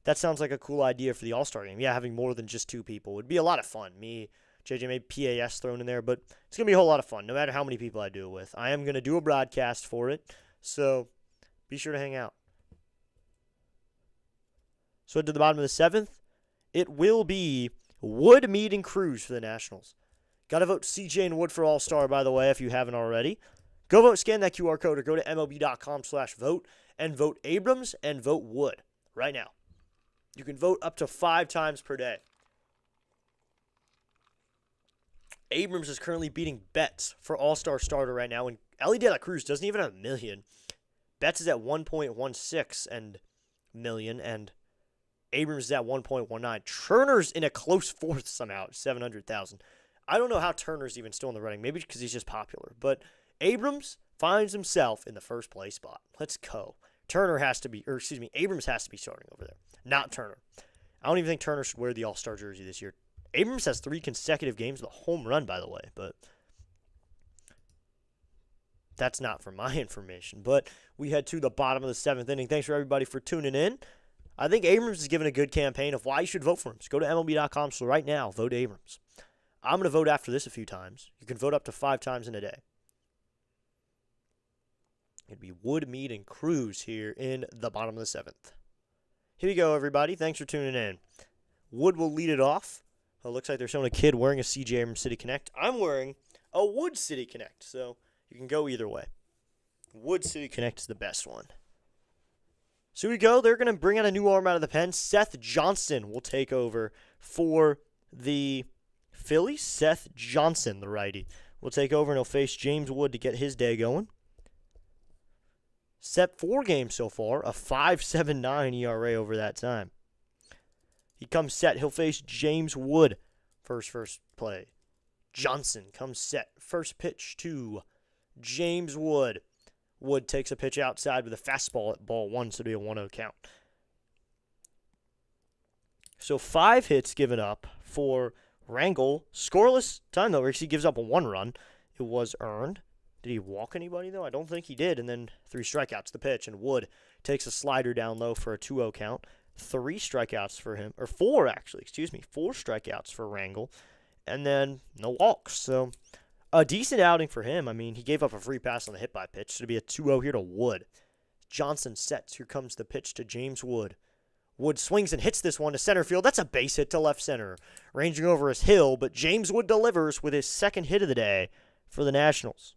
that sounds like a cool idea for the All-Star Game. Yeah, having more than just 2 people would be a lot of fun. Me, JJ, maybe PAS thrown in there, but it's going to be a whole lot of fun, no matter how many people I do it with. I am going to do a broadcast for it, so be sure to hang out. So to the bottom of the 7th, it will be Wood, Mead, and Cruz for the Nationals. Got to vote CJ and Wood for All-Star, by the way, if you haven't already. Go vote, scan that QR code, or go to MLB.com/vote and vote Abrams and vote Wood right now. You can vote up to 5 times per day. Abrams is currently beating Betts for All-Star starter right now, and Elly De La Cruz doesn't even have a million. Betts is at 1.16 million, and Abrams is at 1.19. Turner's in a close 4th somehow, 700,000. I don't know how Turner's even still in the running. Maybe because he's just popular. But Abrams finds himself in the first place spot. Let's go. Abrams has to be starting over there, not Turner. I don't even think Turner should wear the All-Star jersey this year. Abrams has 3 consecutive games with a home run, by the way, but that's not for my information. But we head to the bottom of the 7th inning. Thanks for everybody for tuning in. I think Abrams is giving a good campaign of why you should vote for him. So go to MLB.com right now, vote Abrams. I'm going to vote after this a few times. You can vote up to 5 times in a day. It'd be Wood, Mead, and Cruz here in the bottom of the 7th. Here we go, everybody. Thanks for tuning in. Wood will lead it off. It looks like they're showing a kid wearing a CJ Abrams City Connect. I'm wearing a Wood City Connect, so you can go either way. Wood City Connect is the best one. So here we go. They're going to bring out a new arm out of the pen. Seth Johnson will take over for the Phillies. Seth Johnson, the righty, will take over, and he'll face James Wood to get his day going. Set 4 games so far, a 5.79 ERA over that time. He comes set. He'll face James Wood. First play. Johnson comes set. First pitch to James Wood. Wood takes a pitch outside with a fastball at ball 1, so it'll be a 1-0 count. So 5 hits given up for Rangel. Scoreless time, though, he gives up a 1 run. It was earned. Did he walk anybody, though? I don't think he did. And then 3 strikeouts, the pitch. And Wood takes a slider down low for a 2-0 count. 3 strikeouts for him. Or 4, actually. 4 strikeouts for Rangel. And then no walks. So a decent outing for him. I mean, he gave up a free pass on the hit by pitch. So it'll be a 2-0 here to Wood. Johnson sets. Here comes the pitch to James Wood. Wood swings and hits this one to center field. That's a base hit to left center. Ranging over his hill. But James Wood delivers with his 2nd hit of the day for the Nationals.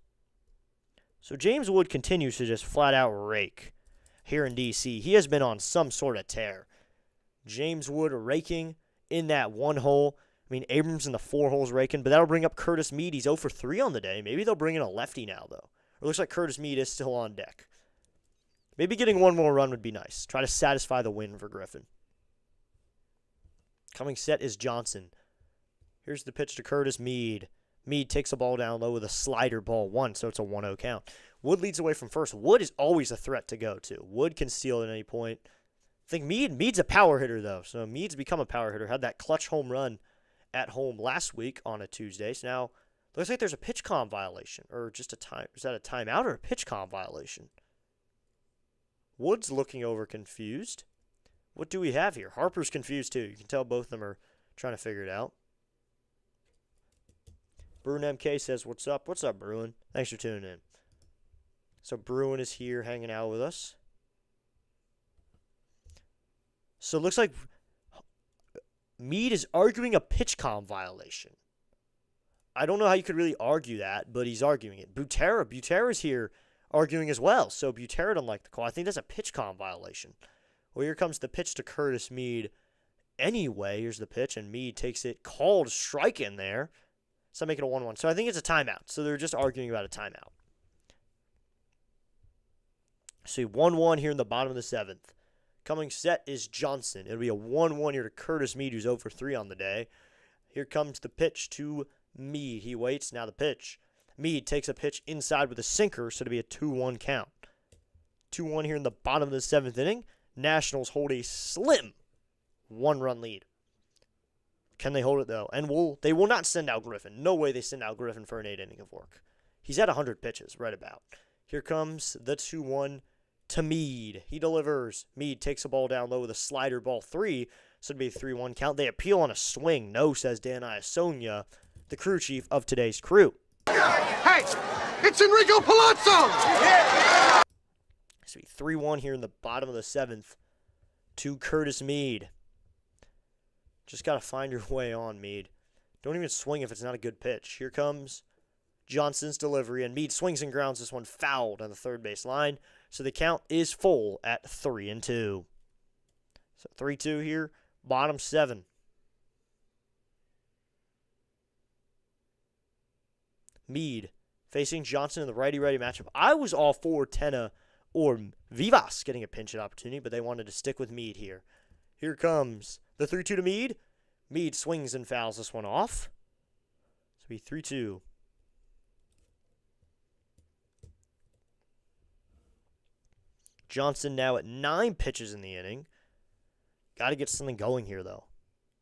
So James Wood continues to just flat out rake here in D.C. He has been on some sort of tear. James Wood raking in that 1 hole. I mean, Abrams in the 4 holes raking, but that'll bring up Curtis Mead. He's 0 for 3 on the day. Maybe they'll bring in a lefty now, though. It looks like Curtis Mead is still on deck. Maybe getting one more run would be nice. Try to satisfy the win for Griffin. Coming set is Johnson. Here's the pitch to Curtis Mead. Mead takes a ball down low with a slider, ball 1, so it's a 1-0 count. Wood leads away from first. Wood is always a threat to go to. Wood can steal at any point. I think Mead's a power hitter, though, so Mead's become a power hitter. Had that clutch home run at home last week on a Tuesday, so now looks like there's a pitch comm violation, or just a time. Is that a timeout or a pitch comm violation? Wood's looking over confused. What do we have here? Harper's confused, too. You can tell both of them are trying to figure it out. Bruin MK says, what's up? What's up, Bruin? Thanks for tuning in. So Bruin is here hanging out with us. So it looks like Mead is arguing a pitch comm violation. I don't know how you could really argue that, but he's arguing it. Butera's here arguing as well. So Butera doesn't like the call. I think that's a pitch comm violation. Well, here comes the pitch to Curtis Mead. Anyway, here's the pitch, and Mead takes it. Called strike in there. So make it a 1-1. So I think it's a timeout. So they're just arguing about a timeout. See, 1-1 here in the bottom of the 7th. Coming set is Johnson. It'll be a 1-1 here to Curtis Mead, who's 0 for 3 on the day. Here comes the pitch to Mead. He waits. Now the pitch. Mead takes a pitch inside with a sinker, so it'll be a 2-1 count. 2-1 here in the bottom of the 7th inning. Nationals hold a slim 1-run lead. Can they hold it, though? And they will not send out Griffin. No way they send out Griffin for an 8 inning of work. He's at 100 pitches, right about. Here comes the 2-1 to Mead. He delivers. Mead takes a ball down low with a slider, ball 3. So it'll be a 3-1 count. They appeal on a swing. No, says Dan Iasonia, the crew chief of today's crew. Hey, it's Enrico Palazzo! Yeah. So 3-1 here in the bottom of the 7th to Curtis Mead. Just got to find your way on, Mead. Don't even swing if it's not a good pitch. Here comes Johnson's delivery, and Mead swings and grounds this one fouled on the third base line. So the count is full at 3-2. So 3-2 here, bottom 7. Mead facing Johnson in the righty-righty matchup. I was all for Tenna or Vivas getting a pinch hit opportunity, but they wanted to stick with Mead here. Here comes the 3-2 to Mead. Mead swings and fouls this one off. So be 3-2. Johnson now at 9 pitches in the inning. Got to get something going here, though.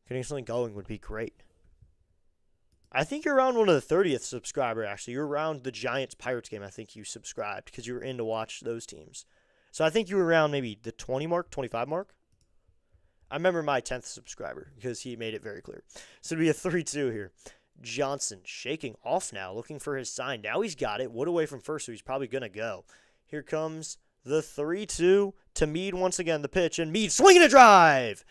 Getting something going would be great. I think you're around one of the 30th subscriber, actually. You're around the Giants-Pirates game. I think you subscribed because you were in to watch those teams. So I think you were around maybe the 20 mark, 25 mark. I remember my 10th subscriber because he made it very clear. So it'll be a 3-2 here. Johnson shaking off now, looking for his sign. Now he's got it. Wood away from first, so he's probably going to go. Here comes the 3-2 to Mead once again, the pitch, and Mead swinging a drive.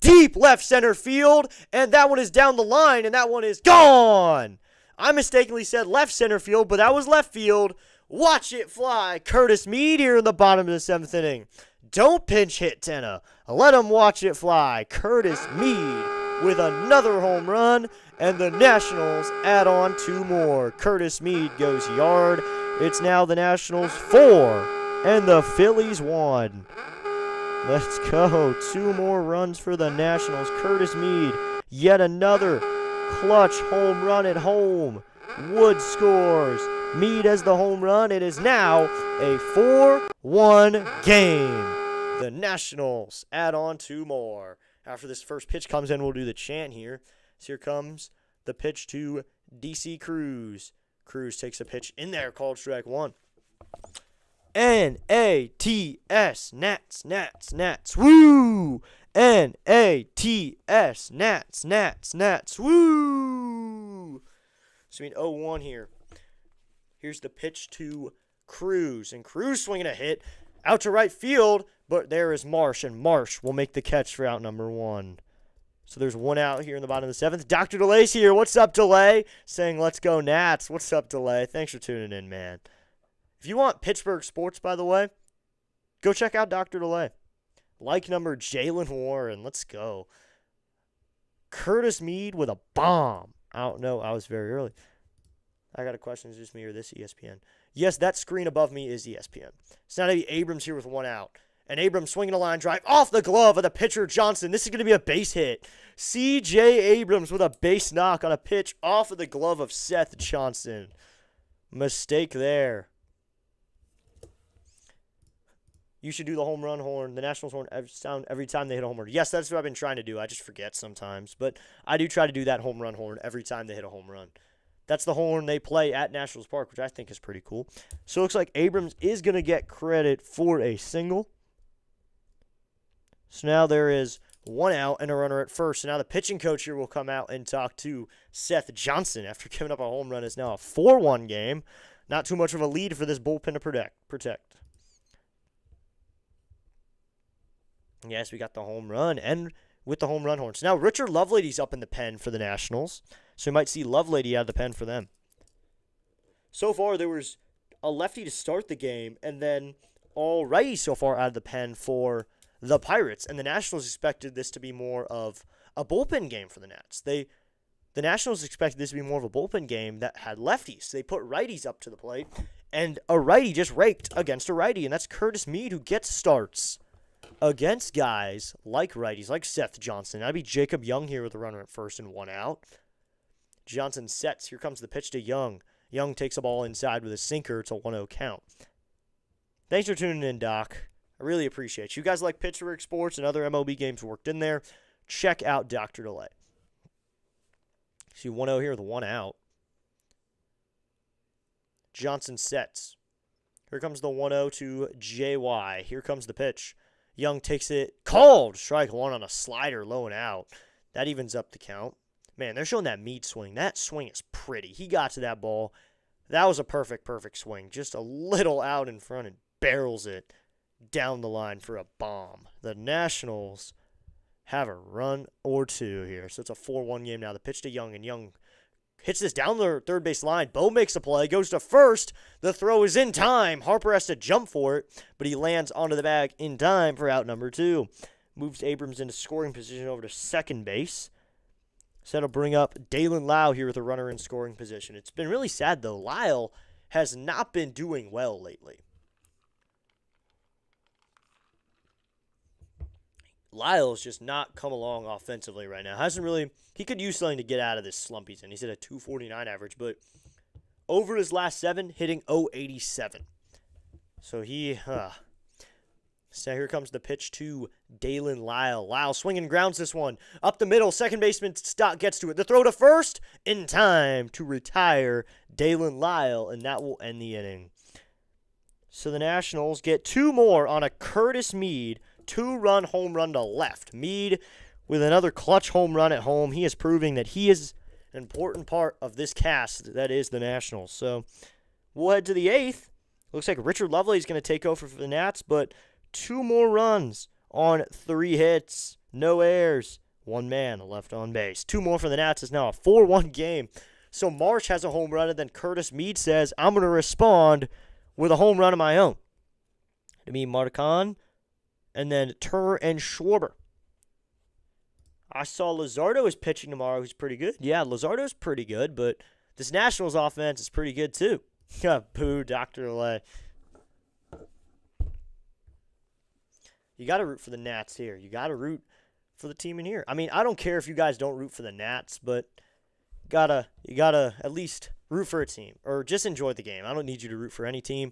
Deep left center field, and that one is down the line, and that one is gone. I mistakenly said left center field, but that was left field. Watch it fly. Curtis Mead here in the bottom of the 7th inning. Don't pinch hit Tenna. Let him watch it fly. Curtis Mead with another home run, and the Nationals add on 2 more. Curtis Mead goes yard. It's now the Nationals 4 and the Phillies 1. Let's go. 2 more runs for the Nationals. Curtis Mead, yet another clutch home run at home. Wood scores. Mead has the home run. It is now a 4-1 game. The Nationals add on 2 more. After this first pitch comes in, we'll do the chant here. So here comes the pitch to DC Cruz. Cruz takes a pitch in there, called strike 1. N-A-T-S, Nats, Nats, Nats, woo! N-A-T-S, Nats, Nats, Nats, woo! So we need 0-1 here. Here's the pitch to Cruz, and Cruz swinging a hit out to right field, but there is Marsh, and Marsh will make the catch for out number 1. So there's 1 out here in the bottom of the 7th. Dr. DeLay's here. What's up, DeLay? Saying, let's go, Nats. What's up, DeLay? Thanks for tuning in, man. If you want Pittsburgh sports, by the way, go check out Dr. DeLay. Like number Jalen Warren. Let's go. Curtis Mead with a bomb. I don't know. I was very early. I got a question. Is this me or this ESPN? Yes, that screen above me is ESPN. So now Abrams here with one out. And Abrams swinging a line drive off the glove of the pitcher Johnson. This is going to be a base hit. CJ Abrams with a base knock on a pitch off of the glove of Seth Johnson. Mistake there. You should do the home run horn, the Nationals horn, sound every time they hit a home run. Yes, that's what I've been trying to do. I just forget sometimes. But I do try to do that home run horn every time they hit a home run. That's the horn they play at Nationals Park, which I think is pretty cool. So it looks like Abrams is going to get credit for a single. So now there is one out and a runner at first. So now the pitching coach here will come out and talk to Seth Johnson after giving up a home run. It's now a 4-1 game. Not too much of a lead for this bullpen to protect. Yes, we got the home run and with the home run horn. So now Richard Lovelady's up in the pen for the Nationals. So we might see Lovelady out of the pen for them. So far, there was a lefty to start the game, and then all righty so far out of the pen for the Pirates. And the Nationals expected this to be more of a bullpen game for the Nats. The Nationals expected this to be more of a bullpen game that had lefties. So they put righties up to the plate, and a righty just raked against a righty, and that's Curtis Mead who gets starts against guys like righties, like Seth Johnson. That'd be Jacob Young here with a runner at first and one out. Johnson sets. Here comes the pitch to Young. Young takes a ball inside with a sinker. It's a 1-0 count. Thanks for tuning in, Doc. I really appreciate you. You guys like Pittsburgh sports and other MLB games worked in there. Check out Dr. Delay. See 1-0 here with one out. Johnson sets. Here comes the 1-0 to JY. Here comes the pitch. Young takes it. Called. Strike one on a slider, low and out. That evens up the count. Man, they're showing that Mead swing. That swing is pretty. He got to that ball. That was a perfect swing. Just a little out in front and barrels it down the line for a bomb. The Nationals have a run or two here. So it's a 4-1 game now. The pitch to Young, and Young hits this down the third base line. Bo makes a play, goes to first. The throw is in time. Harper has to jump for it, but he lands onto the bag in time for out number 2. Moves Abrams into scoring position over to second base. So that'll bring up Dalen Lau here with a runner in scoring position. It's been really sad, though. Lyle has not been doing well lately. Lyle's just not come along offensively right now. He could use something to get out of this slump he's in. He's at a 249 average, but over his last 7, hitting .087. So So here comes the pitch to Dalen Lyle. Lyle swinging grounds this one. Up the middle, second baseman Stott gets to it. The throw to first in time to retire Dalen Lyle, and that will end the inning. So the Nationals get 2 more on a Curtis Mead 2-run home run to left. Mead with another clutch home run at home. He is proving that he is an important part of this cast that is the Nationals. So we'll head to the 8th. Looks like Richard Lovelady is going to take over for the Nats, but 2 more runs on 3 hits, no errors, 1 man left on base. 2 more for the Nats is now a 4-1 game. So Marsh has a home run, and then Curtis Mead says, I'm going to respond with a home run of my own. To me, Marticon, and then Turner and Schwarber. I saw Luzardo is pitching tomorrow, who's pretty good. Yeah, Luzardo's pretty good, but this Nationals offense is pretty good too. Boo, Dr. Delay. You got to root for the Nats here. You got to root for the team in here. I mean, I don't care if you guys don't root for the Nats, but you gotta at least root for a team or just enjoy the game. I don't need you to root for any team.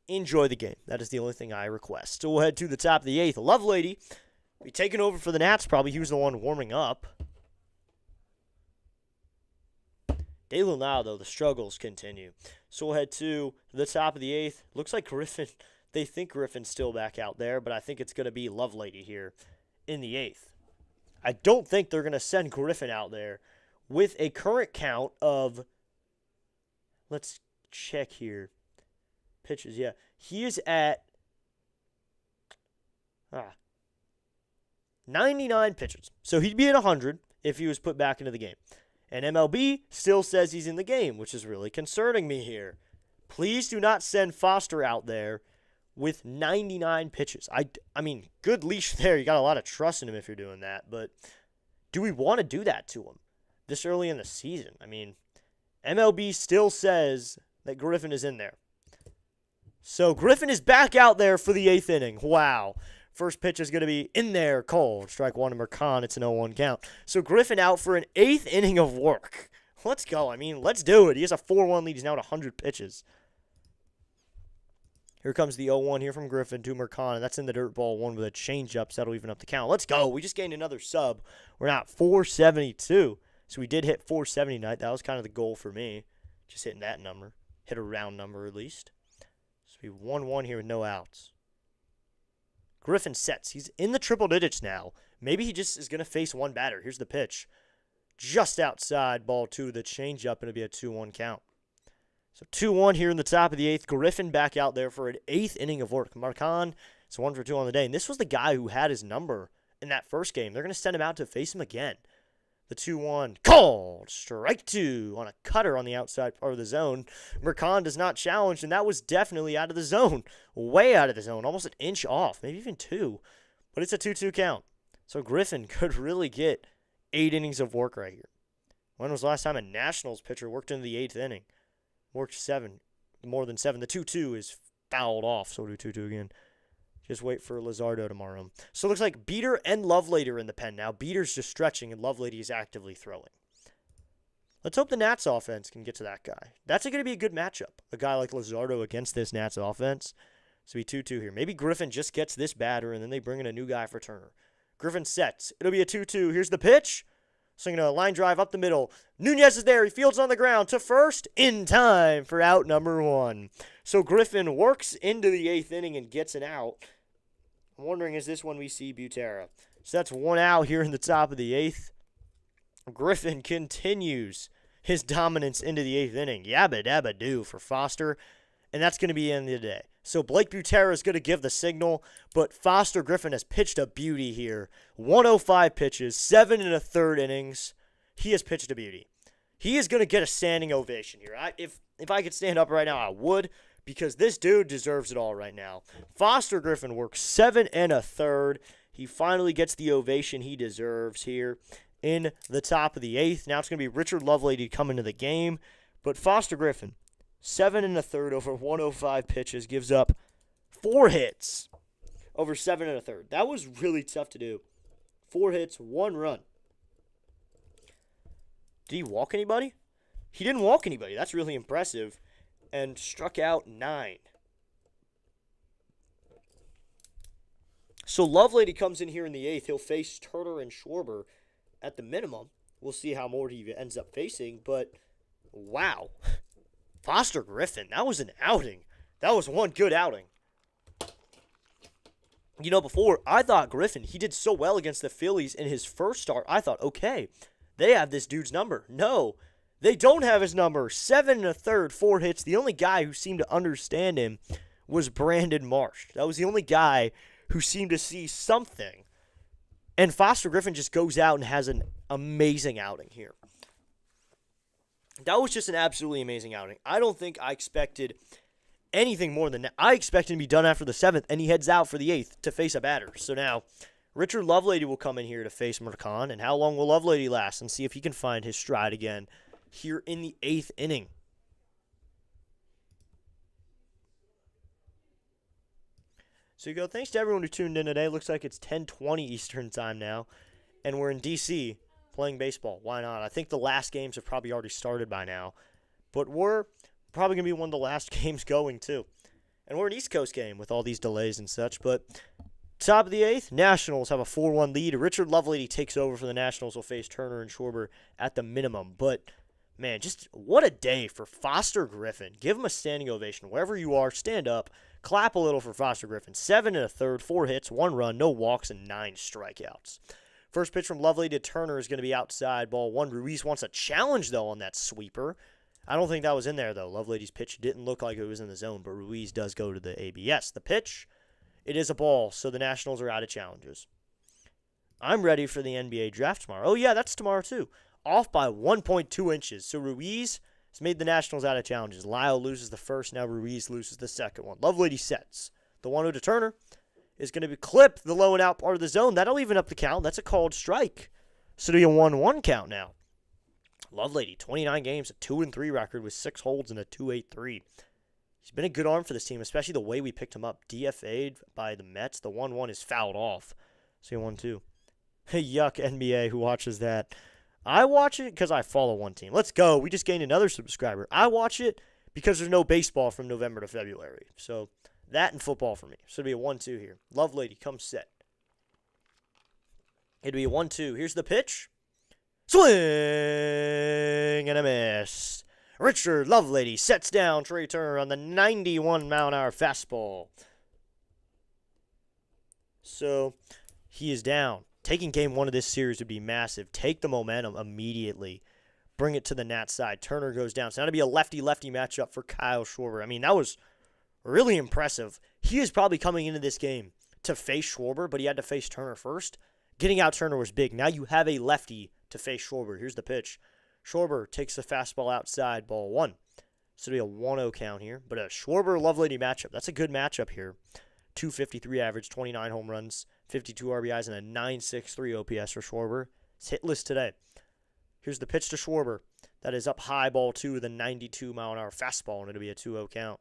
Enjoy the game. That is the only thing I request. So we'll head to the top of the 8th. Lovelady be taking over for the Nats. Probably he was the one warming up. Dalen now, though, the struggles continue. So we'll head to the top of the 8th. Looks like Griffin. They think Griffin's still back out there, but I think it's going to be Lovelady here in the 8th. I don't think they're going to send Griffin out there with a current count of, let's check here, pitches, yeah. He is at 99 pitches. So he'd be at 100 if he was put back into the game. And MLB still says he's in the game, which is really concerning me here. Please do not send Foster out there with 99 pitches. I mean, good leash there. You got a lot of trust in him if you're doing that, but do we want to do that to him this early in the season? I mean, MLB still says that Griffin is in there. So Griffin is back out there for the 8th inning. Wow. First pitch is going to be in there, cold. Strike one to Mercan. It's an 0-1 count. So Griffin out for an 8th inning of work. Let's go. I mean, let's do it. He has a 4-1 lead. He's now at 100 pitches. Here comes the 0-1 here from Griffin to Mercan. That's in the dirt ball. One with a changeup. So that'll even up the count. Let's go. We just gained another sub. We're now at 472. So we did hit 470 tonight. That was kind of the goal for me. Just hitting that number. Hit a round number at least. So we 1-1 here with no outs. Griffin sets. He's in the triple digits now. Maybe he just is going to face one batter. Here's the pitch. Just outside, ball 2, the changeup, and it'll be a 2-1 count. So 2-1 here in the top of the 8th. Griffin back out there for an 8th inning of work. Mercan, it's 1 for 2 on the day. And this was the guy who had his number in that first game. They're going to send him out to face him again. The 2-1, called. Strike 2 on a cutter on the outside part of the zone. Mercan does not challenge, and that was definitely out of the zone. Way out of the zone, almost an inch off, maybe even 2. But it's a 2-2 count. So Griffin could really get 8 innings of work right here. When was the last time a Nationals pitcher worked into the 8th inning? Worked 7, more than 7. The 2-2 is fouled off, so we'll do 2-2 again. Just wait for Luzardo tomorrow. So it looks like Beater and Lovelady are in the pen now. Beater's just stretching, and Lovelady is actively throwing. Let's hope the Nats offense can get to that guy. That's going to be a good matchup. A guy like Luzardo against this Nats offense. So be 2-2 here. Maybe Griffin just gets this batter, and then they bring in a new guy for Turner. Griffin sets. It'll be a 2-2. Here's the pitch. Swinging a line drive up the middle. Nunez is there. He fields on the ground to first in time for out number 1. So Griffin works into the 8th inning and gets an out. I'm wondering, is this when we see Butera? So that's 1 out here in the top of the 8th. Griffin continues his dominance into the 8th inning. Yabba dabba do for Foster. And that's going to be the end of the day. So Blake Butera is going to give the signal, but Foster Griffin has pitched a beauty here. 105 pitches, 7 1/3 innings. He has pitched a beauty. He is going to get a standing ovation here. If I could stand up right now, I would, because this dude deserves it all right now. Foster Griffin works 7 1/3. He finally gets the ovation he deserves here in the top of the 8th. Now it's going to be Richard Lovelady coming to the game, but Foster Griffin, 7 1/3 over 105 pitches, gives up 4 hits over 7 1/3. That was really tough to do. 4 hits, 1 run. Did he walk anybody? He didn't walk anybody. That's really impressive. And struck out 9. So Lovelady comes in here in the 8th. He'll face Turner and Schwarber at the minimum. We'll see how more he ends up facing, but wow. Foster Griffin, that was an outing. That was one good outing. You know, before, I thought Griffin, he did so well against the Phillies in his first start. I thought, okay, they have this dude's number. No, they don't have his number. 7 1/3, 4 hits. The only guy who seemed to understand him was Brandon Marsh. That was the only guy who seemed to see something. And Foster Griffin just goes out and has an amazing outing here. That was just an absolutely amazing outing. I don't think I expected anything more than that. I expected him to be done after the 7th, and he heads out for the 8th to face a batter. So now, Richard Lovelady will come in here to face Mercan, and how long will Lovelady last? And see if he can find his stride again here in the 8th inning. So you go, thanks to everyone who tuned in today. Looks like it's 10:20 Eastern time now, and we're in D.C., playing baseball. Why not? I think the last games have probably already started by now. But we're probably going to be one of the last games going, too. And we're an East Coast game with all these delays and such. But top of the 8th, Nationals have a 4-1 lead. Richard Lovelady takes over for the Nationals. Will face Turner and Schwarber at the minimum. But, man, just what a day for Foster Griffin. Give him a standing ovation. Wherever you are, stand up. Clap a little for Foster Griffin. 7 1/3, 4 hits, 1 run, no walks, and 9 strikeouts. First pitch from Lovelady to Turner is going to be outside, ball 1. Ruiz wants a challenge, though, on that sweeper. I don't think that was in there, though. Lovelady's pitch didn't look like it was in the zone, but Ruiz does go to the ABS. The pitch, it is a ball, so the Nationals are out of challenges. I'm ready for the NBA draft tomorrow. Oh, yeah, that's tomorrow, too. Off by 1.2 inches. So Ruiz has made the Nationals out of challenges. Lyle loses the first, now Ruiz loses the second one. Lovelady sets. The 1-0 to Turner is going to be clipped the low and out part of the zone. That'll even up the count. That's a called strike. So it'll be a 1-1 count now. Lovelady, 29 games, a 2-3 record with 6 holds and a 2.83. He's been a good arm for this team, especially the way we picked him up. DFA'd by the Mets. The 1-1 is fouled off. So 1-2. Yuck, NBA, who watches that? I watch it because I follow one team. Let's go. We just gained another subscriber. I watch it because there's no baseball from November to February. So that and football for me. So it'll be a 1-2 here. Lovelady, come set. It'll be a 1-2. Here's the pitch. Swing and a miss. Richard Lovelady sets down Trey Turner on the 91-mile-an-hour fastball. So he is down. Taking game 1 of this series would be massive. Take the momentum immediately. Bring it to the Nats side. Turner goes down. So now to be a lefty-lefty matchup for Kyle Schwarber. I mean, that was really impressive. He is probably coming into this game to face Schwarber, but he had to face Turner first. Getting out Turner was big. Now you have a lefty to face Schwarber. Here's the pitch. Schwarber takes the fastball outside, ball 1. So it'll be a 1-0 count here. But a Schwarber-Lovelady matchup. That's a good matchup here. 253 average, 29 home runs, 52 RBIs, and a 9.63 OPS for Schwarber. It's hitless today. Here's the pitch to Schwarber. That is up high, ball 2 with a 92-mile-an-hour fastball, and it'll be a 2-0 count.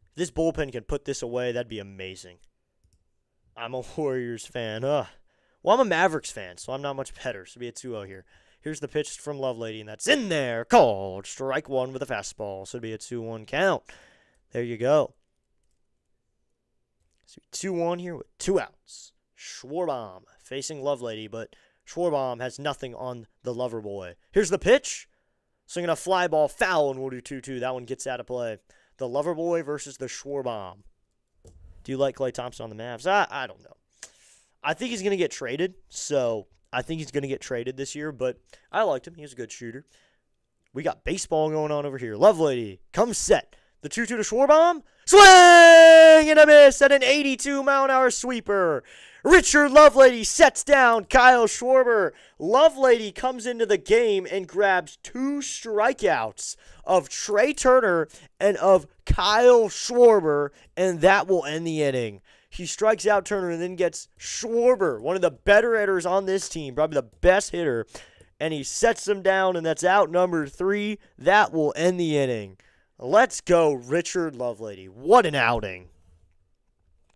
If this bullpen can put this away, that'd be amazing. I'm a Warriors fan. Well, I'm a Mavericks fan, so I'm not much better. So it'll be a 2-0 here. Here's the pitch from Lovelady, and that's in there. Called strike 1 with a fastball. So it'll be a 2-1 count. There you go. So 2-1 here with 2 outs. Schwarbaum facing Lovelady, but Schwarbaum has nothing on the lover boy. Here's the pitch. Swinging a fly ball, foul, and we'll do 2-2. That one gets out of play. The lover boy versus the Schwarbaum. Do you like Klay Thompson on the Mavs? I don't know. I think he's going to get traded, so I think he's going to get traded this year, but I liked him. He was a good shooter. We got baseball going on over here. Lovelady, come set. The 2-2 to Schwarbaum. Swing and a miss at an 82-mile-an-hour sweeper. Richard Lovelady sets down Kyle Schwarber. Lovelady comes into the game and grabs 2 strikeouts of Trey Turner and of Kyle Schwarber, and that will end the inning. He strikes out Turner and then gets Schwarber, one of the better hitters on this team, probably the best hitter, and he sets him down, and that's out number 3. That will end the inning. Let's go, Richard Lovelady. What an outing.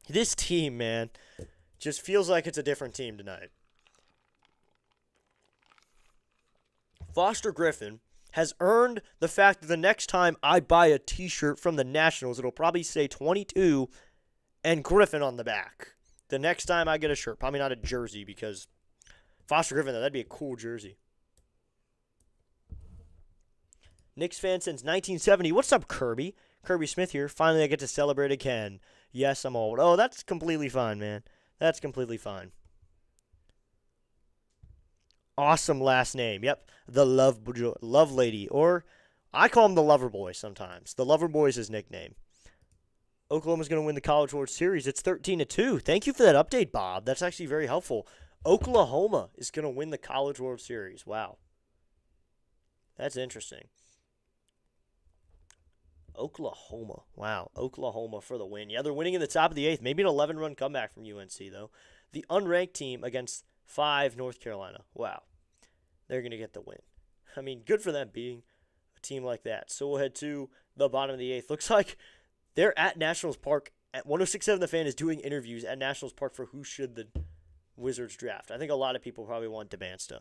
This team, man, just feels like it's a different team tonight. Foster Griffin has earned the fact that the next time I buy a t-shirt from the Nationals, it'll probably say 22 and Griffin on the back. The next time I get a shirt, probably not a jersey, because Foster Griffin, that'd be a cool jersey. Knicks fan since 1970. What's up, Kirby? Kirby Smith here. Finally, I get to celebrate again. Yes, I'm old. Oh, that's completely fine, man. That's completely fine. Awesome last name. Yep, the Love Lady, or I call him the Lover Boy sometimes. The Lover Boy is his nickname. Oklahoma's going to win the College World Series. It's 13-2. Thank you for that update, Bob. That's actually very helpful. Oklahoma is going to win the College World Series. Wow. That's interesting. Oklahoma. Wow. Oklahoma for the win. Yeah, they're winning in the top of the 8th. Maybe an 11-run comeback from UNC, though. The unranked team against 5 North Carolina. Wow. They're going to get the win. I mean, good for them being a team like that. So we'll head to the bottom of the 8th. Looks like they're at Nationals Park. At 106.7 The Fan is doing interviews at Nationals Park for who should the Wizards draft. I think a lot of people probably want DeBansta.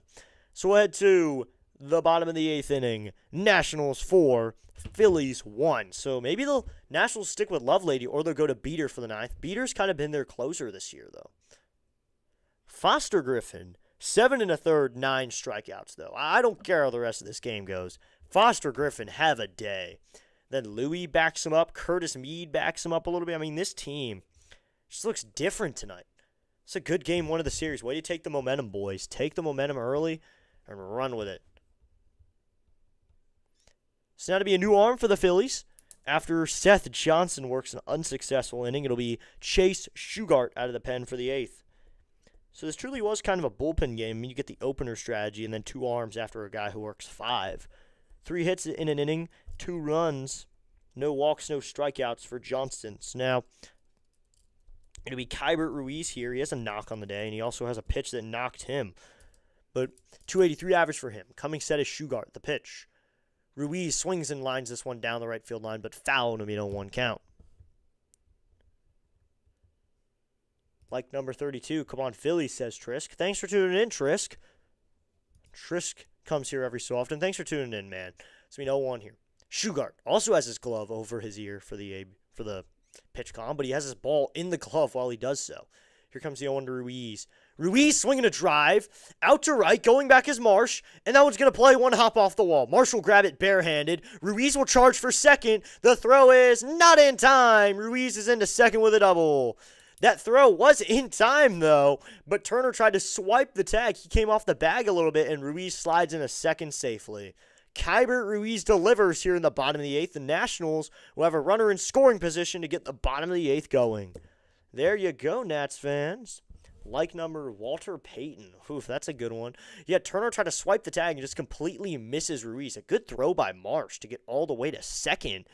So we'll head to the bottom of the 8th inning. Nationals 4, Phillies 1. So maybe the Nationals stick with Lovelady or they'll go to Beater for the 9th. Beater's kind of been their closer this year, though. Foster Griffin, 7 1/3, 9 strikeouts, though. I don't care how the rest of this game goes. Foster Griffin, have a day. Then Louis backs him up. Curtis Meade backs him up a little bit. I mean, this team just looks different tonight. It's a good game, 1 of the series. Way to take the momentum, boys. Take the momentum early and run with it. So now to be a new arm for the Phillies. After Seth Johnson works an unsuccessful inning, it'll be Chase Shugart out of the pen for the 8th. So this truly was kind of a bullpen game. I mean, you get the opener strategy and then 2 arms after a guy who works 5. 3 hits in an inning, 2 runs, no walks, no strikeouts for Johnston. So now It'll be Kybert Ruiz here. He has a knock on the day, and he also has a pitch that knocked him. But 283 average for him. Coming set is Shugart, the pitch. Ruiz swings and lines this one down the right field line, but foul to be a 1 count. Like number 32, come on, Phillies, says Trisk. Thanks for tuning in, Trisk. Trisk comes here every so often. Thanks for tuning in, man. It's been 0-1 here. Shugart also has his glove over his ear for the pitch com, but he has his ball in the glove while he does so. Here comes the 0-1 to Ruiz. Ruiz swinging a drive, out to right, going back is Marsh, and that one's going to play one hop off the wall. Marsh will grab it barehanded. Ruiz will charge for second. The throw is not in time. Ruiz is into second with a double. That throw was in time, though, but Turner tried to swipe the tag. He came off the bag a little bit, and Ruiz slides in a second safely. Kybert Ruiz delivers here in the bottom of the 8th. The Nationals will have a runner in scoring position to get the bottom of the 8th going. There you go, Nats fans. Like number Walter Payton. Oof, that's a good one. Yeah, Turner tried to swipe the tag and just completely misses Ruiz. A good throw by Marsh to get all the way to second.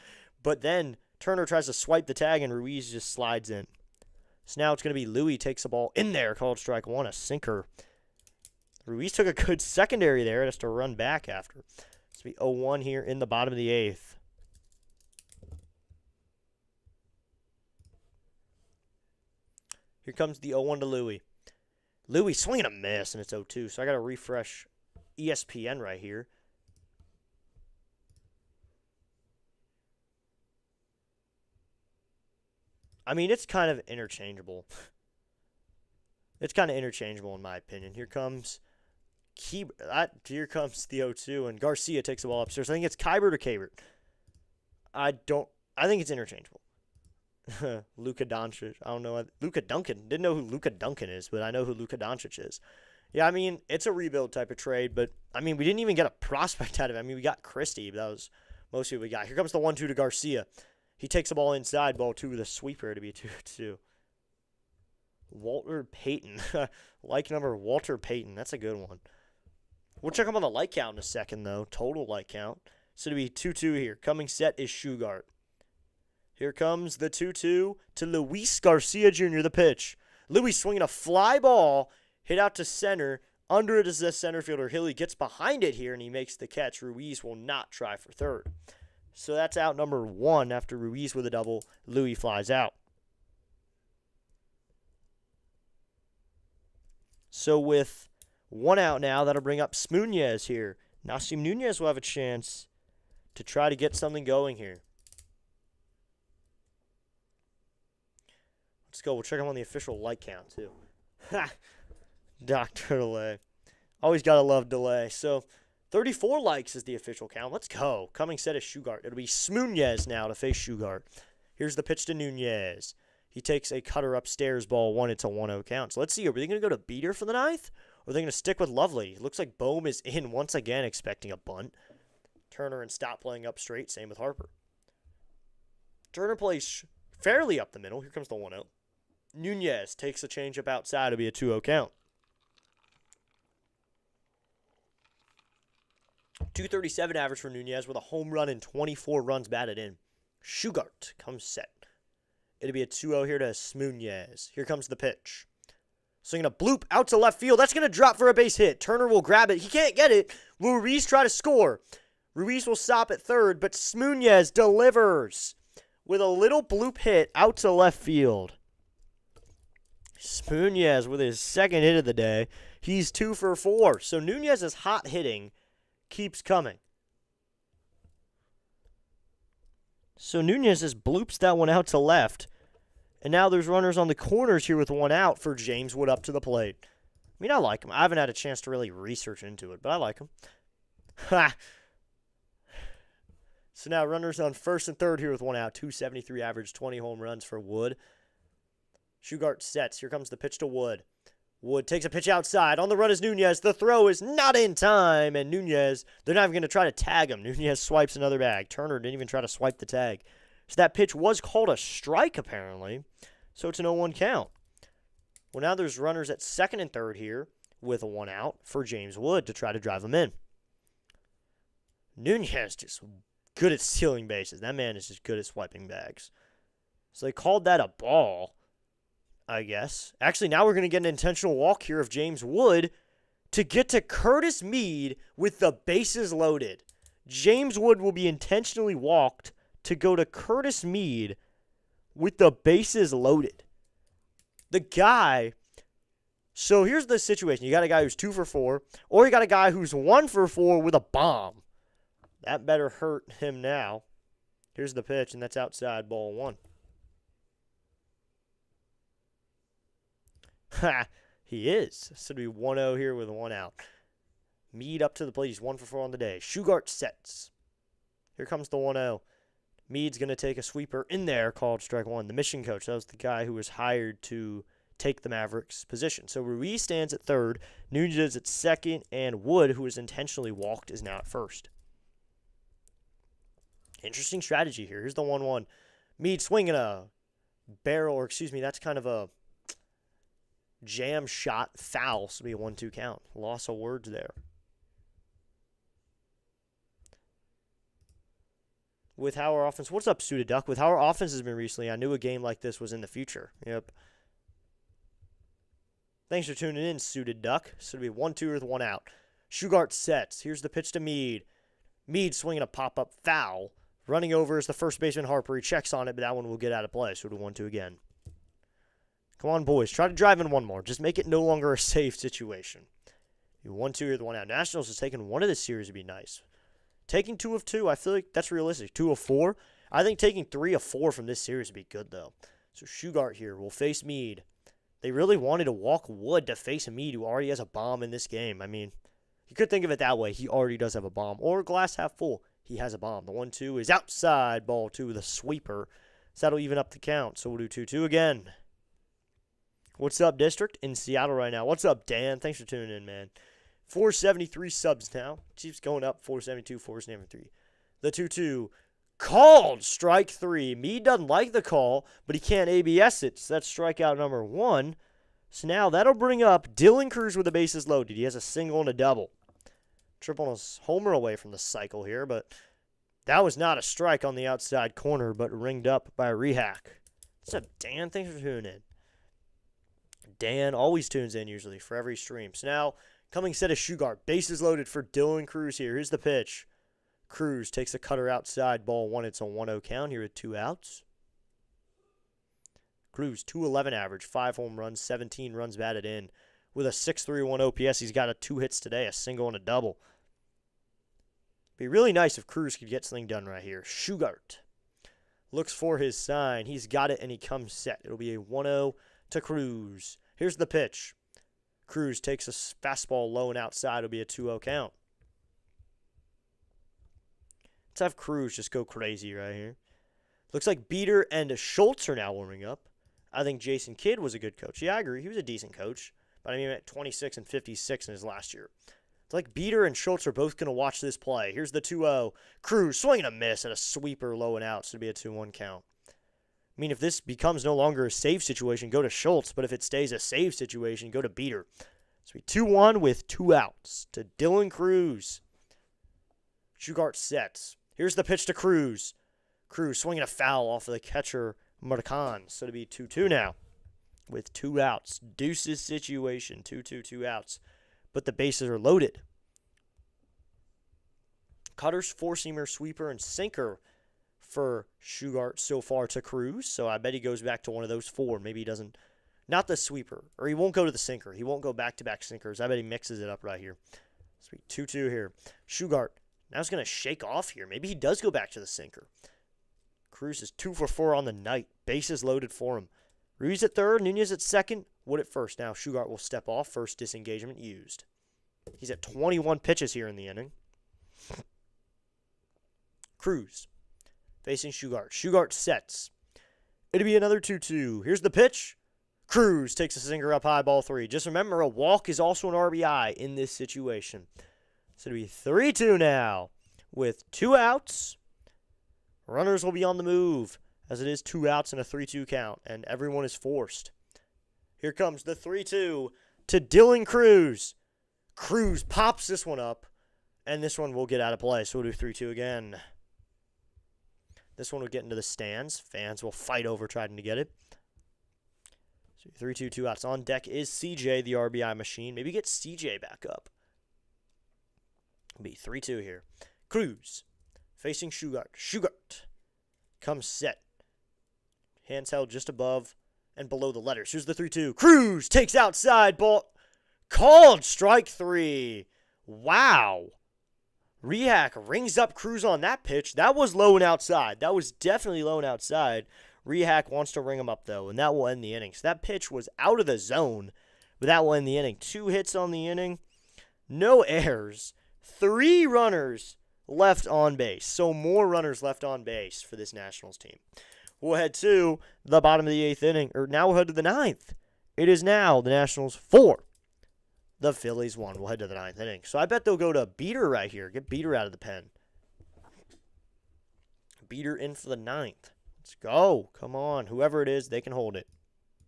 But then Turner tries to swipe the tag and Ruiz just slides in. So now it's going to be Louis takes the ball in there. Called strike one, a sinker. Ruiz took a good secondary there. Has to run back after. It's going to be 0-1 here in the bottom of the 8th. Here comes the 0-1 to Louis. Louis swinging a miss, and it's 0-2. So I got to refresh ESPN right here. I mean, it's kind of interchangeable. It's kind of interchangeable in my opinion. Here comes the 0-2, and Garcia takes the ball upstairs. I think it's Kybert or Kabert. I think it's interchangeable. Luka Doncic. I don't know. Luka Duncan. Didn't know who Luka Duncan is, but I know who Luka Doncic is. Yeah, I mean, it's a rebuild type of trade, but, I mean, we didn't even get a prospect out of it. I mean, we got Christie, but that was mostly what we got. Here comes the 1-2 to Garcia. He takes the ball inside, ball 2 with a sweeper to be 2-2. Walter Payton. Like number Walter Payton. That's a good one. We'll check him on the light count in a second, though. Total light count. So it'll be 2-2 here. Coming set is Shugart. Here comes the 2-2 to Luis Garcia Jr., the pitch. Luis swinging a fly ball, hit out to center. Under it is the center fielder Hill. He gets behind it here, and he makes the catch. Ruiz will not try for third. So that's out number 1 after Ruiz with a double. Louis flies out. So with 1 out now, that'll bring up Smunez here. Now Smunez will have a chance to try to get something going here. Let's go. We'll check him on the official light count, too. Ha! Dr. Delay. Always got to love delay. So 34 likes is the official count. Let's go. Coming set is Shugart. It'll be Smunez now to face Shugart. Here's the pitch to Nunez. He takes a cutter upstairs, ball 1. It's a 1-0 count. So let's see. Are they going to go to beater for the 9th? Or are they going to stick with Lovely? It looks like Bohm is in once again, expecting a bunt. Turner and Stott playing up straight. Same with Harper. Turner plays fairly up the middle. Here comes the 1-0. Nunez takes a changeup outside. It'll be a 2-0 count. 237 average for Nunez with a home run and 24 runs batted in. Shugart comes set. It'll be a 2-0 here to Smunez. Here comes the pitch. Swinging a bloop out to left field. That's going to drop for a base hit. Turner will grab it. He can't get it. Will Ruiz try to score? Ruiz will stop at third, but Smunez delivers with a little bloop hit out to left field. Smunez with his second hit of the day. He's 2 for 4. So Nunez's hot hitting keeps coming. So Nunez just bloops that one out to left. And now there's runners on the corners here with 1 out for James Wood up to the plate. I mean, I like him. I haven't had a chance to really research into it, but I like him. Ha! So now runners on first and third here with 1 out. 273 average, 20 home runs for Wood. Shugart sets. Here comes the pitch to Wood. Wood takes a pitch outside. On the run is Nunez. The throw is not in time. And Nunez, they're not even going to try to tag him. Nunez swipes another bag. Turner didn't even try to swipe the tag. So that pitch was called a strike, apparently. So it's an 0-1 count. Well, now there's runners at second and third here with a 1 out for James Wood to try to drive him in. Nunez just good at stealing bases. That man is just good at swiping bags. So they called that a ball. I guess. Actually, now we're going to get an intentional walk here of James Wood to get to Curtis Mead with the bases loaded. James Wood will be intentionally walked to go to Curtis Mead with the bases loaded. The guy, so here's the situation. You got a guy who's 2 for 4, or you got a guy who's 1 for 4 with a bomb. That better hurt him now. Here's the pitch, and that's outside, ball 1. Ha, he is. So it'll be 1-0 here with 1 out. Mead up to the plate. He's 1 for 4 on the day. Shugart sets. Here comes the 1-0. Mead's going to take a sweeper in there called strike 1. The mission coach, that was the guy who was hired to take the Mavericks' position. So Ruiz stands at third, Nunez at second, and Wood, who was intentionally walked, is now at first. Interesting strategy here. Here's the 1-1. Mead swinging a barrel, or excuse me, that's kind of a jam shot foul. So it'll be a 1-2 count. Loss of words there. With how our offense, what's up, Suited Duck? With how our offense has been recently, I knew a game like this was in the future. Yep. Thanks for tuning in, Suited Duck. So it'll be 1-2 with 1 out. Shugart sets. Here's the pitch to Mead. Mead swinging a pop-up foul. Running over is the first baseman Harper. He checks on it, but that one will get out of play. So it'll 1-2 again. Come on, boys. Try to drive in one more. Just make it no longer a safe situation. 1-2 with 1 out. Nationals has taken one of this series would be nice. Taking 2 of 2, I feel like that's realistic. 2 of 4. I think taking 3 of 4 from this series would be good, though. So Shugart here will face Mead. They really wanted to walk Wood to face a Mead who already has a bomb in this game. I mean, you could think of it that way. He already does have a bomb. Or glass half full. He has a bomb. The 1-2 is outside. Ball 2 with a sweeper. So that'll even up the count. So we'll do 2-2 again. What's up, District? In Seattle right now. What's up, Dan? Thanks for tuning in, man. 473 subs now. Keeps going up. 472, 473. The 2-2. Called strike 3. Mead doesn't like the call, but he can't ABS it. So that's strikeout number 1. So now that'll bring up Dylan Cruz with the bases loaded. He has a single and a double. Triple his homer away from the cycle here, but that was not a strike on the outside corner, but ringed up by Rehack. What's up, Dan? Thanks for tuning in. Dan always tunes in usually for every stream. So now, coming set of Shugart. Bases loaded for Dylan Cruz here. Here's the pitch. Cruz takes a cutter outside. Ball 1. It's a 1-0 count here with 2 outs. Cruz, 211 average, 5 home runs, 17 runs batted in. With a 6.31 OPS, he's got 2 hits today, a single and a double. Be really nice if Cruz could get something done right here. Shugart looks for his sign. He's got it, and he comes set. It'll be a 1-0 to Cruz. Here's the pitch. Cruz takes a fastball low and outside. It'll be a 2-0 count. Let's have Cruz just go crazy right here. Looks like Beater and Schultz are now warming up. I think Jason Kidd was a good coach. Yeah, I agree. He was a decent coach. But I mean, at 26 and 56 in his last year. It's like Beater and Schultz are both going to watch this play. Here's the 2-0. Cruz swinging a miss and a sweeper low and out. So it'll be a 2-1 count. I mean, if this becomes no longer a save situation, go to Schultz. But if it stays a save situation, go to Beater. So it'll be 2-1 with 2 outs to Dylan Cruz. Shugart sets. Here's the pitch to Cruz. Cruz swinging a foul off of the catcher, Marcan. So it'll be 2-2 now with 2 outs. Deuces situation, 2-2, 2 outs. But the bases are loaded. Cutters, four-seamer, sweeper, and sinker for Shugart so far to Cruz. So I bet he goes back to one of those 4. Maybe he doesn't. Not the sweeper. Or he won't go to the sinker. He won't go back-to-back sinkers. I bet he mixes it up right here. Sweet 2-2 here. Shugart now he's going to shake off here. Maybe he does go back to the sinker. Cruz is 2 for 4 on the night. Bases loaded for him. Ruiz at third, Nunez at second, Wood at first. Now Shugart will step off. First disengagement used. He's at 21 pitches here in the inning. Cruz facing Shugart. Shugart sets. It'll be another 2-2. Here's the pitch. Cruz takes a sinker up high, ball 3. Just remember, a walk is also an RBI in this situation. So it'll be 3-2 now with 2 outs. Runners will be on the move as it is 2 outs and a 3-2 count, and everyone is forced. Here comes the 3-2 to Dylan Cruz. Cruz pops this one up, and this one will get out of play, so we'll do 3-2 again. This one will get into the stands. Fans will fight over trying to get it. So 3-2, 2 outs. On deck is CJ, the RBI machine. Maybe get CJ back up. Be 3-2 here. Cruz facing Shugart. Shugart comes set. Hands held just above and below the letters. Here's the 3-2. Cruz takes outside. Ball called strike 3. Wow. Rehak rings up Cruz on that pitch. That was low and outside. That was definitely low and outside. Rehak wants to ring him up, though, and that will end the inning. So that pitch was out of the zone, but that will end the inning. 2 hits on the inning. No errors. 3 runners left on base. So more runners left on base for this Nationals team. We'll head to the bottom of the 8th inning, or now we'll head to the 9th. It is now the Nationals 4. The Phillies 1. We'll head to the 9th inning. So I bet they'll go to Beater right here. Get Beater out of the pen. Beater in for the 9th. Let's go. Come on. Whoever it is, they can hold it.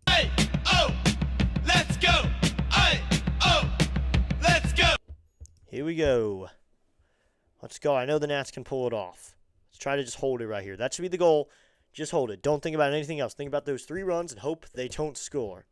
Hey, oh, let's go. Hey, oh, let's go. Here we go. Let's go. I know the Nats can pull it off. Let's try to just hold it right here. That should be the goal. Just hold it. Don't think about anything else. Think about those 3 runs and hope they don't score.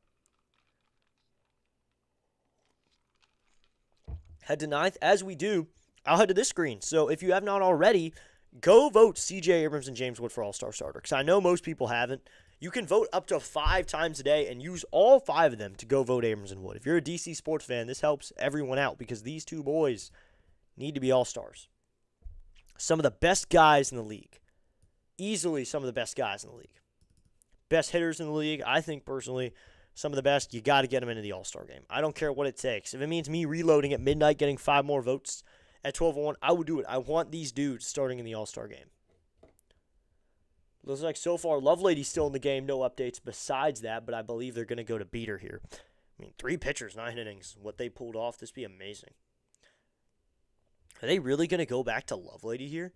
Head to 9th. As we do, I'll head to this screen. So if you have not already, go vote CJ Abrams and James Wood for All-Star starter. Because I know most people haven't. You can vote up to 5 times a day and use all 5 of them to go vote Abrams and Wood. If you're a DC sports fan, this helps everyone out because these 2 boys need to be All-Stars. Some of the best guys in the league. Easily some of the best guys in the league. Best hitters in the league, I think personally, some of the best. You got to get them into the All-Star game. I don't care what it takes. If it means me reloading at midnight, getting 5 more votes at 12:01, I would do it. I want these dudes starting in the All-Star game. Looks like so far Lovelady's still in the game. No updates besides that, but I believe they're going to go to Beater here. I mean, 3 pitchers, 9 innings. What they pulled off, this would be amazing. Are they really going to go back to Lovelady here?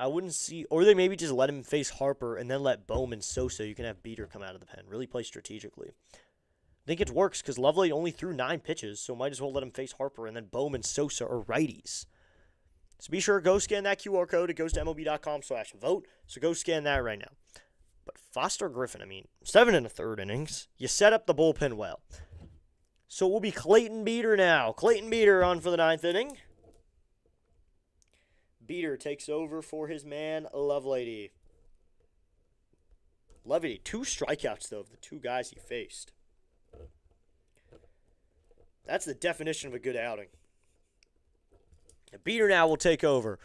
I wouldn't see, or they maybe just let him face Harper and then let Bowman Sosa. You can have Beater come out of the pen. Really play strategically. I think it works because Lovelady only threw 9 pitches, so might as well let him face Harper and then Bowman Sosa or righties. So be sure to go scan that QR code. It goes to MLB.com/vote. So go scan that right now. But Foster Griffin, I mean, 7 1/3 innings. You set up the bullpen well. So it will be Clayton Beater now. Clayton Beater on for the 9th inning. Beater takes over for his man, Lovelady. Lovelady, 2 strikeouts, though, of the 2 guys he faced. That's the definition of a good outing. Beater now will take over.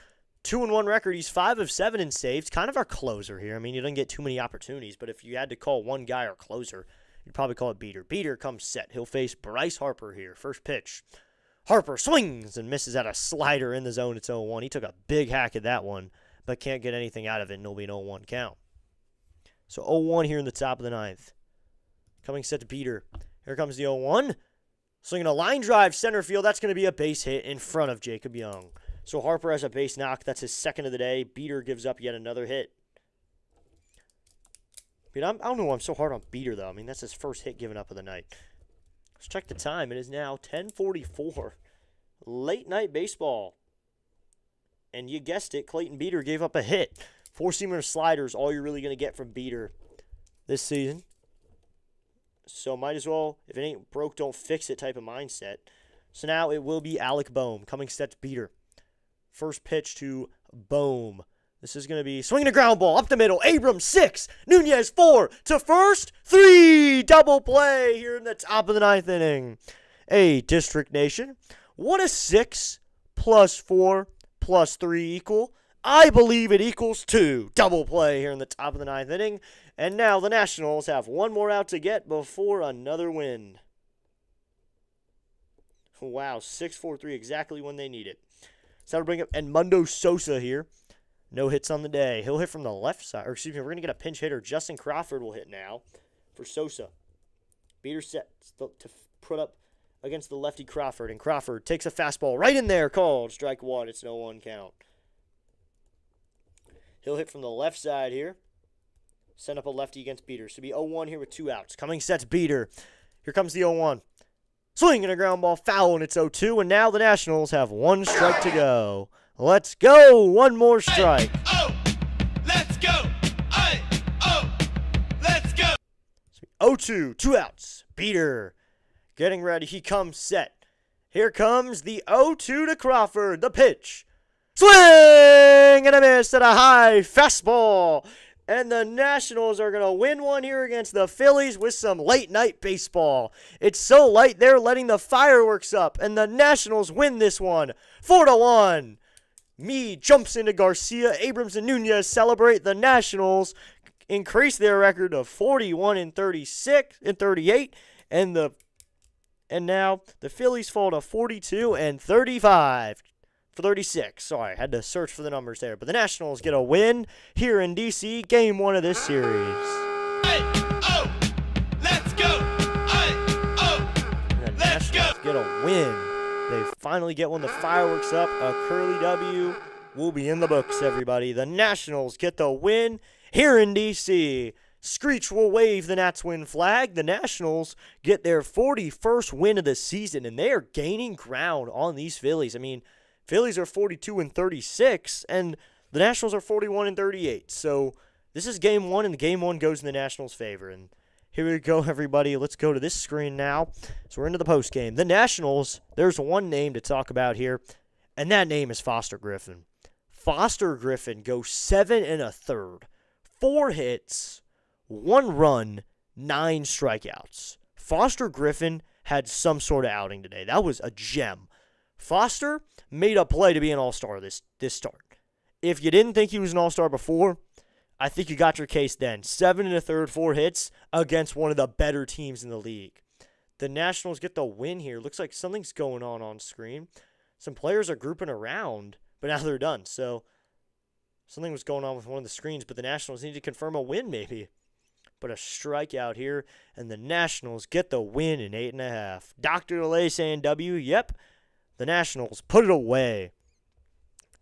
2-1 record. He's 5 of 7 in saves. Kind of our closer here. I mean, you don't get too many opportunities, but if you had to call one guy our closer, you'd probably call it Beater. Beater comes set. He'll face Bryce Harper here. First pitch. Harper swings and misses at a slider in the zone. It's 0-1. He took a big hack at that one, but can't get anything out of it, and it'll be an 0-1 count. So 0-1 here in the top of the 9th. Coming set to Beater. Here comes the 0-1. Swinging a line drive center field. That's going to be a base hit in front of Jacob Young. So Harper has a base knock. That's his 2nd of the day. Beater gives up yet another hit. But I don't know why I'm so hard on Beater, though. I mean, that's his first hit given up of the night. Let's check the time. It is now 10:44. Late night baseball. And you guessed it, Clayton Beater gave up a hit. 4-seamer sliders, all you're really going to get from Beater this season. So might as well, if it ain't broke, don't fix it type of mindset. So now it will be Alec Boehm coming set to Beater. First pitch to Boehm. This is going to be swinging a ground ball up the middle. Abrams 6, Nunez 4 to first, 3. Double play here in the top of the 9th inning. Hey, District Nation, what does 6 plus 4 plus 3 equal? I believe it equals 2. Double play here in the top of the 9th inning. And now the Nationals have one more out to get before another win. Wow, 6-4-3, exactly when they need it. So that'll bring up Edmundo Sosa here. No hits on the day. He'll hit from the left side. Or excuse me, we're going to get a pinch hitter. Justin Crawford will hit now for Sosa. Beater set to put up against the lefty Crawford. And Crawford takes a fastball right in there. Called strike 1. It's an 0-1 count. He'll hit from the left side here. Send up a lefty against Beater. So it'll be 0-1 here with 2 outs. Coming sets Beater. Here comes the 0-1. Swing and a ground ball foul, and it's 0-2. And now the Nationals have 1 strike to go. Let's go. 1 more strike. Hey, oh, let's go. Hey, oh, let's go. 0-2, 2 outs. Beater getting ready. He comes set. Here comes the 0-2 to Crawford. The pitch. Swing and a miss at a high fastball. And the Nationals are going to win one here against the Phillies with some late night baseball. It's so light they're letting the fireworks up. And the Nationals win this one 4-1. Meade jumps into Garcia. Abrams and Nunez celebrate. The Nationals increase their record to 41-36-38. And now the Phillies fall to 42-35. For 36. Sorry, had to search for the numbers there. But the Nationals get a win here in D.C. Game 1 of this series. Hey, oh, let's go. Hey, oh, The let's go. Nationals get a win. They finally get one. The fireworks up. A curly W will be in the books, everybody. The Nationals get the win here in D.C. Screech will wave the Nats win flag. The Nationals get their 41st win of the season, and they are gaining ground on these Phillies. I mean, Phillies are 42-36, and the Nationals are 41-38. So this is game 1, and game 1 goes in the Nationals' favor. And here we go, everybody. Let's go to this screen now. So we're into the post game. The Nationals, there's one name to talk about here, and that name is Foster Griffin. Foster Griffin goes 7 1/3, 4 hits, 1 run, 9 strikeouts. Foster Griffin had some sort of outing today. That was a gem. Foster made a play to be an all-star this start. If you didn't think he was an all-star before, I think you got your case then. 7 1/3, 4 hits against one of the better teams in the league. The Nationals get the win here. Looks like something's going on screen. Some players are grouping around, but now they're done. So something was going on with one of the screens, but the Nationals need to confirm a win maybe. But a strikeout here, and the Nationals get the win in 8.5. Dr. DeLay saying W, yep. The Nationals put it away.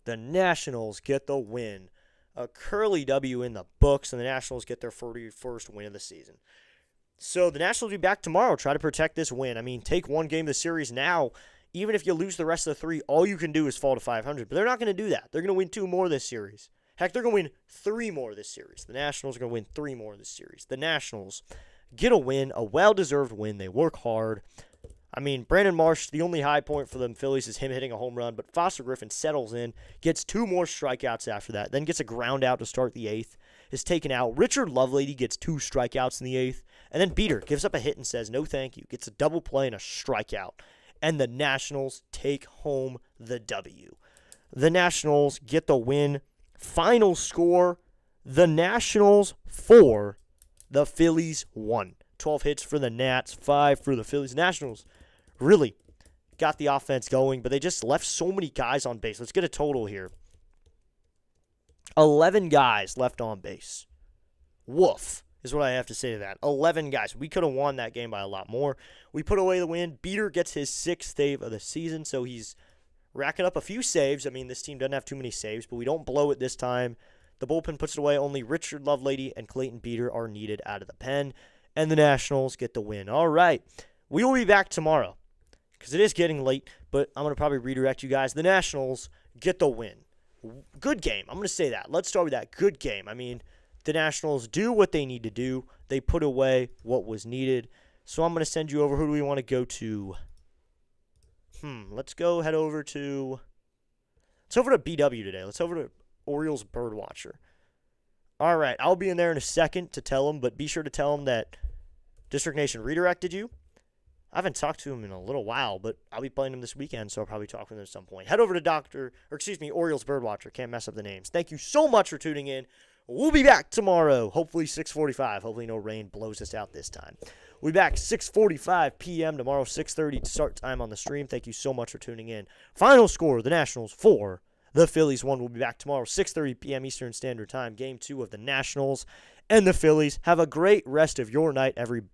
The Nationals get the win. A curly W in the books, and the Nationals get their 41st win of the season. So the Nationals will be back tomorrow. Try to protect this win. I mean, take one game of the series now. Even if you lose the rest of the 3, all you can do is fall to 500. But they're not going to do that. They're going to win 2 more this series. Heck, they're going to win 3 more this series. The Nationals are going to win 3 more this series. The Nationals get a win, a well-deserved win. They work hard. I mean, Brandon Marsh, the only high point for the Phillies is him hitting a home run, but Foster Griffin settles in, gets 2 more strikeouts after that, then gets a ground out to start the 8th, is taken out. Richard Lovelady gets 2 strikeouts in the 8th, and then Beater gives up a hit and says, no thank you, gets a double play and a strikeout, and the Nationals take home the W. The Nationals get the win. Final score, the Nationals 4, the Phillies 1. 12 hits for the Nats, 5 for the Phillies. Nationals really got the offense going, but they just left so many guys on base. Let's get a total here. 11 guys left on base. Woof is what I have to say to that. 11 guys. We could have won that game by a lot more. We put away the win. Beater gets his 6th save of the season, so he's racking up a few saves. I mean, this team doesn't have too many saves, but we don't blow it this time. The bullpen puts it away. Only Richard Lovelady and Clayton Beater are needed out of the pen, and the Nationals get the win. All right. We will be back tomorrow because it is getting late, but I'm going to probably redirect you guys. The Nationals get the win. Good game. I'm going to say that. Let's start with that. Good game. I mean, the Nationals do what they need to do. They put away what was needed. So I'm going to send you over. Who do we want to go to? Let's go head over to... Let's over to BW today. Let's over to Orioles Birdwatcher. All right. I'll be in there in a second to tell them, but be sure to tell them that District Nation redirected you. I haven't talked to him in a little while, but I'll be playing him this weekend, so I'll probably talk with him at some point. Head over to Orioles Birdwatcher. Can't mess up the names. Thank you so much for tuning in. We'll be back tomorrow, hopefully 6:45. Hopefully no rain blows us out this time. We'll be back 6:45 p.m. tomorrow, 6:30 to start time on the stream. Thank you so much for tuning in. Final score, the Nationals 4, the Phillies 1. We'll be back tomorrow, 6:30 p.m. Eastern Standard Time. Game 2 of the Nationals and the Phillies. Have a great rest of your night, everybody.